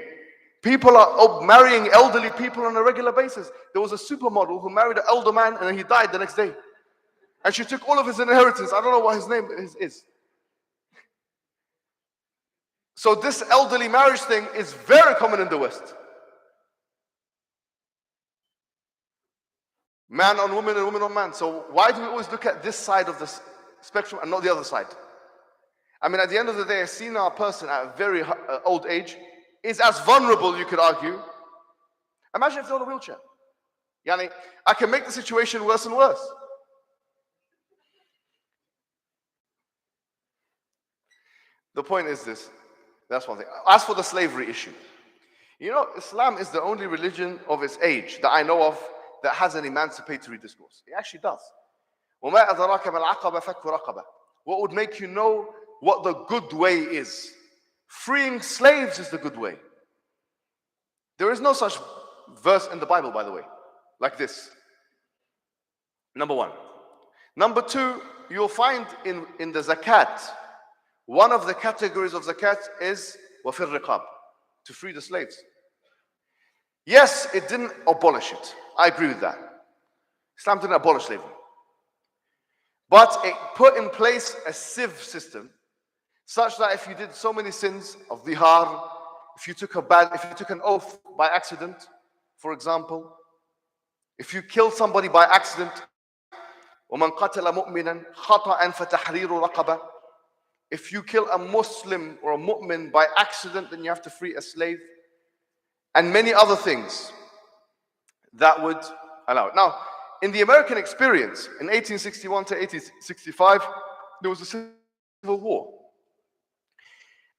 People are marrying elderly people on a regular basis. There was a supermodel who married an elder man and then he died the next day. And she took all of his inheritance. I don't know what his name is. So this elderly marriage thing is very common in the West. Man on woman and woman on man. So why do we always look at this side of the spectrum and not the other side? I mean, at the end of the day, a senile person at a very old age is as vulnerable, you could argue. Imagine if they're on a wheelchair. Yani, I can make the situation worse and worse. the point is this. That's one thing. As for the slavery issue, you know, Islam is the only religion of its age that I know of that has an emancipatory discourse. It actually does. وَمَا أَدْرَاكَ مَا الْعَقَبَةُ فَكُّ رَقَبَةٍ. What would make you know what the good way is? Freeing slaves is the good way. There is no such verse in the Bible, by the way, like this. Number one. Number two, you'll find in the zakat, one of the categories of zakat is وَفِي الرِّقَابِ, to free the slaves. Yes, it didn't abolish it. I agree with that. Islam didn't abolish slavery. But it put in place a sieve system such that if you did so many sins of dihar, if you took an oath by accident, for example, if you killed somebody by accident, وَمَنْ قَتَلَ مُؤْمِنًا خَطَأً فَتَحْرِيرُ رَقَبَةٍ, if you kill a Muslim or a mu'min by accident, then you have to free a slave, and many other things that would allow it. Now, in the American experience, in 1861 to 1865, there was a civil war.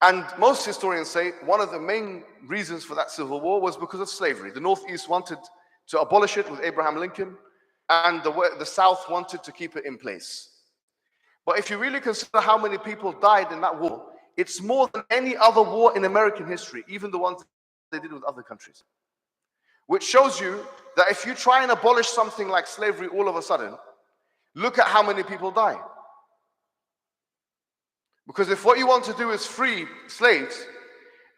And most historians say one of the main reasons for that civil war was because of slavery. The Northeast wanted to abolish it with Abraham Lincoln, and the South wanted to keep it in place. But if you really consider how many people died in that war, it's more than any other war in American history, even the ones they did with other countries. Which shows you that if you try and abolish something like slavery all of a sudden, look at how many people die. Because if what you want to do is free slaves,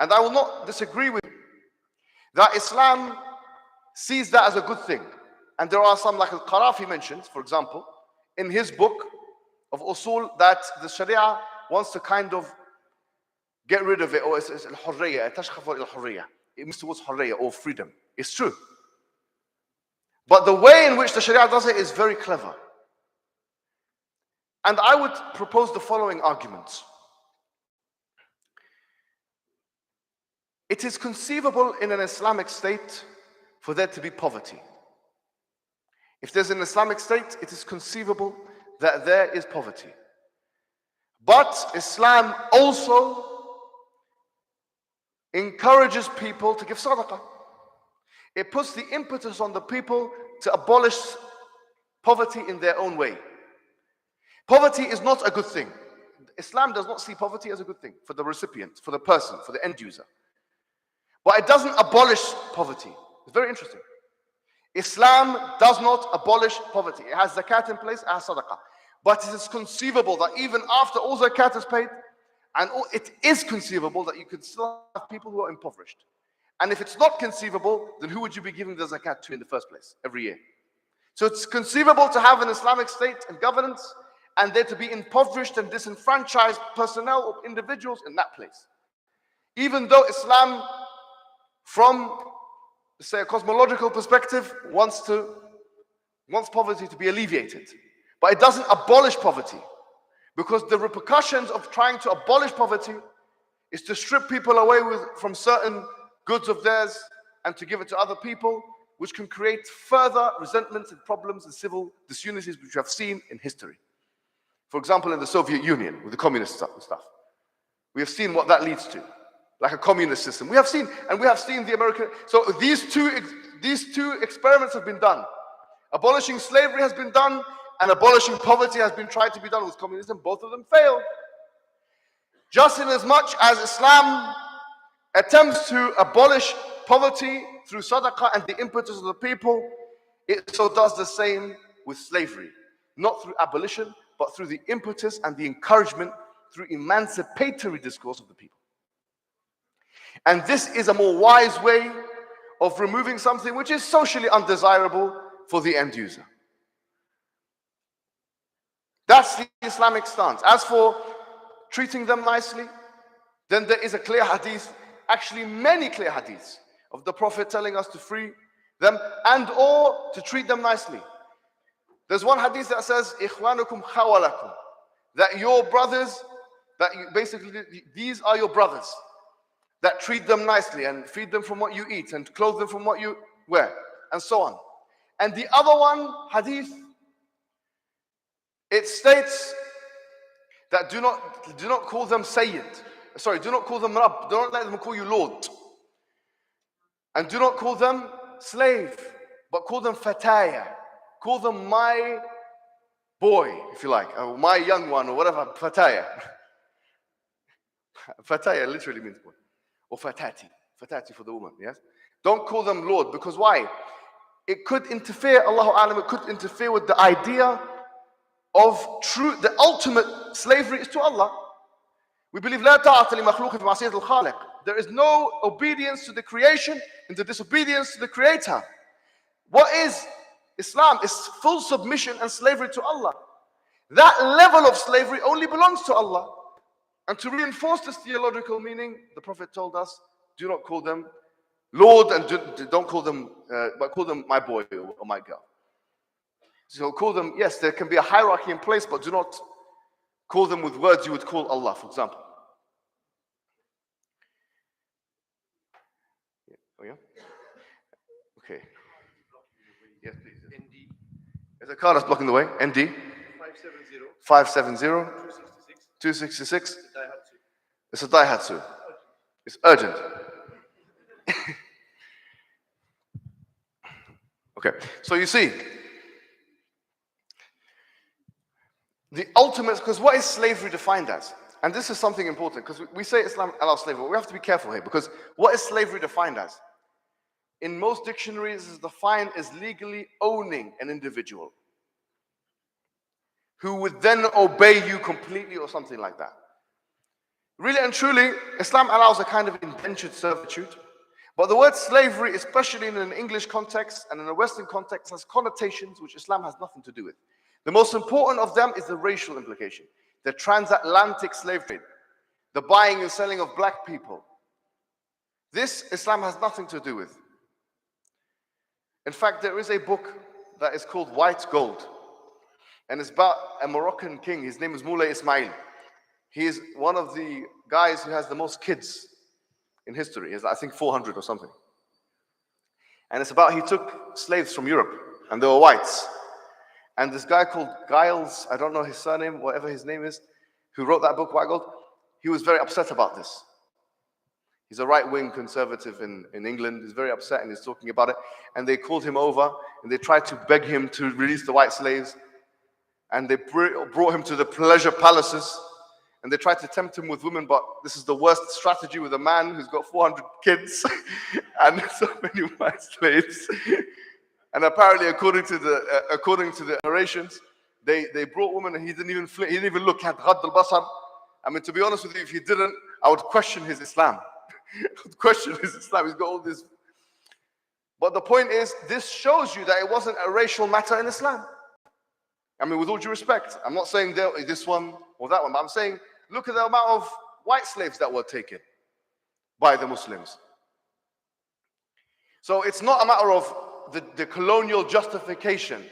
and I will not disagree with you, that Islam sees that as a good thing. And there are some, like Al-Qarafi mentions, for example, in his book of Usul, that the Sharia wants to kind of get rid of it, or it's al-hurriya, al-hurriya. It means towards hurriya, or freedom. It's true. But the way in which the Sharia does it is very clever. And I would propose the following arguments. It is conceivable in an Islamic state for there to be poverty. If there's an Islamic state, it is conceivable that there is poverty. But Islam also encourages people to give sadaqah. It puts the impetus on the people to abolish poverty in their own way. Poverty is not a good thing. Islam does not see poverty as a good thing for the recipient, for the person, for the end user. But it doesn't abolish poverty. It's very interesting. Islam does not abolish poverty. It has zakat in place, it has sadaqah. But it is conceivable that even after all zakat is paid, and it is conceivable that you could still have people who are impoverished. And if it's not conceivable, then who would you be giving the zakat to in the first place every year? So it's conceivable to have an Islamic state and governance, and there to be impoverished and disenfranchised personnel or individuals in that place. Even though Islam, from say a cosmological perspective, wants poverty to be alleviated. But it doesn't abolish poverty, because the repercussions of trying to abolish poverty is to strip people away from certain goods of theirs and to give it to other people, which can create further resentments and problems and civil disunities, which we have seen in history. For example, in the Soviet Union with the communist stuff. We have seen what that leads to, like a communist system. We have seen the American. So these two experiments have been done. Abolishing slavery has been done, and abolishing poverty has been tried to be done with communism. Both of them failed. Just in as much as Islam attempts to abolish poverty through sadaqah and the impetus of the people, it so does the same with slavery. Not through abolition, but through the impetus and the encouragement through emancipatory discourse of the people. And this is a more wise way of removing something which is socially undesirable for the end user. That's the Islamic stance. As for treating them nicely, then there is a clear hadith, actually many clear hadiths of the Prophet telling us to free them and or to treat them nicely. There's one hadith that says, "Ikhwanukum khawalakum," that your brothers, basically these are your brothers, that treat them nicely and feed them from what you eat and clothe them from what you wear, and so on. And the other one, hadith, it states that do not call them Sayyid. do not call them Rabb. Do not let them call you Lord. And do not call them slave, but call them Fataya. Call them my boy, if you like, or my young one, or whatever. Fataya. Fataya literally means boy. Or Fatati. Fatati for the woman, yes? Don't call them Lord, because why? It could interfere, Allahu Alam, it could interfere with the idea of true, the ultimate slavery is to Allah. We believe لا طاعة لمخلوق في معصية الخالق. There is no obedience to the creation and the disobedience to the creator. What is Islam? Is full submission and slavery to Allah. That level of slavery only belongs to Allah. And to reinforce this theological meaning, the Prophet told us, do not call them Lord, and don't call them, but call them my boy or my girl. So call them, yes, there can be a hierarchy in place, but do not call them with words you would call Allah, for example. Oh yeah? Okay. Yes, please. ND. There's a car that's blocking the way. ND. 570. 266. It's a Daihatsu. It's urgent. Okay, so you see, the ultimate, because what is slavery defined as? And this is something important, because we say Islam allows slavery, but we have to be careful here, because what is slavery defined as? In most dictionaries, it's defined as legally owning an individual who would then obey you completely or something like that. Really and truly, Islam allows a kind of indentured servitude. But the word slavery, especially in an English context and in a Western context, has connotations which Islam has nothing to do with. The most important of them is the racial implication, the transatlantic slave trade, the buying and selling of black people. This Islam has nothing to do with. In fact, there is a book that is called White Gold, and it's about a Moroccan king. His name is Moulay Ismail. He is one of the guys who has the most kids in history. He has, I think, 400 or something. And it's about, he took slaves from Europe, and they were whites. And this guy called Giles, I don't know his surname, whatever his name is, who wrote that book, White Gold, he was very upset about this. He's a right-wing conservative in England. He's very upset and he's talking about it. And they called him over and they tried to beg him to release the white slaves. And they brought him to the pleasure palaces. And they tried to tempt him with women, but this is the worst strategy with a man who's got 400 kids and so many white slaves. And apparently, according to the narrations, they brought women and he didn't even look at Ghad al-Basar. I mean, to be honest with you, if he didn't, I would question his Islam. I would question his Islam. He's got all this. But the point is, this shows you that it wasn't a racial matter in Islam. I mean, with all due respect, I'm not saying this one or that one, but I'm saying, look at the amount of white slaves that were taken by the Muslims. So it's not a matter of the colonial justification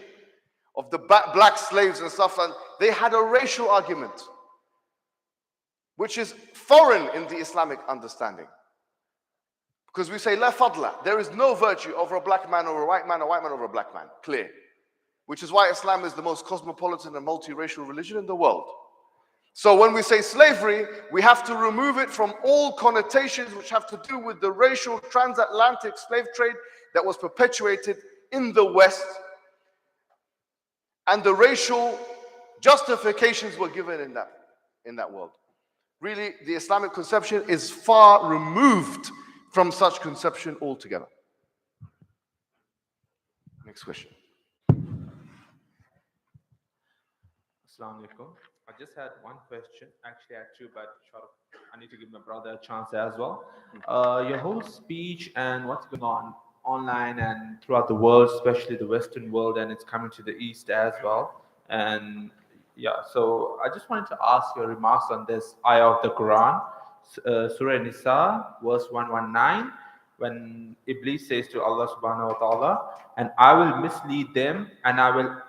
of the black slaves and stuff. And they had a racial argument, which is foreign in the Islamic understanding. Because we say, la fadla, there is no virtue over a black man over a white man over a black man. Clear. Which is why Islam is the most cosmopolitan and multiracial religion in the world. So when we say slavery, we have to remove it from all connotations which have to do with the racial transatlantic slave trade that was perpetuated in the West, and the racial justifications were given in that world. Really, the Islamic conception is far removed from such conception altogether. Next question. Assalamu alaikum. I just had one question. Actually, I had two, but I need to give my brother a chance as well. Your whole speech and what's going on online and throughout the world, especially the Western world, and it's coming to the East as well. And yeah, so I just wanted to ask your remarks on this ayah of the Quran, Surah Nisa, verse 119, when Iblis says to Allah subhanahu wa ta'ala, and I will mislead them and I will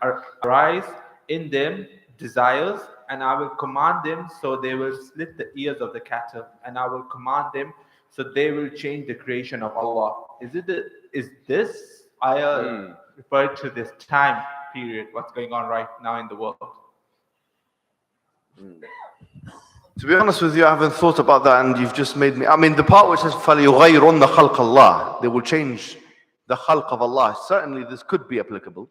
arise in them desires, and I will command them so they will slit the ears of the cattle, and I will command them so they will change the creation of Allah. Is this ayah referred to this time period, what's going on right now in the world? To be honest with you, I haven't thought about that, and you've just made me. I mean, the part which says فَلْيُغَيْرُنَّ خَلْقَ اللَّهِ, they will change the khalq of Allah. Certainly, this could be applicable,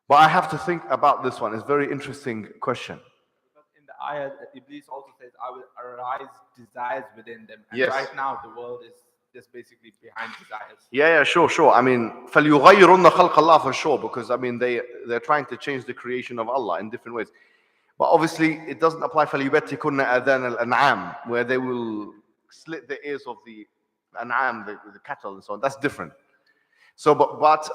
but I have to think about this one. It's a very interesting question. Because in the ayah, Iblis also says, I will arise desires within them. And Yes. right now, the world is just basically behind desires. Yeah, sure. I mean, فَلْيُغَيِّرُنَّ خَلْقَ اللَّهِ for sure, because I mean, they're trying to change the creation of Allah in different ways. But obviously, it doesn't apply فَلْيُبَتِّكُنَّ أَذَانَ الْأَنْعَامِ, where they will slit the ears of the an'am, the cattle and so on. That's different. So, but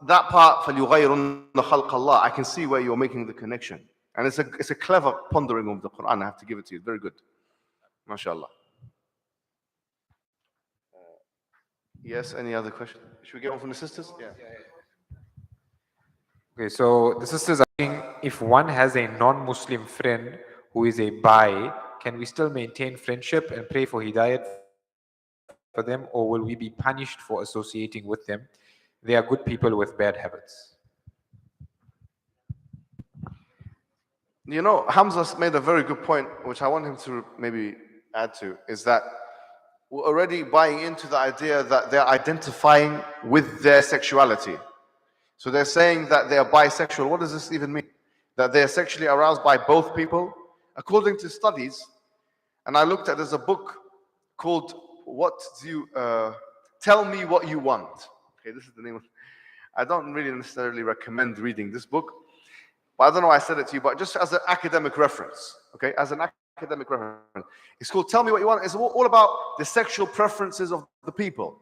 that part, فَلْيُغَيِّرُنَّ خَلْقَ اللَّهِ, I can see where you're making the connection. And it's a clever pondering of the Quran. I have to give it to you. Very good. MashaAllah. Yes, any other question? Should we get one from the sisters? Yeah. Okay, so the sisters are asking, if one has a non-Muslim friend who is a bi, can we still maintain friendship and pray for hidayat for them, or will we be punished for associating with them? They are good people with bad habits. You know, Hamzah made a very good point, which I want him to maybe add to, is that we're already buying into the idea that they're identifying with their sexuality. So they're saying that they are bisexual. What does this even mean? That they are sexually aroused by both people? According to studies, and I looked at, there's a book called Tell Me What You Want. Okay, this is the name of, I don't really necessarily recommend reading this book, but I don't know why I said it to you, but just as an academic reference, okay, as an academic reference. It's called Tell Me What You Want. It's all about the sexual preferences of the people.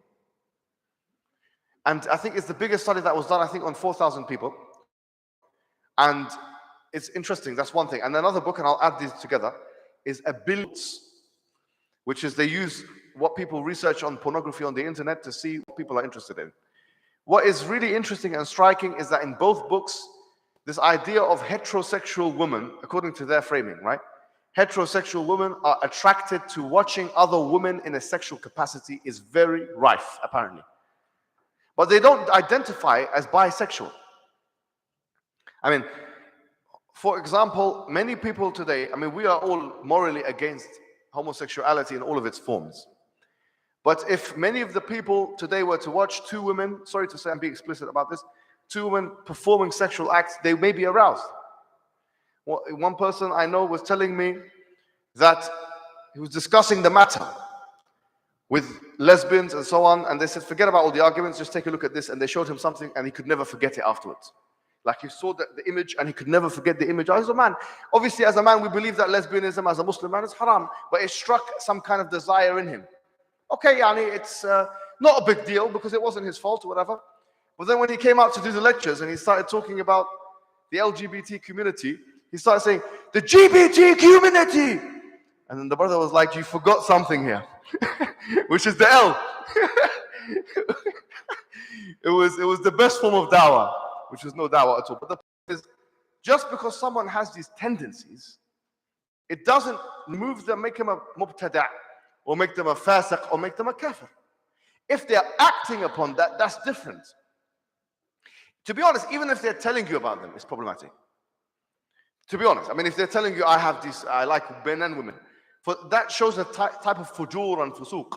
And I think it's the biggest study that was done, I think, on 4,000 people. And it's interesting, that's one thing. And another book, and I'll add these together, is Abilities, which is they use what people research on pornography on the internet to see what people are interested in. What is really interesting and striking is that in both books, this idea of heterosexual women, according to their framing, right? Heterosexual women are attracted to watching other women in a sexual capacity is very rife, apparently. But they don't identify as bisexual. I mean, for example, many people today, I mean, we are all morally against homosexuality in all of its forms. But if many of the people today were to watch two women, sorry to say, I'm being explicit about this, two women performing sexual acts, they may be aroused. Well, one person I know was telling me that he was discussing the matter with lesbians and so on, and they said, forget about all the arguments, just take a look at this, and they showed him something, and he could never forget it afterwards. Like he saw the image, and he could never forget the image. As a man, obviously as a man, we believe that lesbianism as a Muslim man is haram, but it struck some kind of desire in him. Okay, yani, it's not a big deal, because it wasn't his fault or whatever. But then when he came out to do the lectures, and he started talking about the LGBT community, he started saying, the LGBT community! And then the brother was like, you forgot something here, which is the L. It was the best form of dawah, which was no dawah at all. But the point is, just because someone has these tendencies, it doesn't move them, make them a mubtada', or make them a fasiq, or make them a kafir. If they're acting upon that, that's different. To be honest, even if they're telling you about them, it's problematic. To be honest, I mean, if they're telling you, I like men and women, that shows a type of fujur and fusuq,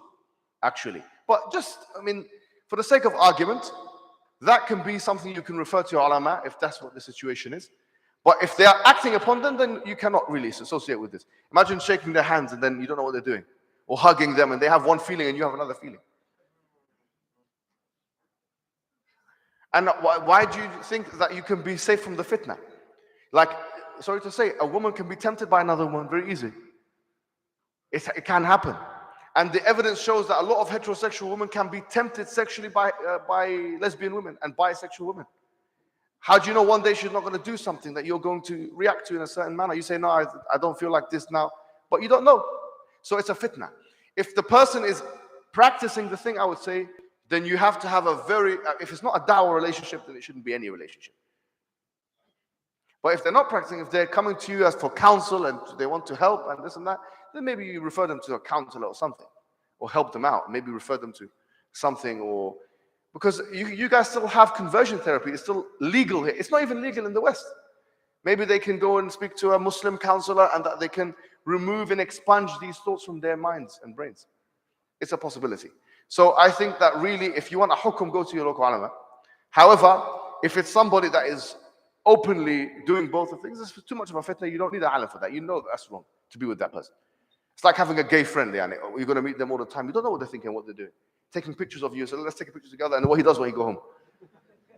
actually. But just, I mean, for the sake of argument, that can be something you can refer to your ulama if that's what the situation is. But if they are acting upon them, then you cannot really associate with this. Imagine shaking their hands and then you don't know what they're doing. Or hugging them and they have one feeling and you have another feeling. And why do you think that you can be safe from the fitna? Like, sorry to say, a woman can be tempted by another woman very easily. It can happen. And the evidence shows that a lot of heterosexual women can be tempted sexually by lesbian women and bisexual women. How do you know one day she's not going to do something that you're going to react to in a certain manner? You say, no, I don't feel like this now. But you don't know. So it's a fitna. If the person is practicing the thing, I would say, then you have to have a very, if it's not a dawah relationship, then it shouldn't be any relationship. But if they're not practicing, if they're coming to you as for counsel and they want to help and this and that, then maybe you refer them to a counselor or something, or help them out. Maybe refer them to something, or because you guys still have conversion therapy. It's still legal here. It's not even legal in the West. Maybe they can go and speak to a Muslim counselor and that they can remove and expunge these thoughts from their minds and brains. It's a possibility. So I think that really, if you want a hukum, go to your local ulama. However, if it's somebody that is openly doing both of things, it's too much of a fitna. You don't need an alim for that. You know that's wrong to be with that person. It's like having a gay friend, yani. You're going to meet them all the time. You don't know what they're thinking, what they're doing. Taking pictures of you, so let's take a picture together. And what he does when he go home,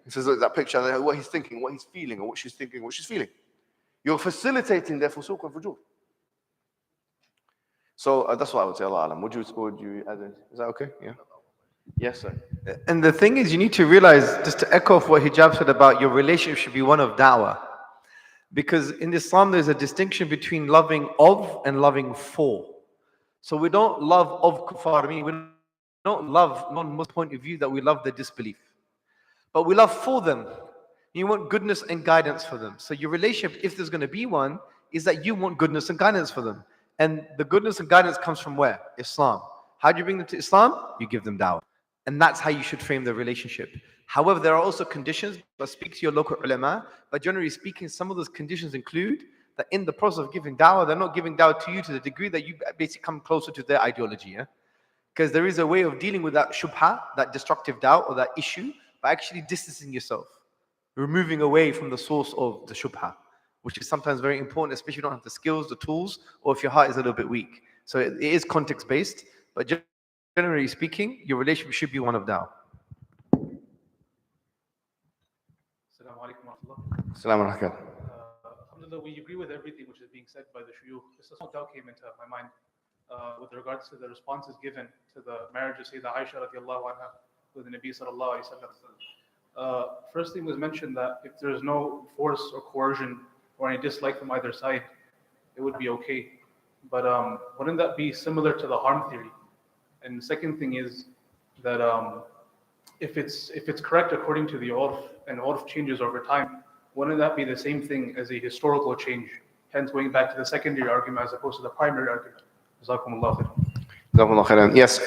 he says, look, that picture, what he's thinking, what he's feeling, or what she's thinking, what she's feeling. You're facilitating their fusuq and fujur. So that's what I would say, Allah alam. Would you add it? Is that okay? Yeah. Yes, sir. And the thing is, you need to realize, just to echo off what Hijab said about your relationship should be one of da'wah. Because in Islam, there's a distinction between loving of and loving for. So we don't love of kuffar. I mean, we don't love non-Muslim point of view that we love their disbelief. But we love for them. You want goodness and guidance for them. So your relationship, if there's going to be one, is that you want goodness and guidance for them. And the goodness and guidance comes from where? Islam. How do you bring them to Islam? You give them da'wah. And that's how you should frame the relationship. However, there are also conditions, but speak to your local ulama. But generally speaking, some of those conditions include that in the process of giving da'wah, they're not giving da'wah to you to the degree that you basically come closer to their ideology. Yeah? Because there is a way of dealing with that shubha, that destructive doubt or that issue, by actually distancing yourself, removing away from the source of the shubha, which is sometimes very important, especially if you don't have the skills, the tools, or if your heart is a little bit weak. So it is context-based, but generally speaking, your relationship should be one of da'wah. Assalamu alaikum wa rahmatullah. Assalamu alaikum. Alhamdulillah, we agree with everything which is being said by the shuyukh. Just a small doubt came into my mind with regards to the responses given to the marriage of Sayyidah Aisha radiallahu anha with the Nabi sallallahu alayhi wa sallam. First thing was mentioned that if there is no force or coercion or any dislike from either side, it would be okay. But wouldn't that be similar to the harm theory? And the second thing is that if it's correct according to the urf, and urf changes over time, wouldn't that be the same thing as a historical change? Hence, going back to the secondary argument as opposed to the primary argument. Jazakumullah khairan. Yes,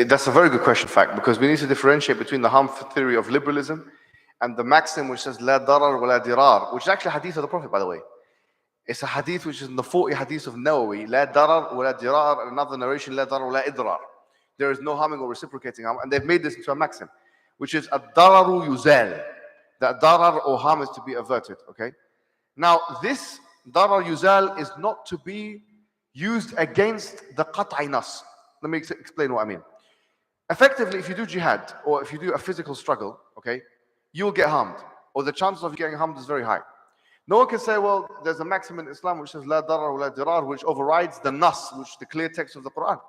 that's a very good question, in fact, because we need to differentiate between the harm theory of liberalism and the maxim which says la darar wa la dirar, which is actually a hadith of the Prophet, by the way. It's a hadith which is in the 40 hadith of Nawawi, la darar wa la dirar, and another narration, la darar wa la idrar. There is no harming or reciprocating harm, and they've made this into a maxim, which is ad-dararu yuzal, that darar or harm is to be averted. Okay. Now this darar yuzal is not to be used against the qat'i nas. Let me explain what I mean. Effectively, if you do jihad or if you do a physical struggle, okay, you will get harmed, or the chances of getting harmed is very high. No one can say, well, there's a maxim in Islam which says la darar wa la dirar, which overrides the nas, which the clear text of the Quran.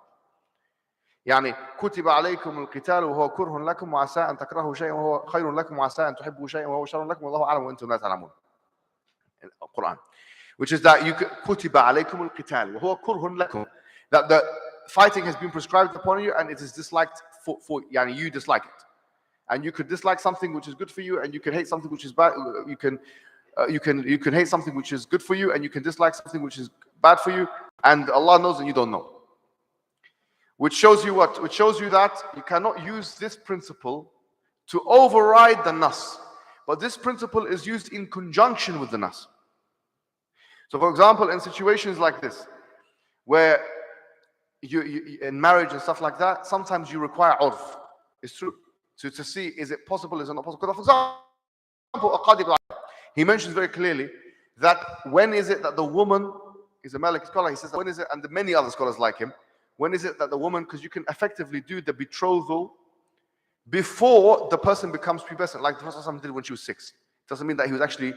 يعني كتب عليكم القتال وهو كره لكم وعسى أن تكرهوا شيئا وهو خير لكم وعسى أن تحبوا شيئا وهو شر لكم والله أعلم وأنتم لا تعلمون. Quran, which is that you كتب عليكم القتال وهو كره لكم, that the fighting has been prescribed upon you and it is disliked for يعني you dislike it, and you could dislike something which is good for you, and you can hate something which is bad. You can hate something which is good for you, and you can dislike something which is bad for you, and Allah knows and you don't know. Which shows you what? Which shows you that you cannot use this principle to override the nas. But this principle is used in conjunction with the nas. So for example, in situations like this, where you in marriage and stuff like that, sometimes you require urf. It's true. So to see, is it possible, is it not possible? Because for example, he mentions very clearly that when is it that the woman, is a Malik scholar, he says, when is it, and many other scholars like him, when is it that the woman, because you can effectively do the betrothal before the person becomes pubescent, like the Prophet did when she was 6. Doesn't mean that he was actually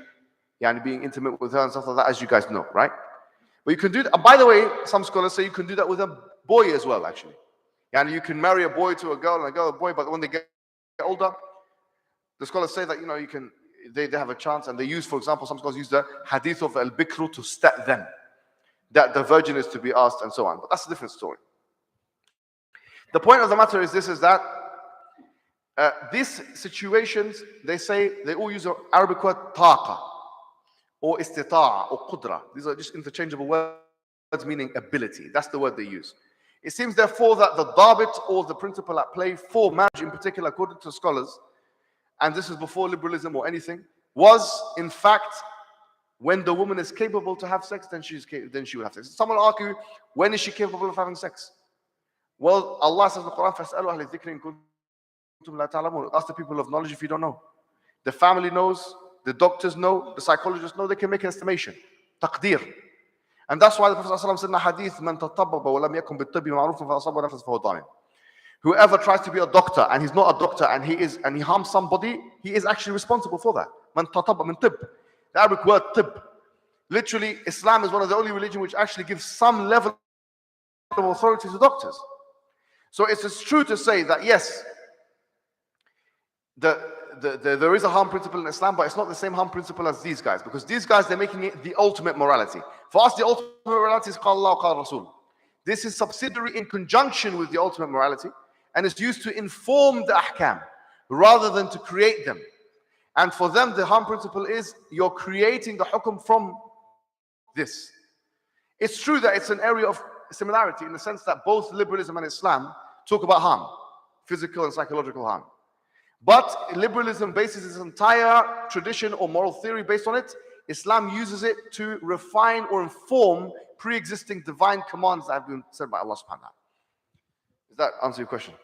being intimate with her and stuff like that, as you guys know, right? But you can do that. By the way, some scholars say you can do that with a boy as well, actually. You can marry a boy to a girl and a girl a boy, but when they get older, the scholars say that, you can, they have a chance, and they use, for example, some scholars use the hadith of al-bikru to stat them, that the virgin is to be asked and so on. But that's a different story. The point of the matter is this, is that these situations, they say, they all use an Arabic word taqa, or istita'a, or qudra. These are just interchangeable words meaning ability. That's the word they use. It seems therefore that the dabit, or the principle at play for marriage in particular, according to scholars, and this is before liberalism or anything, was in fact When the woman is capable to have sex, then she will have sex. Someone will argue, when is she capable of having sex? Well, Allah says in the Quran, فَاسْأَلُوا أَهْلَ الذِّكْرِ إِن كُنتُمْ لَا تَعْلَمُونَ. Ask the people of knowledge if you don't know. The family knows, the doctors know, the psychologists know, they can make an estimation. Taqdeer. And that's why the Prophet ﷺ said in a hadith, مَنْ تَطَبَّبَ وَلَمْ يَكُنْ بِالطِّبِّ مَعْرُوفٌ فَأَصَابَ نَفْسَهُ فَهُوَ ضَامِنٌ. Whoever tries to be a doctor and he's not a doctor and he harms somebody, he is actually responsible for that. مَنْ تَطَبَّ مِنْ طِبْ. The Arabic word tib. Literally, Islam is one of the only religions which actually gives some level of authority to doctors. So it's true to say that yes, there is a harm principle in Islam, but it's not the same harm principle as these guys, because these guys, they're making it the ultimate morality. For us, the ultimate morality is قال الله وقال رسول. This is subsidiary in conjunction with the ultimate morality, and it's used to inform the ahkam rather than to create them. And for them, the harm principle is you're creating the hukum from this. It's true that it's an area of similarity in the sense that both liberalism and Islam talk about harm, physical and psychological harm. But liberalism bases its entire tradition or moral theory based on it. Islam uses it to refine or inform pre-existing divine commands that have been said by Allah subhanahu wa ta'ala. Does that answer your question?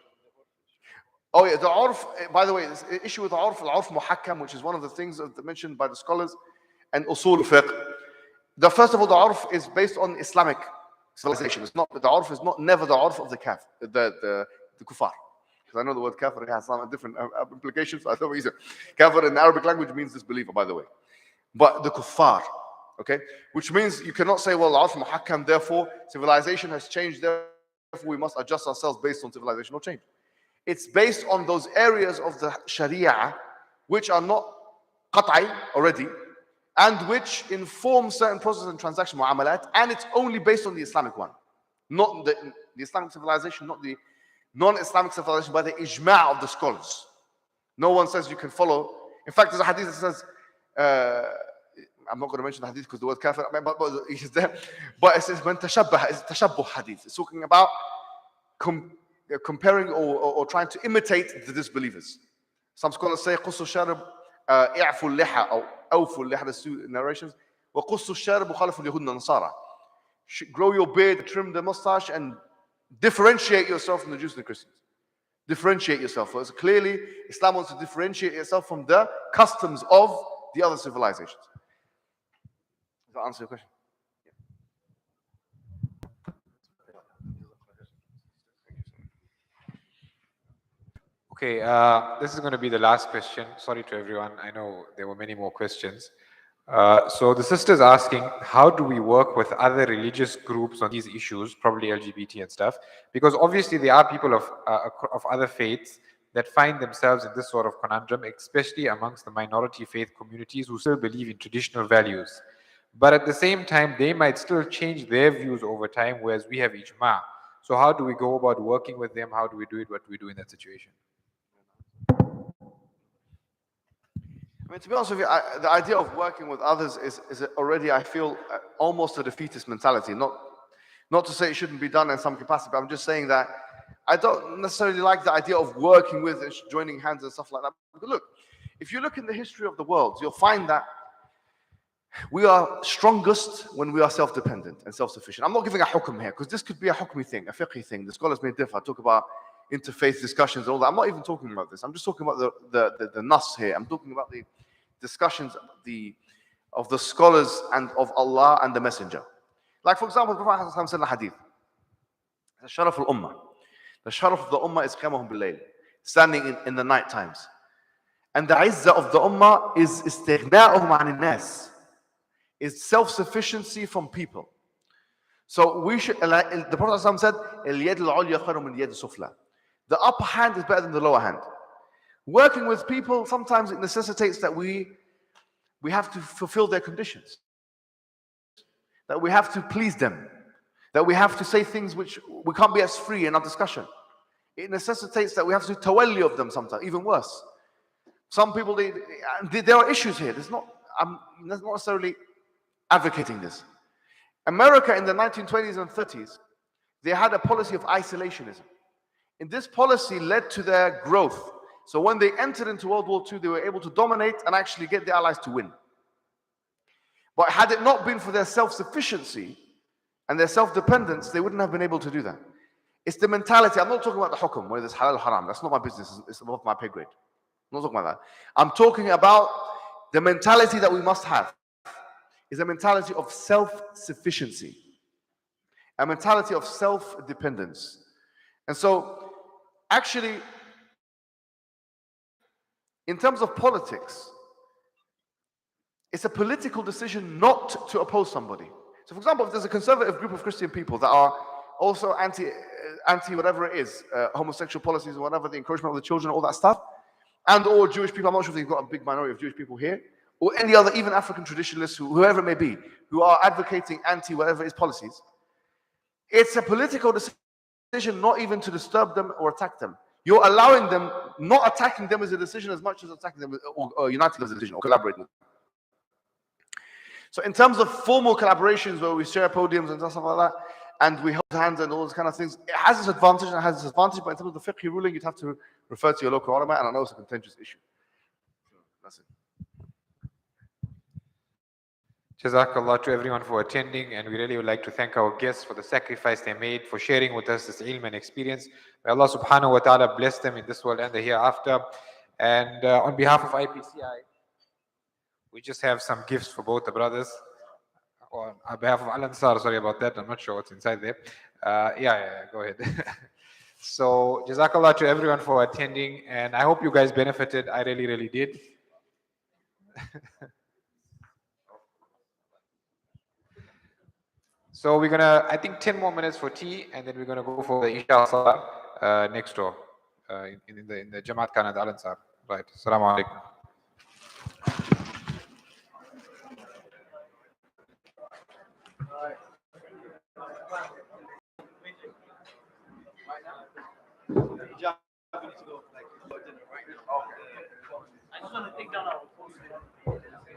Oh yeah, the urf, by the way, this issue with the urf muhakkam, which is one of the things mentioned by the scholars, and usul fiqh. First of all, the urf is based on Islamic civilization. It's not, the urf is not never the urf of the kuffar. Because I know the word kafir has some different implications. I don't know either. Kafir in the Arabic language means disbeliever, by the way. But the kuffar, okay? Which means you cannot say, well, urf muhakkam, therefore civilization has changed, therefore we must adjust ourselves based on civilizational change. It's based on those areas of the Sharia which are not qat'i already, and which inform certain processes and transaction mu'amalat, and it's only based on the Islamic one. Not the Islamic civilization, not the non-Islamic civilization, by the ijma' of the scholars. No one says you can follow. In fact, there's a hadith that says, I'm not going to mention the hadith because the word kafir, but it's there. But it says, it's tashabbuh hadith. It's talking about comparing or trying to imitate the disbelievers. Some scholars say قصوا الشارب اعفوا اللحى or أوفوا اللحى, there's two narrations. وقصوا الشارب وخالفوا اليهود والنصارى. Grow your beard, trim the mustache, and differentiate yourself from the Jews and the Christians. Differentiate yourself. So clearly, Islam wants to differentiate itself from the customs of the other civilizations. Does that answer your question? Okay, this is going to be the last question. Sorry to everyone. I know there were many more questions. So the sister's asking, how do we work with other religious groups on these issues, probably LGBT and stuff? Because obviously there are people of other faiths that find themselves in this sort of conundrum, especially amongst the minority faith communities who still believe in traditional values. But at the same time, they might still change their views over time, whereas we have ijma. So how do we go about working with them? How do we do it? What do we do in that situation? I mean, to be honest with you, the idea of working with others is already, I feel, almost a defeatist mentality. Not to say it shouldn't be done in some capacity, but I'm just saying that I don't necessarily like the idea of working with and joining hands and stuff like that. But look, if you look in the history of the world, you'll find that we are strongest when we are self-dependent and self-sufficient. I'm not giving a hukum here, because this could be a hukmi thing, a fiqhi thing. The scholars may differ. I talk about interfaith discussions and all that. I'm not even talking about this. I'm just talking about the nas here. I'm talking about the discussions of the scholars and of Allah and the Messenger. Like, for example, the Prophet said in the hadith, the sharaf al-ummah. The sharaf of the ummah is qiyamahum bil-layl, standing in the night times. And the izzah of the ummah is istighna'uhum 'anil nas, is self-sufficiency from people. So we should, the Prophet said, al-yad al-ulya khayrun min yad sufla. The upper hand is better than the lower hand. Working with people, sometimes it necessitates that we have to fulfill their conditions, that we have to please them, that we have to say things which we can't be as free in our discussion. It necessitates that we have to tawalli of them sometimes, even worse. Some people, there are issues here. I'm not necessarily advocating this. America in the 1920s and 30s, they had a policy of isolationism. And this policy led to their growth. So when they entered into World War II, they were able to dominate and actually get the Allies to win. But had it not been for their self-sufficiency and their self-dependence, they wouldn't have been able to do that. It's the mentality. I'm not talking about the hukum, whether it's halal or haram. That's not my business. It's above my pay grade. I'm not talking about that. I'm talking about the mentality that we must have. Is a mentality of self-sufficiency, a mentality of self-dependence. And so, actually, in terms of politics, it's a political decision not to oppose somebody. So, for example, if there's a conservative group of Christian people that are also anti whatever it is, homosexual policies or whatever, the encouragement of the children, all that stuff, and or Jewish people, I'm not sure if they've got a big minority of Jewish people here, or any other, even African traditionalists, whoever it may be, who are advocating anti whatever his policies, it's a political decision not even to disturb them or attack them. You're allowing them, not attacking them as a decision as much as attacking them or uniting as a decision or collaborating. So in terms of formal collaborations where we share podiums and stuff like that, and we hold hands and all those kind of things, it has its advantage and it has its disadvantage, but in terms of the fiqh ruling, you'd have to refer to your local ulama, and I know it's a contentious issue. That's it. Jazakallah to everyone for attending, and we really would like to thank our guests for the sacrifice they made, for sharing with us this ilm and experience. May Allah subhanahu wa ta'ala bless them in this world and the hereafter. And on behalf of IPCI, we just have some gifts for both the brothers. On behalf of Ansaar, sorry about that, I'm not sure what's inside there. Yeah, go ahead. So, Jazakallah to everyone for attending, and I hope you guys benefited. I really, really did. So we're gonna, I think 10 more minutes for tea, and then we're gonna go for the Isha Salah next door in the Jamaat Khan at Al Ansar. Right. Assalamu alaikum.